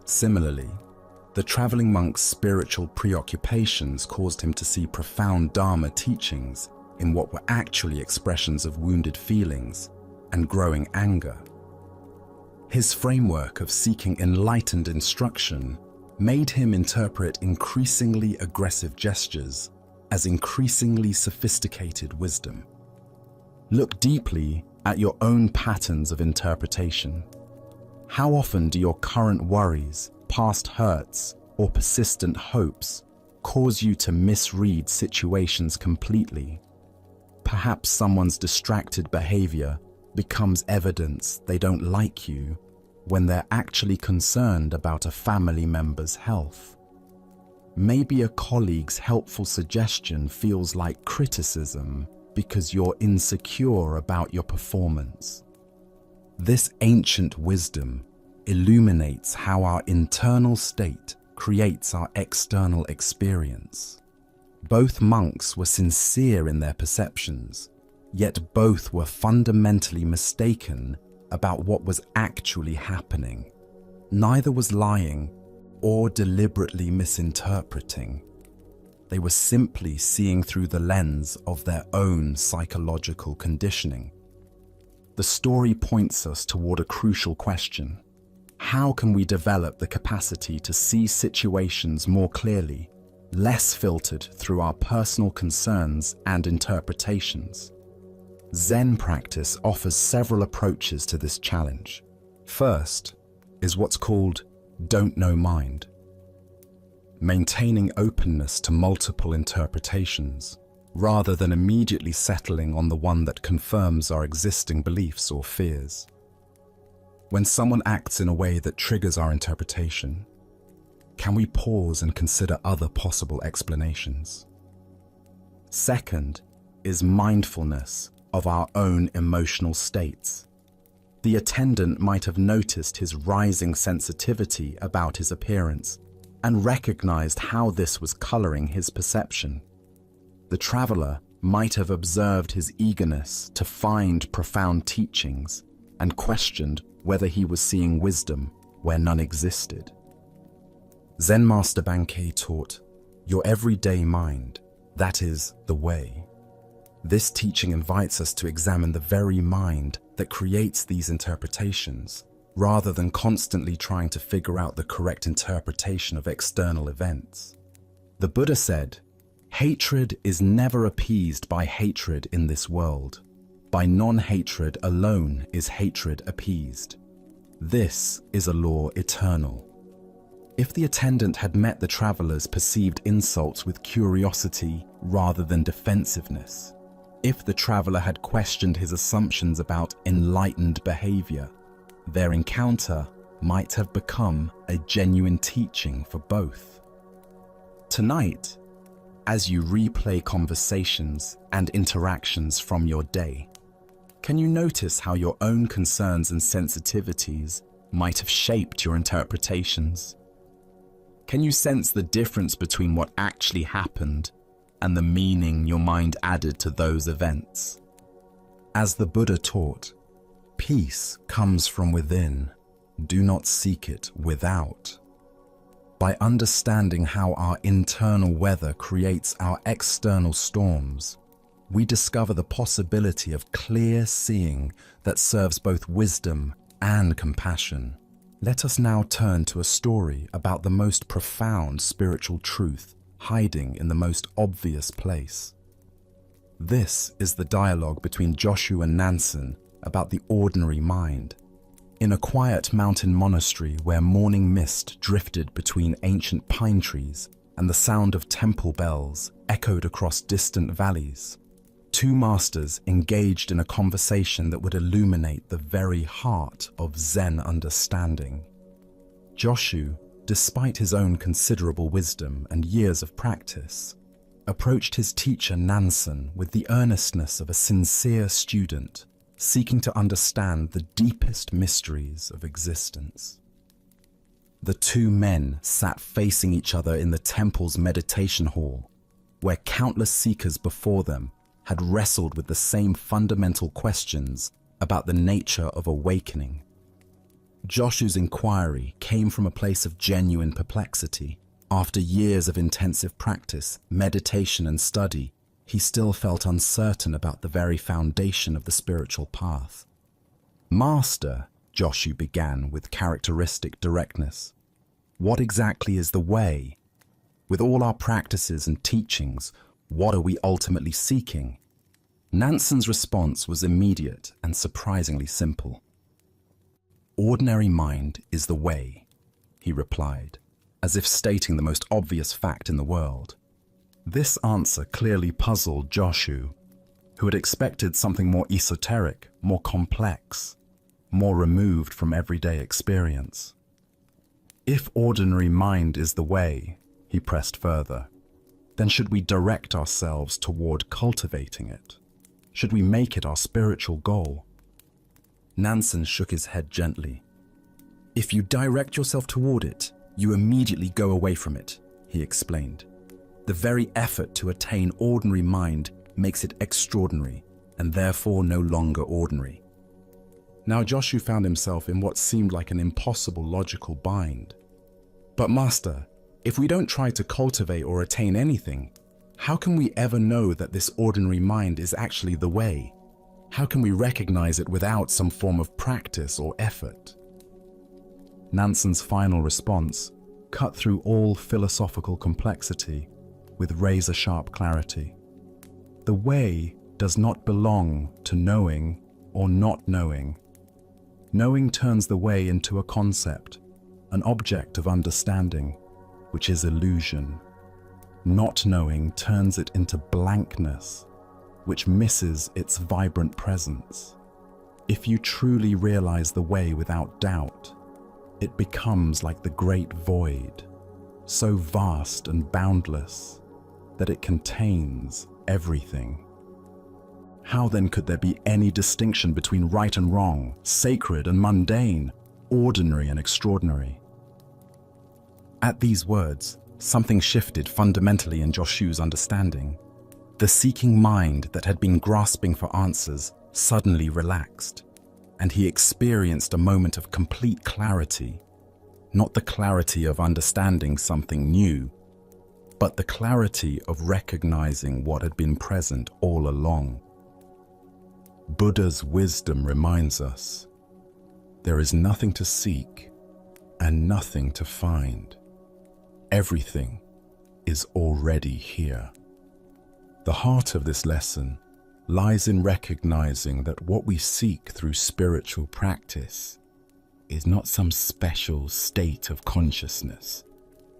Similarly, the traveling monk's spiritual preoccupations caused him to see profound Dharma teachings in what were actually expressions of wounded feelings and growing anger. His framework of seeking enlightened instruction made him interpret increasingly aggressive gestures as increasingly sophisticated wisdom. Look deeply at your own patterns of interpretation. How often do your current worries, past hurts, or persistent hopes cause you to misread situations completely? Perhaps someone's distracted behavior becomes evidence they don't like you when they're actually concerned about a family member's health. Maybe a colleague's helpful suggestion feels like criticism because you're insecure about your performance. This ancient wisdom illuminates how our internal state creates our external experience. Both monks were sincere in their perceptions, yet both were fundamentally mistaken about what was actually happening. Neither was lying or deliberately misinterpreting. They were simply seeing through the lens of their own psychological conditioning. The story points us toward a crucial question. How can we develop the capacity to see situations more clearly, less filtered through our personal concerns and interpretations? Zen practice offers several approaches to this challenge. First is what's called don't know mind. Maintaining openness to multiple interpretations, rather than immediately settling on the one that confirms our existing beliefs or fears. When someone acts in a way that triggers our interpretation, can we pause and consider other possible explanations? Second is mindfulness of our own emotional states. The attendant might have noticed his rising sensitivity about his appearance and recognized how this was coloring his perception. The traveler might have observed his eagerness to find profound teachings and questioned whether he was seeing wisdom where none existed. Zen Master Bankei taught, "Your everyday mind, that is the way." This teaching invites us to examine the very mind that creates these interpretations, rather than constantly trying to figure out the correct interpretation of external events. The Buddha said, "Hatred is never appeased by hatred in this world. By non-hatred alone is hatred appeased. This is a law eternal." If the attendant had met the traveler's perceived insults with curiosity rather than defensiveness, if the traveler had questioned his assumptions about enlightened behavior, their encounter might have become a genuine teaching for both. Tonight, as you replay conversations and interactions from your day, can you notice how your own concerns and sensitivities might have shaped your interpretations? Can you sense the difference between what actually happened and the meaning your mind added to those events? As the Buddha taught, peace comes from within. Do not seek it without. By understanding how our internal weather creates our external storms, we discover the possibility of clear seeing that serves both wisdom and compassion. Let us now turn to a story about the most profound spiritual truth hiding in the most obvious place. This is the dialogue between Joshu and Nansen about the ordinary mind. In a quiet mountain monastery where morning mist drifted between ancient pine trees and the sound of temple bells echoed across distant valleys, two masters engaged in a conversation that would illuminate the very heart of Zen understanding. Joshu, despite his own considerable wisdom and years of practice, approached his teacher Nansen with the earnestness of a sincere student seeking to understand the deepest mysteries of existence. The two men sat facing each other in the temple's meditation hall, where countless seekers before them had wrestled with the same fundamental questions about the nature of awakening. Joshu's inquiry came from a place of genuine perplexity. After years of intensive practice, meditation and study, he still felt uncertain about the very foundation of the spiritual path. "Master," Joshu began with characteristic directness, "what exactly is the way? With all our practices and teachings, what are we ultimately seeking?" Nansen's response was immediate and surprisingly simple. "Ordinary mind is the way," he replied, as if stating the most obvious fact in the world. This answer clearly puzzled Joshu, who had expected something more esoteric, more complex, more removed from everyday experience. "If ordinary mind is the way," he pressed further, "then should we direct ourselves toward cultivating it? Should we make it our spiritual goal?" Nansen shook his head gently. "If you direct yourself toward it, you immediately go away from it," he explained. "The very effort to attain ordinary mind makes it extraordinary, and therefore no longer ordinary." Now Joshu found himself in what seemed like an impossible logical bind. "But Master, if we don't try to cultivate or attain anything, how can we ever know that this ordinary mind is actually the way? How can we recognize it without some form of practice or effort?" Nansen's final response cut through all philosophical complexity with razor-sharp clarity. "The way does not belong to knowing or not knowing. Knowing turns the way into a concept, an object of understanding, which is illusion. Not knowing turns it into blankness, which misses its vibrant presence. If you truly realize the way without doubt, it becomes like the great void, so vast and boundless that it contains everything. How then could there be any distinction between right and wrong, sacred and mundane, ordinary and extraordinary? At these words, something shifted fundamentally in Joshu's understanding. The seeking mind that had been grasping for answers suddenly relaxed, and he experienced a moment of complete clarity. Not the clarity of understanding something new, but the clarity of recognizing what had been present all along. Buddha's wisdom reminds us, there is nothing to seek and nothing to find. Everything is already here. The heart of this lesson lies in recognizing that what we seek through spiritual practice is not some special state of consciousness,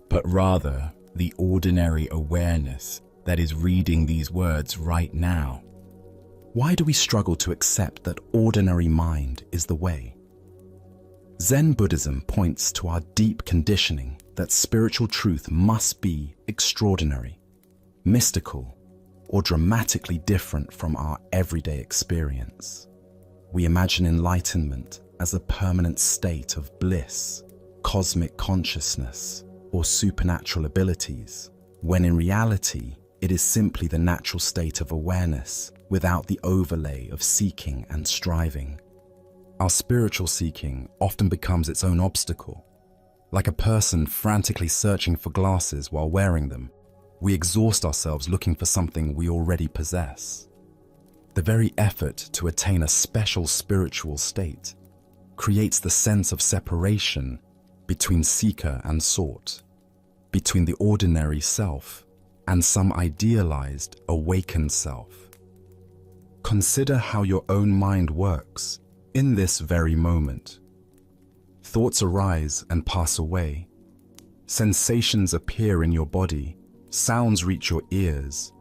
but rather the ordinary awareness that is reading these words right now. Why do we struggle to accept that ordinary mind is the way? Zen Buddhism points to our deep conditioning that spiritual truth must be extraordinary, mystical, or dramatically different from our everyday experience. We imagine enlightenment as a permanent state of bliss, cosmic consciousness, or supernatural abilities, when in reality, it is simply the natural state of awareness without the overlay of seeking and striving. Our spiritual seeking often becomes its own obstacle. Like a person frantically searching for glasses while wearing them, we exhaust ourselves looking for something we already possess. The very effort to attain a special spiritual state creates the sense of separation between seeker and sought, between the ordinary self and some idealized, awakened self. Consider how your own mind works in this very moment. Thoughts arise and pass away. Sensations appear in your body. Sounds reach your ears.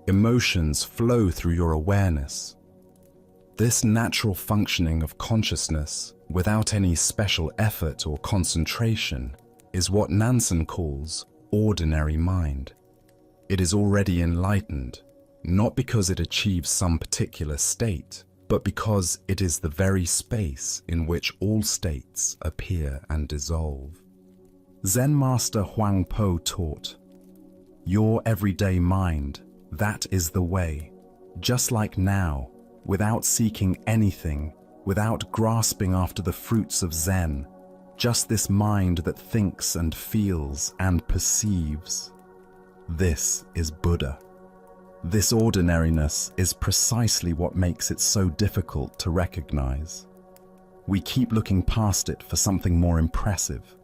Emotions flow through your awareness. This natural functioning of consciousness, without any special effort or concentration, is what Nansen calls ordinary mind. It is already enlightened, not because it achieves some particular state, but because it is the very space in which all states appear and dissolve. Zen Master Huang Po taught, "Your everyday mind, that is the way, just like now, without seeking anything, without grasping after the fruits of Zen, just this mind that thinks and feels and perceives. This is Buddha." This ordinariness is precisely what makes it so difficult to recognize. We keep looking past it for something more impressive.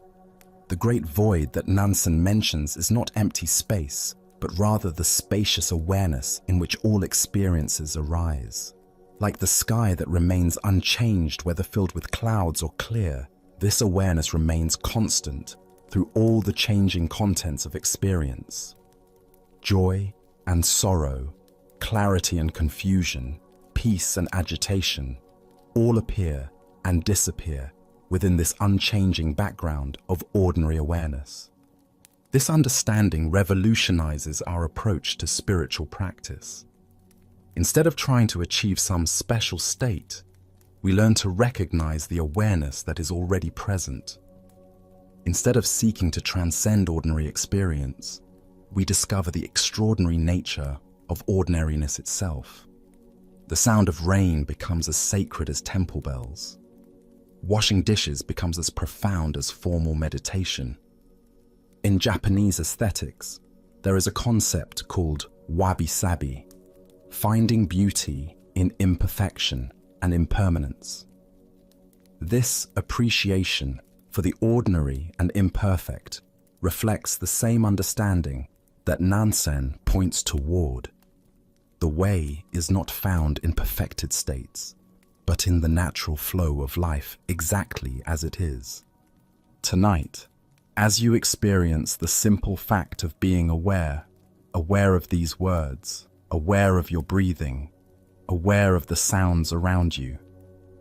The great void that Nansen mentions is not empty space, but rather the spacious awareness in which all experiences arise. Like the sky that remains unchanged whether filled with clouds or clear, this awareness remains constant through all the changing contents of experience. Joy and sorrow, clarity and confusion, peace and agitation, all appear and disappear within this unchanging background of ordinary awareness. This understanding revolutionizes our approach to spiritual practice. Instead of trying to achieve some special state, we learn to recognize the awareness that is already present. Instead of seeking to transcend ordinary experience, we discover the extraordinary nature of ordinariness itself. The sound of rain becomes as sacred as temple bells. Washing dishes becomes as profound as formal meditation. In Japanese aesthetics, there is a concept called wabi-sabi, finding beauty in imperfection and impermanence. This appreciation for the ordinary and imperfect reflects the same understanding that Nansen points toward. The way is not found in perfected states, but in the natural flow of life exactly as it is. Tonight, as you experience the simple fact of being aware, aware of these words, aware of your breathing, aware of the sounds around you.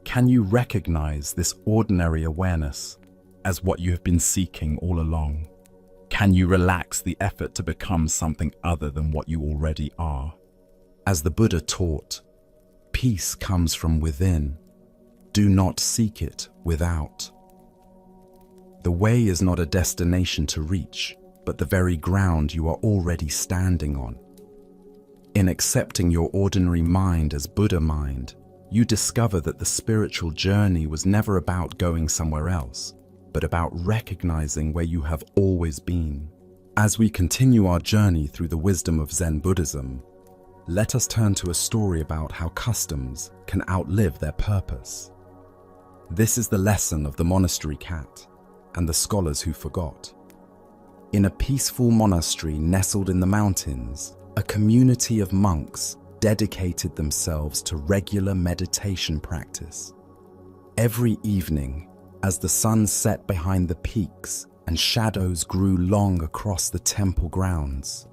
Can you recognize this ordinary awareness as what you have been seeking all along? Can you relax the effort to become something other than what you already are? As the Buddha taught, peace comes from within. Do not seek it without. The way is not a destination to reach, but the very ground you are already standing on. In accepting your ordinary mind as Buddha mind, you discover that the spiritual journey was never about going somewhere else, but about recognizing where you have always been. As we continue our journey through the wisdom of Zen Buddhism, let us turn to a story about how customs can outlive their purpose. This is the lesson of the monastery cat and the scholars who forgot. In a peaceful monastery nestled in the mountains, a community of monks dedicated themselves to regular meditation practice. Every evening, as the sun set behind the peaks and shadows grew long across the temple grounds,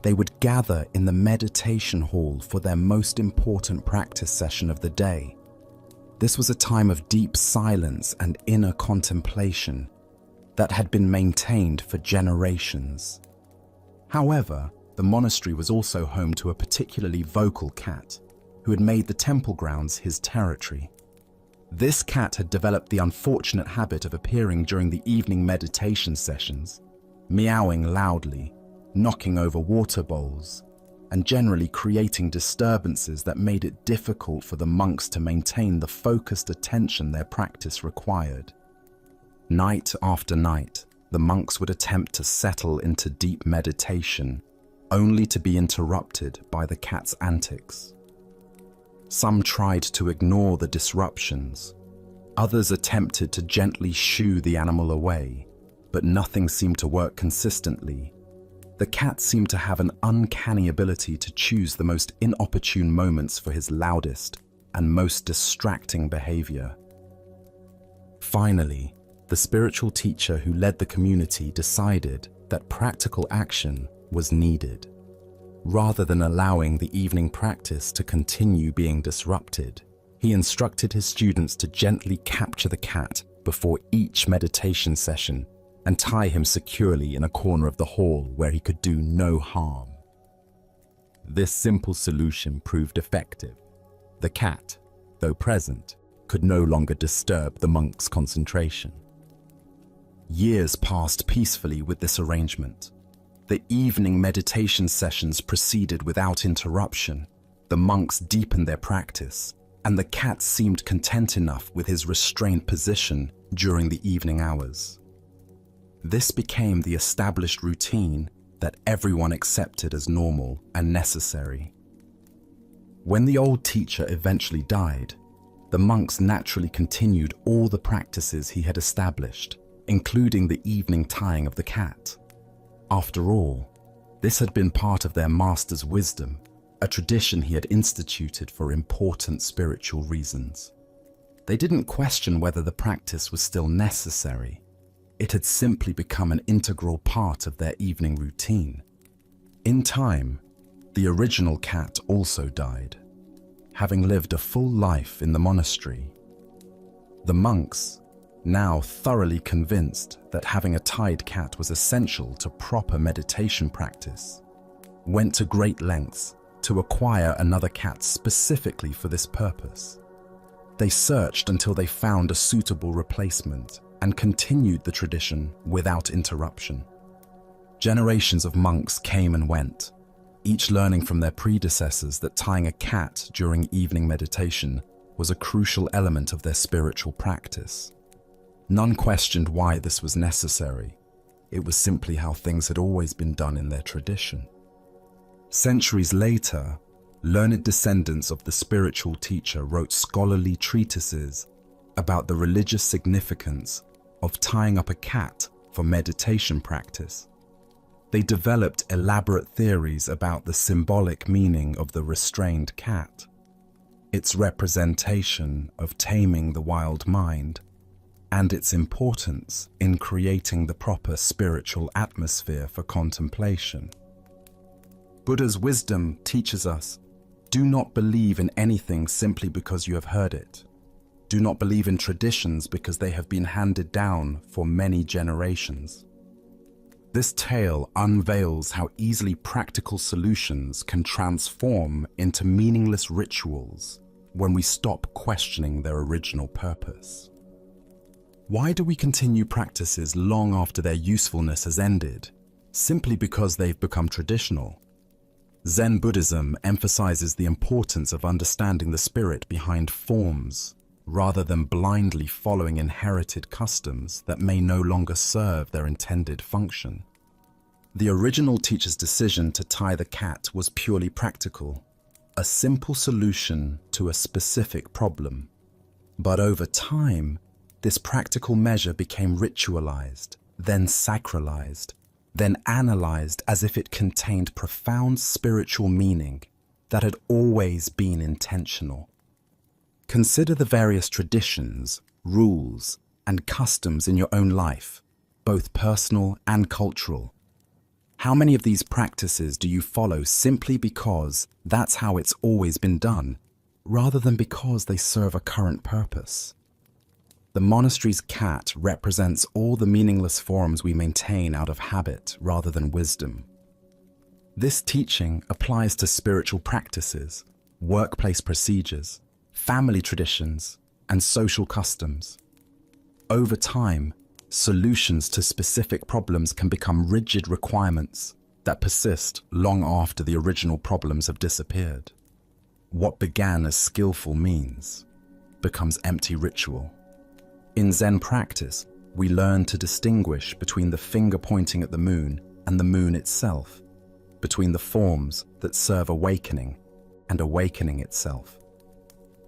they would gather in the meditation hall for their most important practice session of the day. This was a time of deep silence and inner contemplation that had been maintained for generations. However, the monastery was also home to a particularly vocal cat who had made the temple grounds his territory. This cat had developed the unfortunate habit of appearing during the evening meditation sessions, meowing loudly, knocking over water bowls, and generally creating disturbances that made it difficult for the monks to maintain the focused attention their practice required. Night after night, the monks would attempt to settle into deep meditation, only to be interrupted by the cat's antics. Some tried to ignore the disruptions. Others attempted to gently shoo the animal away, but nothing seemed to work consistently. The cat seemed to have an uncanny ability to choose the most inopportune moments for his loudest and most distracting behavior. Finally, the spiritual teacher who led the community decided that practical action was needed. Rather than allowing the evening practice to continue being disrupted, he instructed his students to gently capture the cat before each meditation session and tie him securely in a corner of the hall where he could do no harm. This simple solution proved effective. The cat, though present, could no longer disturb the monk's concentration. Years passed peacefully with this arrangement. The evening meditation sessions proceeded without interruption. The monks deepened their practice, and the cat seemed content enough with his restrained position during the evening hours. This became the established routine that everyone accepted as normal and necessary. When the old teacher eventually died, the monks naturally continued all the practices he had established, including the evening tying of the cat. After all, this had been part of their master's wisdom, a tradition he had instituted for important spiritual reasons. They didn't question whether the practice was still necessary. It had simply become an integral part of their evening routine. In time, the original cat also died, having lived a full life in the monastery. The monks, now thoroughly convinced that having a tied cat was essential to proper meditation practice, went to great lengths to acquire another cat specifically for this purpose. They searched until they found a suitable replacement and continued the tradition without interruption. Generations of monks came and went, each learning from their predecessors that tying a cat during evening meditation was a crucial element of their spiritual practice. None questioned why this was necessary. It was simply how things had always been done in their tradition. Centuries later, learned descendants of the spiritual teacher wrote scholarly treatises about the religious significance of tying up a cat for meditation practice. They developed elaborate theories about the symbolic meaning of the restrained cat, its representation of taming the wild mind, and its importance in creating the proper spiritual atmosphere for contemplation. Buddha's wisdom teaches us, do not believe in anything simply because you have heard it. Do not believe in traditions because they have been handed down for many generations. This tale unveils how easily practical solutions can transform into meaningless rituals when we stop questioning their original purpose. Why do we continue practices long after their usefulness has ended, simply because they've become traditional? Zen Buddhism emphasizes the importance of understanding the spirit behind forms, rather than blindly following inherited customs that may no longer serve their intended function. The original teacher's decision to tie the cat was purely practical, a simple solution to a specific problem. But over time, this practical measure became ritualized, then sacralized, then analyzed as if it contained profound spiritual meaning that had always been intentional. Consider the various traditions, rules, and customs in your own life, both personal and cultural. How many of these practices do you follow simply because that's how it's always been done, rather than because they serve a current purpose? The monastery's cat represents all the meaningless forms we maintain out of habit rather than wisdom. This teaching applies to spiritual practices, workplace procedures, family traditions, and social customs. Over time, solutions to specific problems can become rigid requirements that persist long after the original problems have disappeared. What began as skillful means becomes empty ritual. In Zen practice, we learn to distinguish between the finger pointing at the moon and the moon itself, between the forms that serve awakening and awakening itself.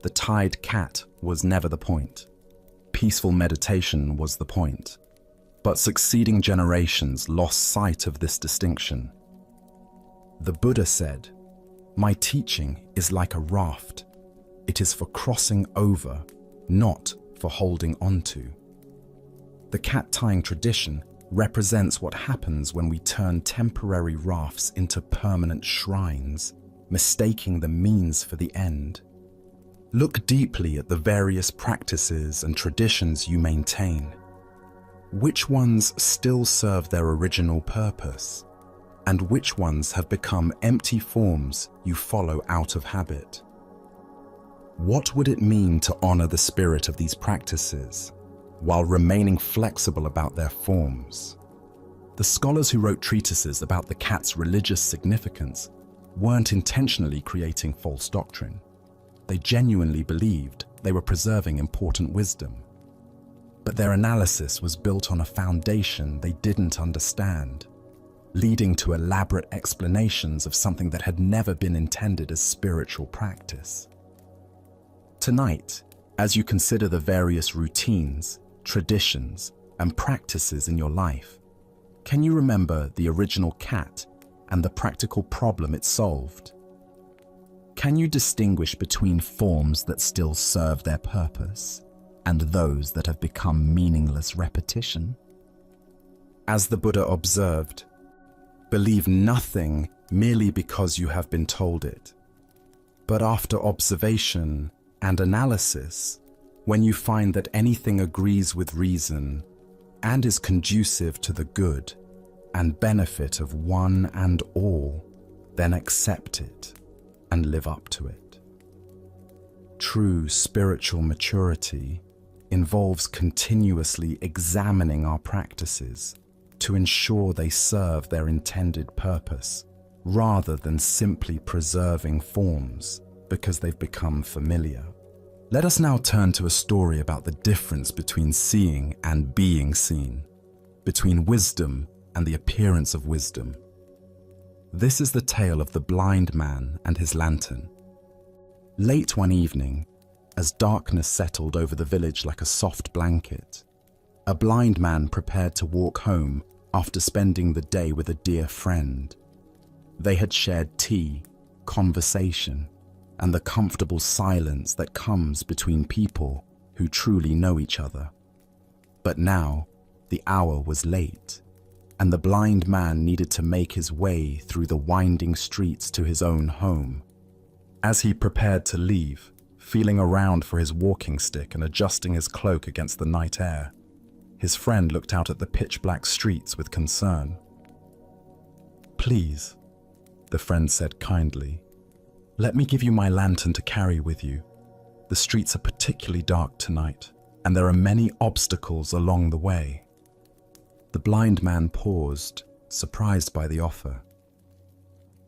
The tied cat was never the point. Peaceful meditation was the point. But succeeding generations lost sight of this distinction. The Buddha said, "My teaching is like a raft. It is for crossing over, not for holding onto." The cat-tying tradition represents what happens when we turn temporary rafts into permanent shrines, mistaking the means for the end. Look deeply at the various practices and traditions you maintain. Which ones still serve their original purpose, and which ones have become empty forms you follow out of habit? What would it mean to honor the spirit of these practices while remaining flexible about their forms? The scholars who wrote treatises about the cat's religious significance weren't intentionally creating false doctrine. They genuinely believed they were preserving important wisdom. But their analysis was built on a foundation they didn't understand, leading to elaborate explanations of something that had never been intended as spiritual practice. Tonight, as you consider the various routines, traditions, and practices in your life, can you remember the original cat and the practical problem it solved? Can you distinguish between forms that still serve their purpose and those that have become meaningless repetition? As the Buddha observed, believe nothing merely because you have been told it. But after observation and analysis, when you find that anything agrees with reason and is conducive to the good and benefit of one and all, then accept it and live up to it. True spiritual maturity involves continuously examining our practices to ensure they serve their intended purpose, rather than simply preserving forms because they've become familiar. Let us now turn to a story about the difference between seeing and being seen, between wisdom and the appearance of wisdom. This is the tale of the blind man and his lantern. Late one evening, as darkness settled over the village like a soft blanket, a blind man prepared to walk home after spending the day with a dear friend. They had shared tea, conversation, and the comfortable silence that comes between people who truly know each other. But now, the hour was late. and the blind man needed to make his way through the winding streets to his own home. As he prepared to leave, feeling around for his walking stick and adjusting his cloak against the night air, his friend looked out at the pitch-black streets with concern. "Please," the friend said kindly, "let me give you my lantern to carry with you. The streets are particularly dark tonight, and there are many obstacles along the way." The blind man paused, surprised by the offer.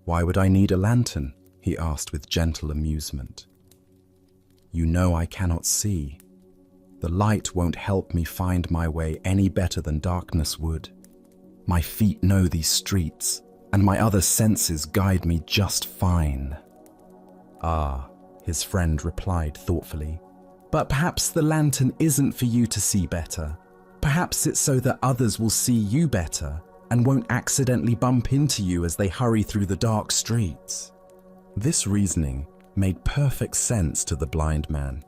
"Why would I need a lantern?" he asked with gentle amusement. "You know I cannot see. The light won't help me find my way any better than darkness would. My feet know these streets, and my other senses guide me just fine." "Ah," his friend replied thoughtfully, "but perhaps the lantern isn't for you to see better. Perhaps it's so that others will see you better and won't accidentally bump into you as they hurry through the dark streets." This reasoning made perfect sense to the blind man.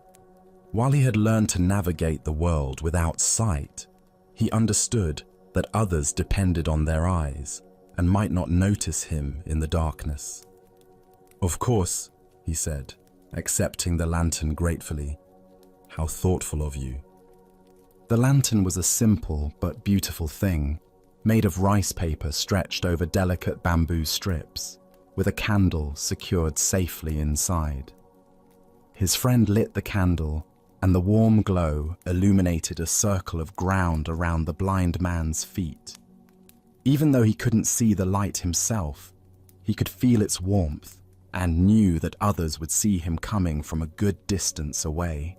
While he had learned to navigate the world without sight, he understood that others depended on their eyes and might not notice him in the darkness. "Of course," he said, accepting the lantern gratefully. "How thoughtful of you." The lantern was a simple but beautiful thing, made of rice paper stretched over delicate bamboo strips, with a candle secured safely inside. His friend lit the candle, and the warm glow illuminated a circle of ground around the blind man's feet. Even though he couldn't see the light himself, he could feel its warmth and knew that others would see him coming from a good distance away.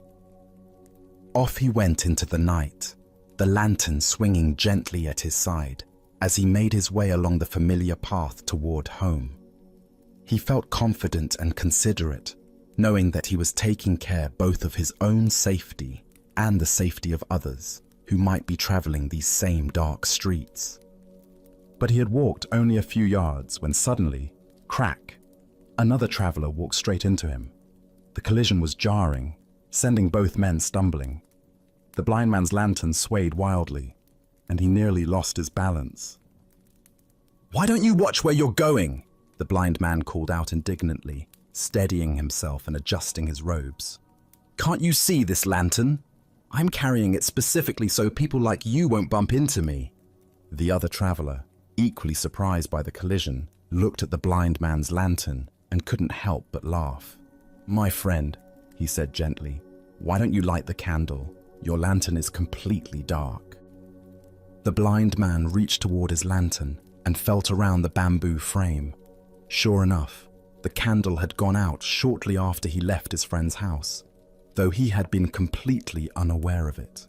Off he went into the night, the lantern swinging gently at his side as he made his way along the familiar path toward home. He felt confident and considerate, knowing that he was taking care both of his own safety and the safety of others who might be traveling these same dark streets. But he had walked only a few yards when suddenly, crack, another traveler walked straight into him. The collision was jarring, sending both men stumbling. The blind man's lantern swayed wildly, and he nearly lost his balance. "Why don't you watch where you're going?" the blind man called out indignantly, steadying himself and adjusting his robes. "Can't you see this lantern? I'm carrying it specifically so people like you won't bump into me." The other traveler, equally surprised by the collision, looked at the blind man's lantern and couldn't help but laugh. "My friend," he said gently, "why don't you light the candle? Your lantern is completely dark." The blind man reached toward his lantern and felt around the bamboo frame. Sure enough, the candle had gone out shortly after he left his friend's house, though he had been completely unaware of it.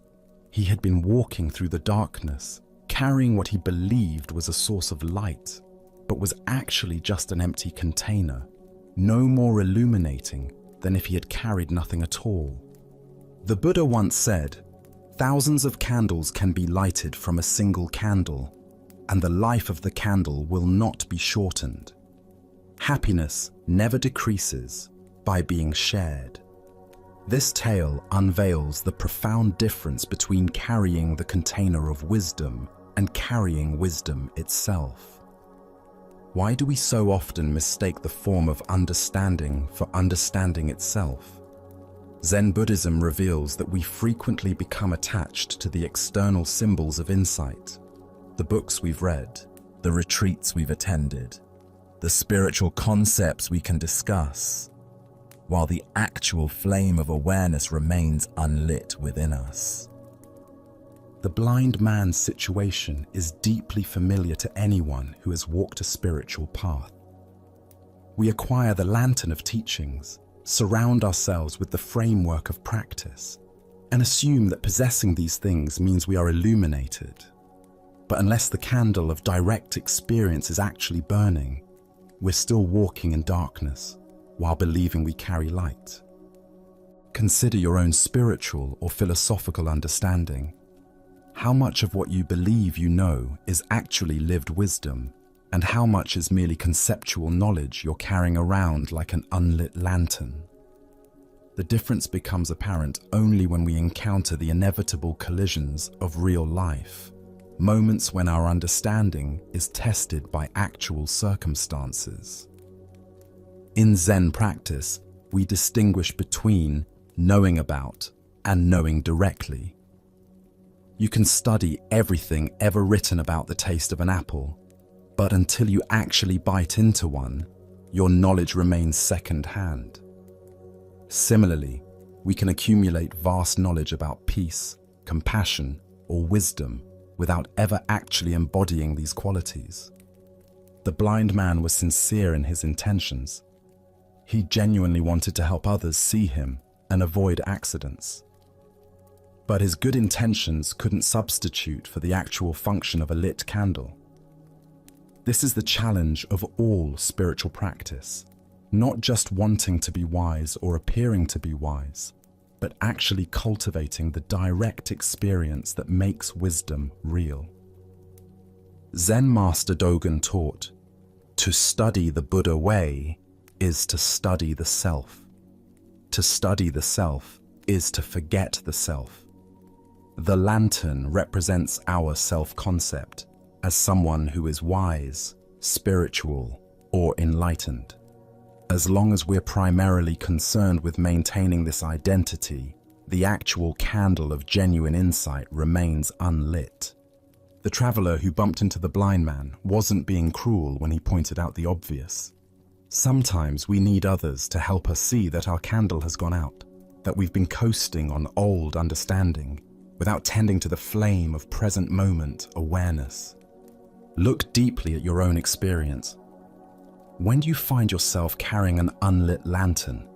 He had been walking through the darkness, carrying what he believed was a source of light, but was actually just an empty container, no more illuminating than if he had carried nothing at all. The Buddha once said, "Thousands of candles can be lighted from a single candle, and the life of the candle will not be shortened. Happiness never decreases by being shared." This tale unveils the profound difference between carrying the container of wisdom and carrying wisdom itself. Why do we so often mistake the form of understanding for understanding itself? Zen Buddhism reveals that we frequently become attached to the external symbols of insight, the books we've read, the retreats we've attended, the spiritual concepts we can discuss, while the actual flame of awareness remains unlit within us. The blind man's situation is deeply familiar to anyone who has walked a spiritual path. We acquire the lantern of teachings, surround ourselves with the framework of practice, and assume that possessing these things means we are illuminated. But unless the candle of direct experience is actually burning, we're still walking in darkness while believing we carry light. Consider your own spiritual or philosophical understanding. How much of what you believe you know is actually lived wisdom, and how much is merely conceptual knowledge you're carrying around like an unlit lantern? The difference becomes apparent only when we encounter the inevitable collisions of real life, moments when our understanding is tested by actual circumstances. In Zen practice, we distinguish between knowing about and knowing directly. You can study everything ever written about the taste of an apple, but until you actually bite into one, your knowledge remains second-hand. Similarly, we can accumulate vast knowledge about peace, compassion, or wisdom without ever actually embodying these qualities. The blind man was sincere in his intentions. He genuinely wanted to help others see him and avoid accidents. But his good intentions couldn't substitute for the actual function of a lit candle. This is the challenge of all spiritual practice, not just wanting to be wise or appearing to be wise, but actually cultivating the direct experience that makes wisdom real. Zen Master Dogen taught, "To study the Buddha way is to study the self. To study the self is to forget the self." The lantern represents our self-concept as someone who is wise, spiritual, or enlightened. As long as we're primarily concerned with maintaining this identity, the actual candle of genuine insight remains unlit. The traveler who bumped into the blind man wasn't being cruel when he pointed out the obvious. Sometimes we need others to help us see that our candle has gone out, that we've been coasting on old understanding without tending to the flame of present moment awareness. Look deeply at your own experience. When do you find yourself carrying an unlit lantern?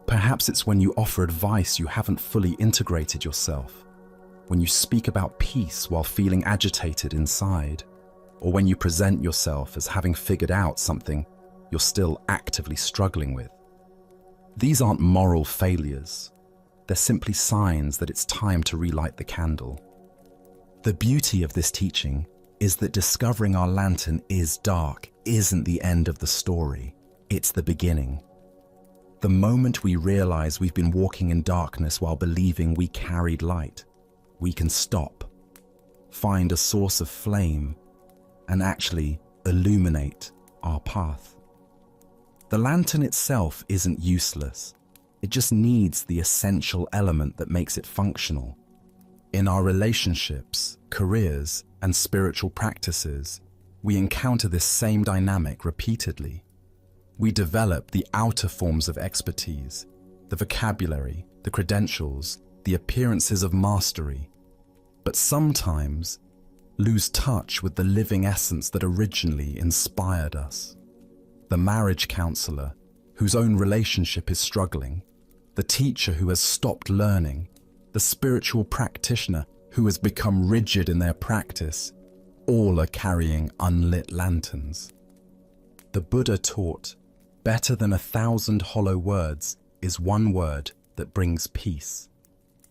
Perhaps it's when you offer advice you haven't fully integrated yourself, when you speak about peace while feeling agitated inside, or when you present yourself as having figured out something you're still actively struggling with. These aren't moral failures. They're simply signs that it's time to relight the candle. The beauty of this teaching is that discovering our lantern is dark isn't the end of the story, it's the beginning. The moment we realize we've been walking in darkness while believing we carried light, we can stop, find a source of flame, and actually illuminate our path. The lantern itself isn't useless. It just needs the essential element that makes it functional. In our relationships, careers, and spiritual practices, we encounter this same dynamic repeatedly. We develop the outer forms of expertise, the vocabulary, the credentials, the appearances of mastery, but sometimes lose touch with the living essence that originally inspired us. The marriage counselor whose own relationship is struggling, the teacher who has stopped learning, the spiritual practitioner who has become rigid in their practice, all are carrying unlit lanterns. The Buddha taught, better than 1,000 hollow words is one word that brings peace.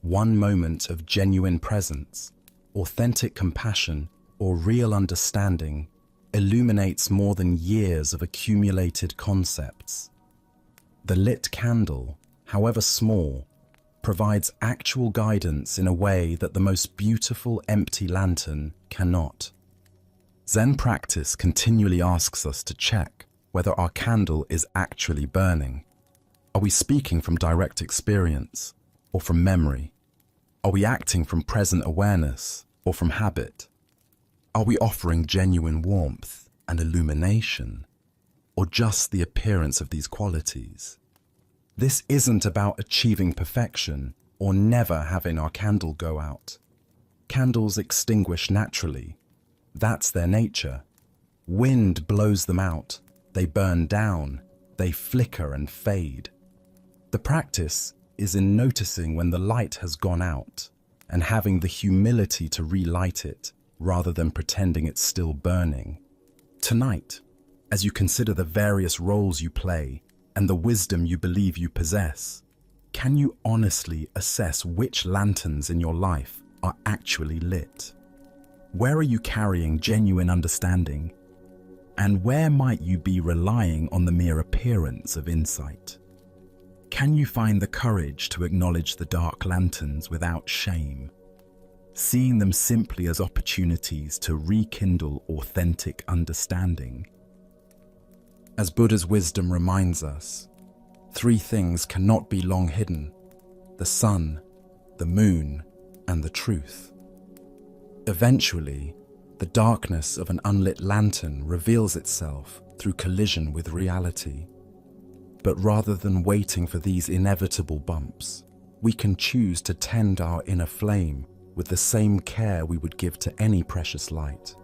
One moment of genuine presence, authentic compassion, or real understanding illuminates more than years of accumulated concepts. The lit candle, however small, provides actual guidance in a way that the most beautiful empty lantern cannot. Zen practice continually asks us to check whether our candle is actually burning. Are we speaking from direct experience or from memory? Are we acting from present awareness or from habit? Are we offering genuine warmth and illumination, or just the appearance of these qualities? This isn't about achieving perfection or never having our candle go out. Candles extinguish naturally. That's their nature. Wind blows them out. They burn down. They flicker and fade. The practice is in noticing when the light has gone out and having the humility to relight it rather than pretending it's still burning. Tonight, as you consider the various roles you play and the wisdom you believe you possess, can you honestly assess which lanterns in your life are actually lit? Where are you carrying genuine understanding? And where might you be relying on the mere appearance of insight? Can you find the courage to acknowledge the dark lanterns without shame? seeing them simply as opportunities to rekindle authentic understanding. As Buddha's wisdom reminds us, three things cannot be long hidden: the sun, the moon, and the truth. Eventually, the darkness of an unlit lantern reveals itself through collision with reality. But rather than waiting for these inevitable bumps, we can choose to tend our inner flame with the same care we would give to any precious light,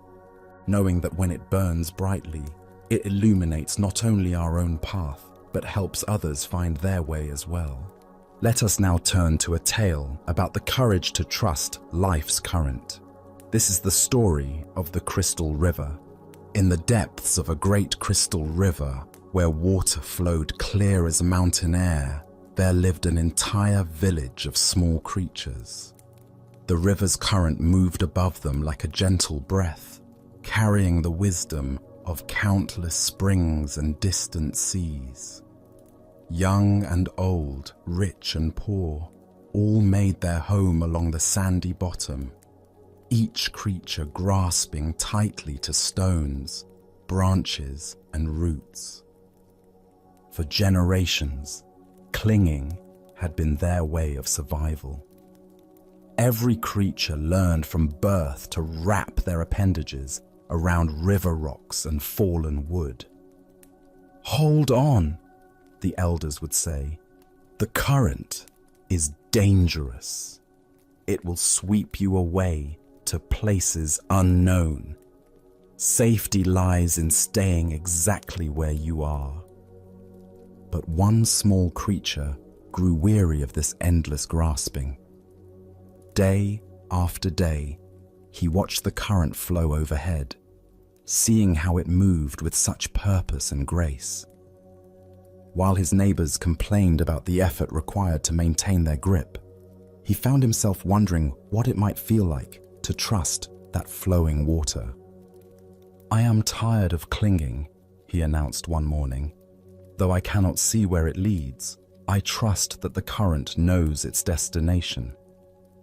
knowing that when it burns brightly, it illuminates not only our own path, but helps others find their way as well. Let us now turn to a tale about the courage to trust life's current. This is the story of the Crystal River. In the depths of a great crystal river, where water flowed clear as mountain air, there lived an entire village of small creatures. The river's current moved above them like a gentle breath, carrying the wisdom of countless springs and distant seas. Young and old, rich and poor, all made their home along the sandy bottom, each creature grasping tightly to stones, branches, and roots. For generations, clinging had been their way of survival. Every creature learned from birth to wrap their appendages around river rocks and fallen wood. "Hold on," the elders would say. "The current is dangerous. It will sweep you away to places unknown. Safety lies in staying exactly where you are." But one small creature grew weary of this endless grasping. Day after day, he watched the current flow overhead, seeing how it moved with such purpose and grace. While his neighbors complained about the effort required to maintain their grip, he found himself wondering what it might feel like to trust that flowing water. "I am tired of clinging," he announced one morning. "Though I cannot see where it leads, I trust that the current knows its destination.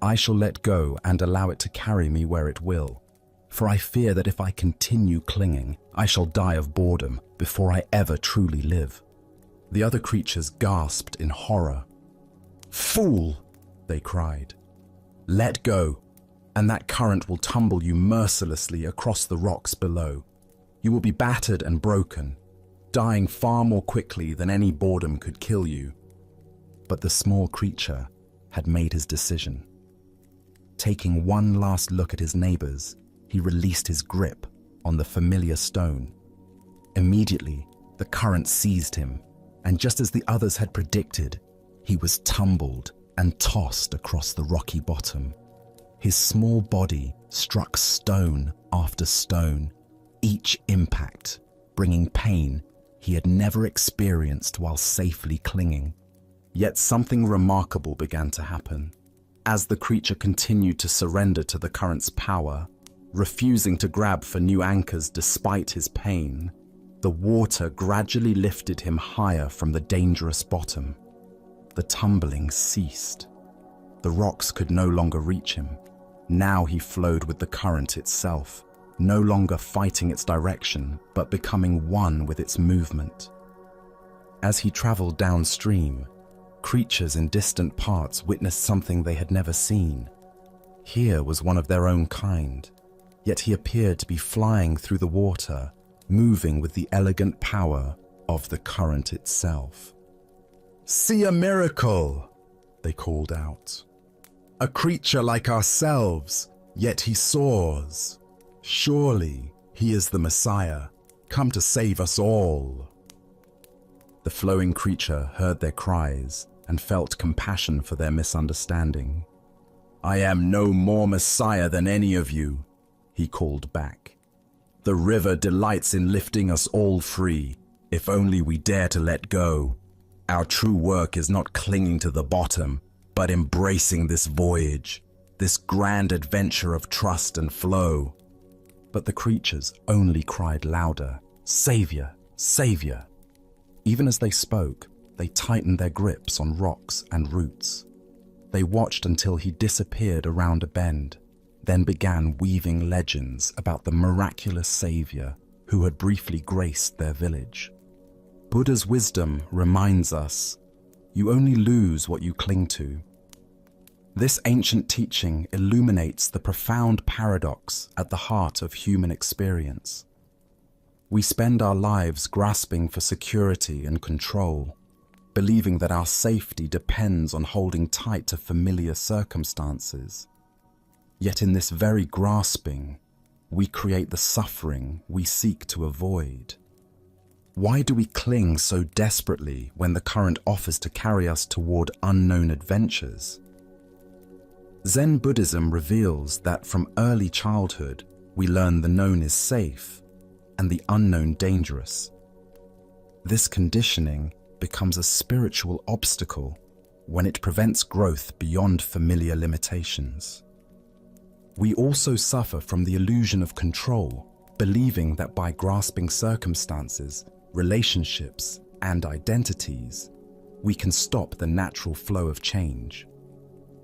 I shall let go and allow it to carry me where it will, for I fear that if I continue clinging, I shall die of boredom before I ever truly live." The other creatures gasped in horror. "Fool!" they cried. "Let go, and that current will tumble you mercilessly across the rocks below. You will be battered and broken, dying far more quickly than any boredom could kill you." But the small creature had made his decision. Taking one last look at his neighbors, he released his grip on the familiar stone. Immediately, the current seized him, and just as the others had predicted, he was tumbled and tossed across the rocky bottom. His small body struck stone after stone, each impact bringing pain he had never experienced while safely clinging. Yet something remarkable began to happen. As the creature continued to surrender to the current's power, refusing to grab for new anchors despite his pain, the water gradually lifted him higher from the dangerous bottom. The tumbling ceased. The rocks could no longer reach him. Now he flowed with the current itself, no longer fighting its direction, but becoming one with its movement. As he traveled downstream, creatures in distant parts witnessed something they had never seen. Here was one of their own kind, yet he appeared to be flying through the water, moving with the elegant power of the current itself. "See a miracle!" they called out. "A creature like ourselves, yet he soars. Surely he is the Messiah, come to save us all." The flowing creature heard their cries and felt compassion for their misunderstanding. "I am no more Messiah than any of you," he called back. "The river delights in lifting us all free, if only we dare to let go. Our true work is not clinging to the bottom, but embracing this voyage, this grand adventure of trust and flow." But the creatures only cried louder, "Savior, Savior!" Even as they spoke, they tightened their grips on rocks and roots. They watched until he disappeared around a bend, then began weaving legends about the miraculous savior who had briefly graced their village. Buddha's wisdom reminds us, you only lose what you cling to. This ancient teaching illuminates the profound paradox at the heart of human experience. We spend our lives grasping for security and control, believing that our safety depends on holding tight to familiar circumstances. Yet in this very grasping, we create the suffering we seek to avoid. Why do we cling so desperately when the current offers to carry us toward unknown adventures? Zen Buddhism reveals that from early childhood, we learn the known is safe and the unknown dangerous. This conditioning becomes a spiritual obstacle when it prevents growth beyond familiar limitations. We also suffer from the illusion of control, believing that by grasping circumstances, relationships, and identities, we can stop the natural flow of change.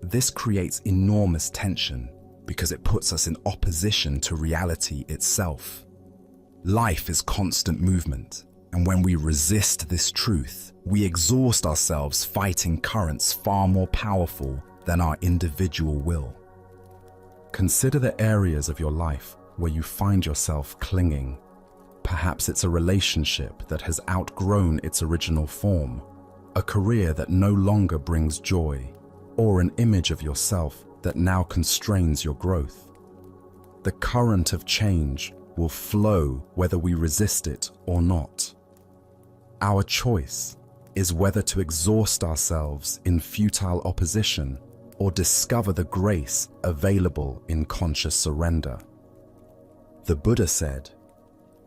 This creates enormous tension because it puts us in opposition to reality itself. Life is constant movement, and when we resist this truth, we exhaust ourselves fighting currents far more powerful than our individual will. Consider the areas of your life where you find yourself clinging. Perhaps it's a relationship that has outgrown its original form, a career that no longer brings joy, or an image of yourself that now constrains your growth. The current of change will flow whether we resist it or not. Our choice is whether to exhaust ourselves in futile opposition or discover the grace available in conscious surrender. The Buddha said,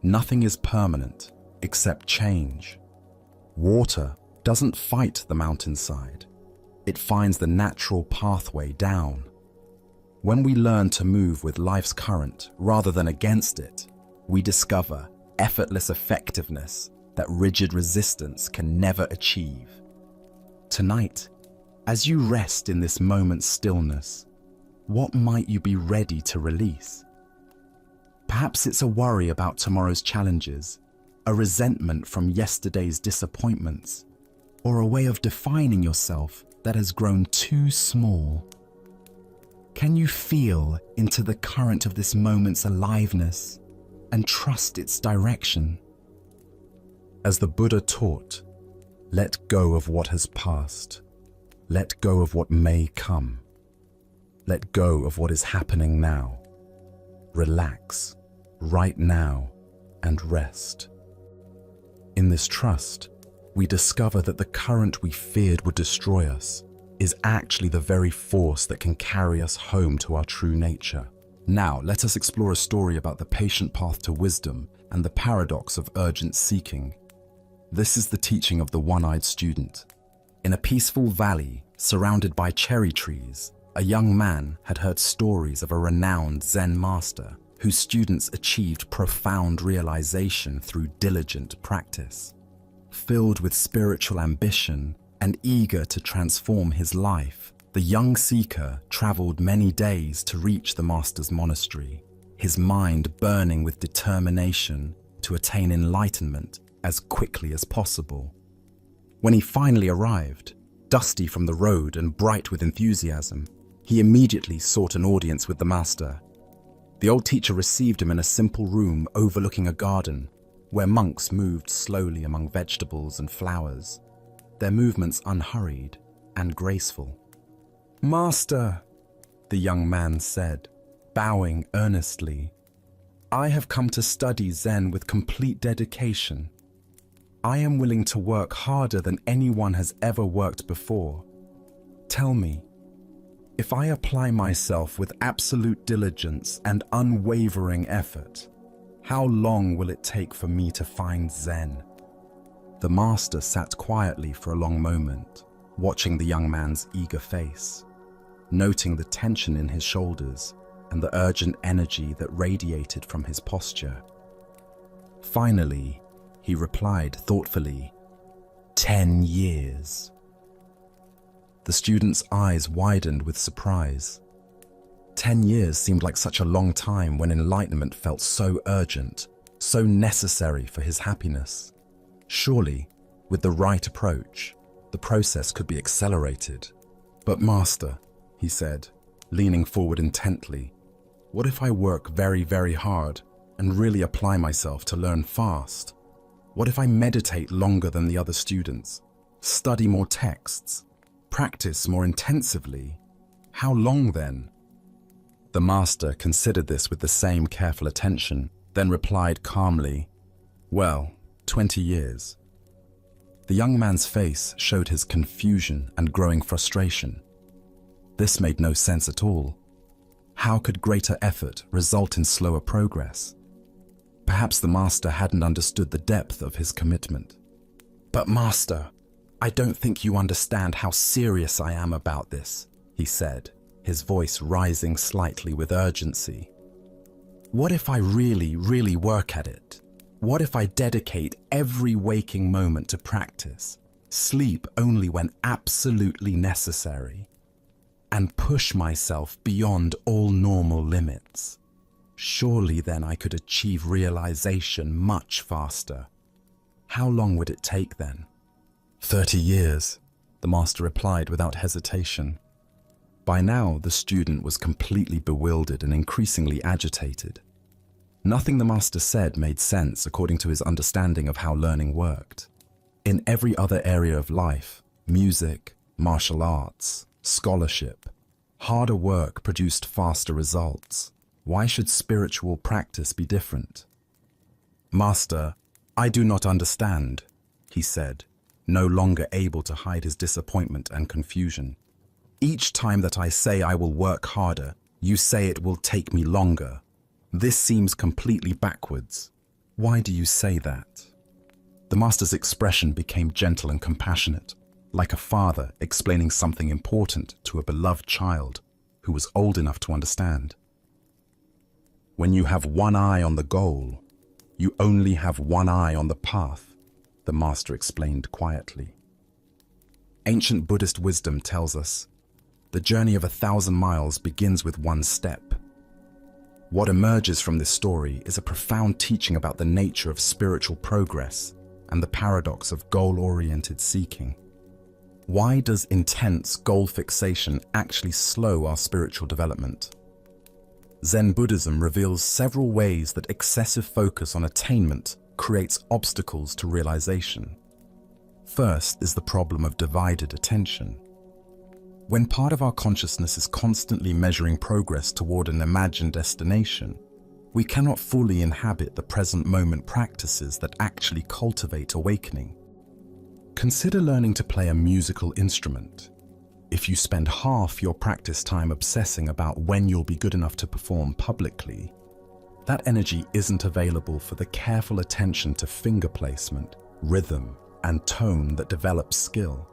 "Nothing is permanent except change. Water doesn't fight the mountainside. It finds the natural pathway down." When we learn to move with life's current rather than against it, we discover effortless effectiveness that rigid resistance can never achieve. Tonight, as you rest in this moment's stillness, what might you be ready to release? Perhaps it's a worry about tomorrow's challenges, a resentment from yesterday's disappointments, or a way of defining yourself that has grown too small. Can you feel into the current of this moment's aliveness and trust its direction? As the Buddha taught, let go of what has passed. Let go of what may come. Let go of what is happening now. Relax, right now, and rest. In this trust, we discover that the current we feared would destroy us is actually the very force that can carry us home to our true nature. Now, let us explore a story about the patient path to wisdom and the paradox of urgent seeking. This is the teaching of the one-eyed student. In a peaceful valley surrounded by cherry trees, a young man had heard stories of a renowned Zen master whose students achieved profound realization through diligent practice. Filled with spiritual ambition and eager to transform his life, the young seeker traveled many days to reach the master's monastery, his mind burning with determination to attain enlightenment as quickly as possible. When he finally arrived, dusty from the road and bright with enthusiasm, he immediately sought an audience with the master. The old teacher received him in a simple room overlooking a garden, where monks moved slowly among vegetables and flowers, their movements unhurried and graceful. "Master," the young man said, bowing earnestly, "I have come to study Zen with complete dedication. I am willing to work harder than anyone has ever worked before. Tell me, if I apply myself with absolute diligence and unwavering effort, how long will it take for me to find Zen?" The master sat quietly for a long moment, watching the young man's eager face, noting the tension in his shoulders and the urgent energy that radiated from his posture. Finally, he replied thoughtfully, 10 years. The student's eyes widened with surprise. 10 years seemed like such a long time when enlightenment felt so urgent, so necessary for his happiness. Surely, with the right approach, the process could be accelerated. But Master, he said, leaning forward intently, what if I work very, very hard and really apply myself to learn fast? What if I meditate longer than the other students, study more texts, practice more intensively? How long then? The Master considered this with the same careful attention, then replied calmly, well, 20 years. The young man's face showed his confusion and growing frustration. This made no sense at all. How could greater effort result in slower progress? Perhaps the Master hadn't understood the depth of his commitment. But Master, I don't think you understand how serious I am about this, he said, his voice rising slightly with urgency. What if I really, really work at it? What if I dedicate every waking moment to practice, sleep only when absolutely necessary, and push myself beyond all normal limits? Surely then I could achieve realization much faster. How long would it take then? 30 years, the Master replied without hesitation. By now, the student was completely bewildered and increasingly agitated. Nothing the Master said made sense according to his understanding of how learning worked. In every other area of life, music, martial arts, scholarship, harder work produced faster results. Why should spiritual practice be different? Master, I do not understand, he said, no longer able to hide his disappointment and confusion. Each time that I say I will work harder, you say it will take me longer. This seems completely backwards. Why do you say that? The Master's expression became gentle and compassionate, like a father explaining something important to a beloved child who was old enough to understand. When you have one eye on the goal, you only have one eye on the path, the Master explained quietly. Ancient Buddhist wisdom tells us, the journey of 1,000 miles begins with one step. What emerges from this story is a profound teaching about the nature of spiritual progress and the paradox of goal-oriented seeking. Why does intense goal fixation actually slow our spiritual development? Zen Buddhism reveals several ways that excessive focus on attainment creates obstacles to realization. First is the problem of divided attention. When part of our consciousness is constantly measuring progress toward an imagined destination, we cannot fully inhabit the present moment practices that actually cultivate awakening. Consider learning to play a musical instrument. If you spend half your practice time obsessing about when you'll be good enough to perform publicly, that energy isn't available for the careful attention to finger placement, rhythm, and tone that develops skill.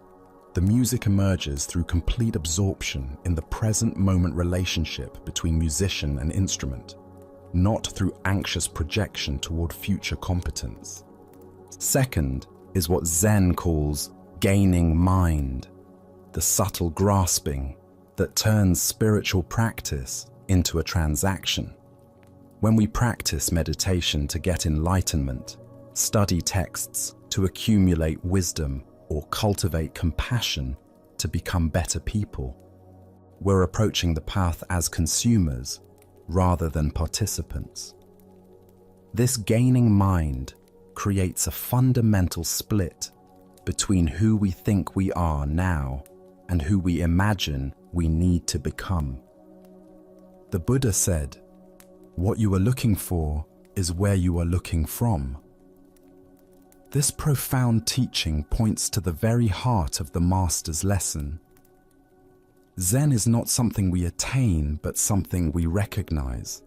The music emerges through complete absorption in the present moment relationship between musician and instrument, not through anxious projection toward future competence. Second is what Zen calls gaining mind, the subtle grasping that turns spiritual practice into a transaction. When we practice meditation to get enlightenment, study texts to accumulate wisdom, or cultivate compassion to become better people, we're approaching the path as consumers rather than participants. This gaining mind creates a fundamental split between who we think we are now and who we imagine we need to become. The Buddha said, "What you are looking for is where you are looking from." This profound teaching points to the very heart of the Master's lesson. Zen is not something we attain, but something we recognize.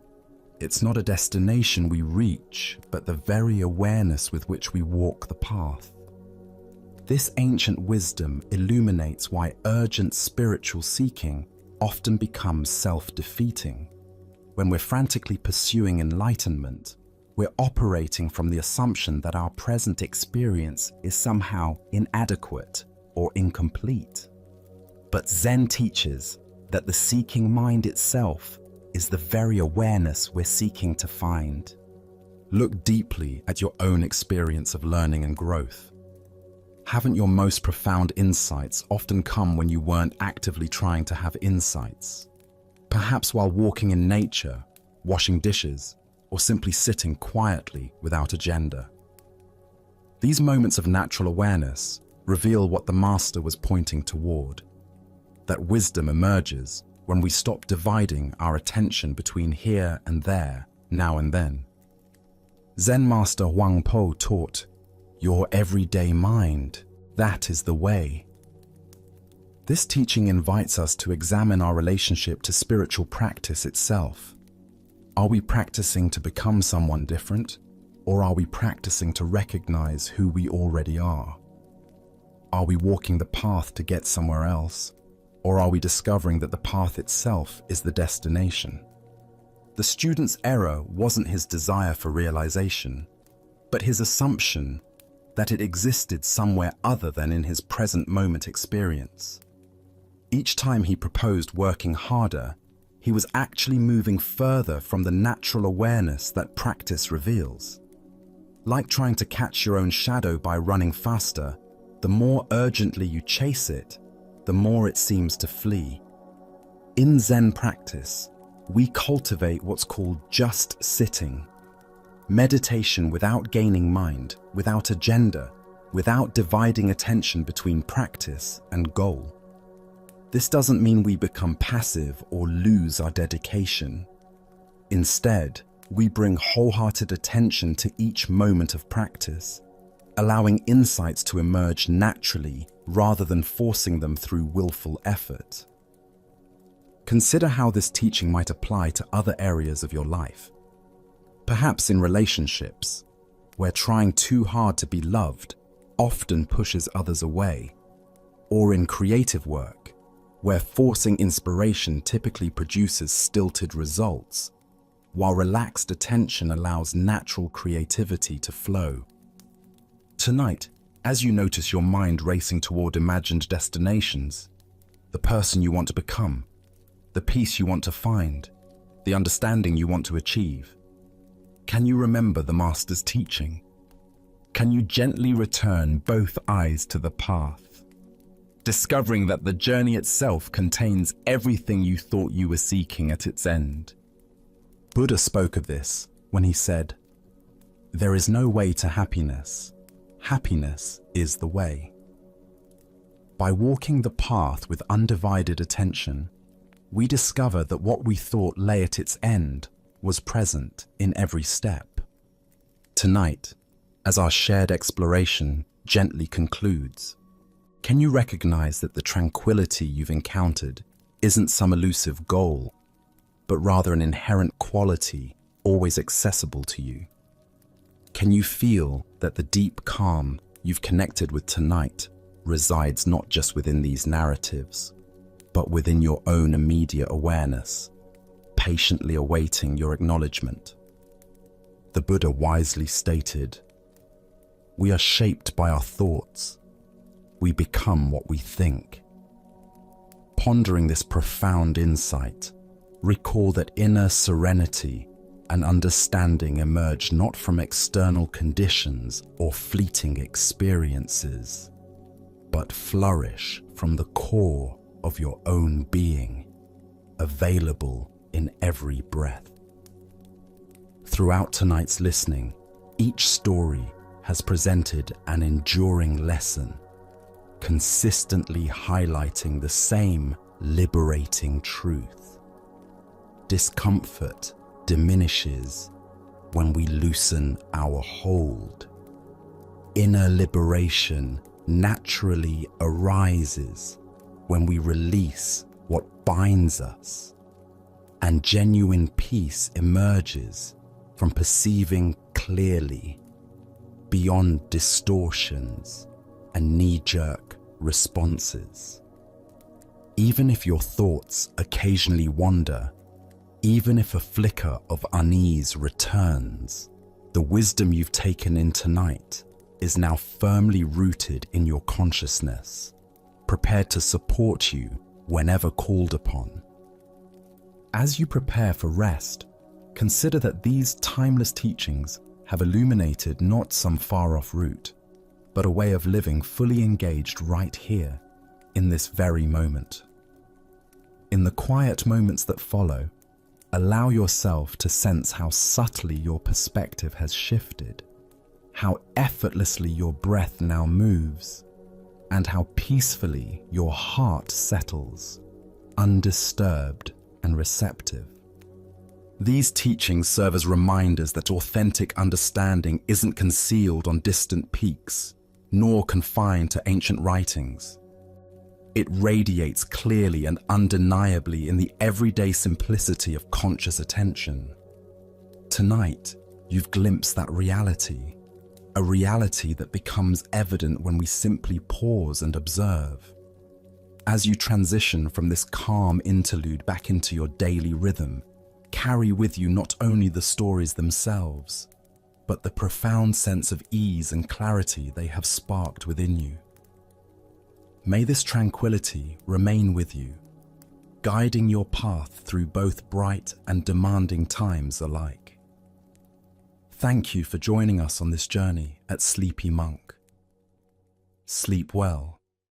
It's not a destination we reach, but the very awareness with which we walk the path. This ancient wisdom illuminates why urgent spiritual seeking often becomes self-defeating. When we're frantically pursuing enlightenment, we're operating from the assumption that our present experience is somehow inadequate or incomplete. But Zen teaches that the seeking mind itself is the very awareness we're seeking to find. Look deeply at your own experience of learning and growth. Haven't your most profound insights often come when you weren't actively trying to have insights? Perhaps while walking in nature, washing dishes, or simply sitting quietly without agenda. These moments of natural awareness reveal what the Master was pointing toward. That wisdom emerges when we stop dividing our attention between here and there, now and then. Zen Master Huang Po taught, "Your everyday mind, that is the way." This teaching invites us to examine our relationship to spiritual practice itself. Are we practicing to become someone different, or are we practicing to recognize who we already are? Are we walking the path to get somewhere else, or are we discovering that the path itself is the destination? The student's error wasn't his desire for realization, but his assumption that it existed somewhere other than in his present moment experience. Each time he proposed working harder, he was actually moving further from the natural awareness that practice reveals. Like trying to catch your own shadow by running faster, the more urgently you chase it, the more it seems to flee. In Zen practice, we cultivate what's called just sitting. Meditation without gaining mind, without agenda, without dividing attention between practice and goal. This doesn't mean we become passive or lose our dedication. Instead, we bring wholehearted attention to each moment of practice, allowing insights to emerge naturally rather than forcing them through willful effort. Consider how this teaching might apply to other areas of your life. Perhaps in relationships, where trying too hard to be loved often pushes others away, or in creative work, where forcing inspiration typically produces stilted results, while relaxed attention allows natural creativity to flow. Tonight, as you notice your mind racing toward imagined destinations, the person you want to become, the peace you want to find, the understanding you want to achieve, can you remember the Master's teaching? Can you gently return both eyes to the path, discovering that the journey itself contains everything you thought you were seeking at its end? Buddha spoke of this when he said, "There is no way to happiness. Happiness is the way." By walking the path with undivided attention, we discover that what we thought lay at its end was present in every step. Tonight, as our shared exploration gently concludes, can you recognize that the tranquility you've encountered isn't some elusive goal, but rather an inherent quality always accessible to you? Can you feel that the deep calm you've connected with tonight resides not just within these narratives, but within your own immediate awareness, patiently awaiting your acknowledgement? The Buddha wisely stated, "We are shaped by our thoughts. We become what we think." Pondering this profound insight, recall that inner serenity and understanding emerge not from external conditions or fleeting experiences, but flourish from the core of your own being, available in every breath. Throughout tonight's listening, each story has presented an enduring lesson, consistently highlighting the same liberating truth. Discomfort diminishes when we loosen our hold. Inner liberation naturally arises when we release what binds us, and genuine peace emerges from perceiving clearly, beyond distortions and knee-jerk responses. Even if your thoughts occasionally wander, even if a flicker of unease returns, the wisdom you've taken in tonight is now firmly rooted in your consciousness, prepared to support you whenever called upon. As you prepare for rest, consider that these timeless teachings have illuminated not some far-off route, but a way of living fully engaged right here, in this very moment. In the quiet moments that follow, allow yourself to sense how subtly your perspective has shifted, how effortlessly your breath now moves, and how peacefully your heart settles, undisturbed and receptive. These teachings serve as reminders that authentic understanding isn't concealed on distant peaks, nor confined to ancient writings. It radiates clearly and undeniably in the everyday simplicity of conscious attention. Tonight, you've glimpsed that reality, a reality that becomes evident when we simply pause and observe. As you transition from this calm interlude back into your daily rhythm, carry with you not only the stories themselves, but the profound sense of ease and clarity they have sparked within you. May this tranquility remain with you, guiding your path through both bright and demanding times alike. Thank you for joining us on this journey at Sleepy Monk. Sleep well.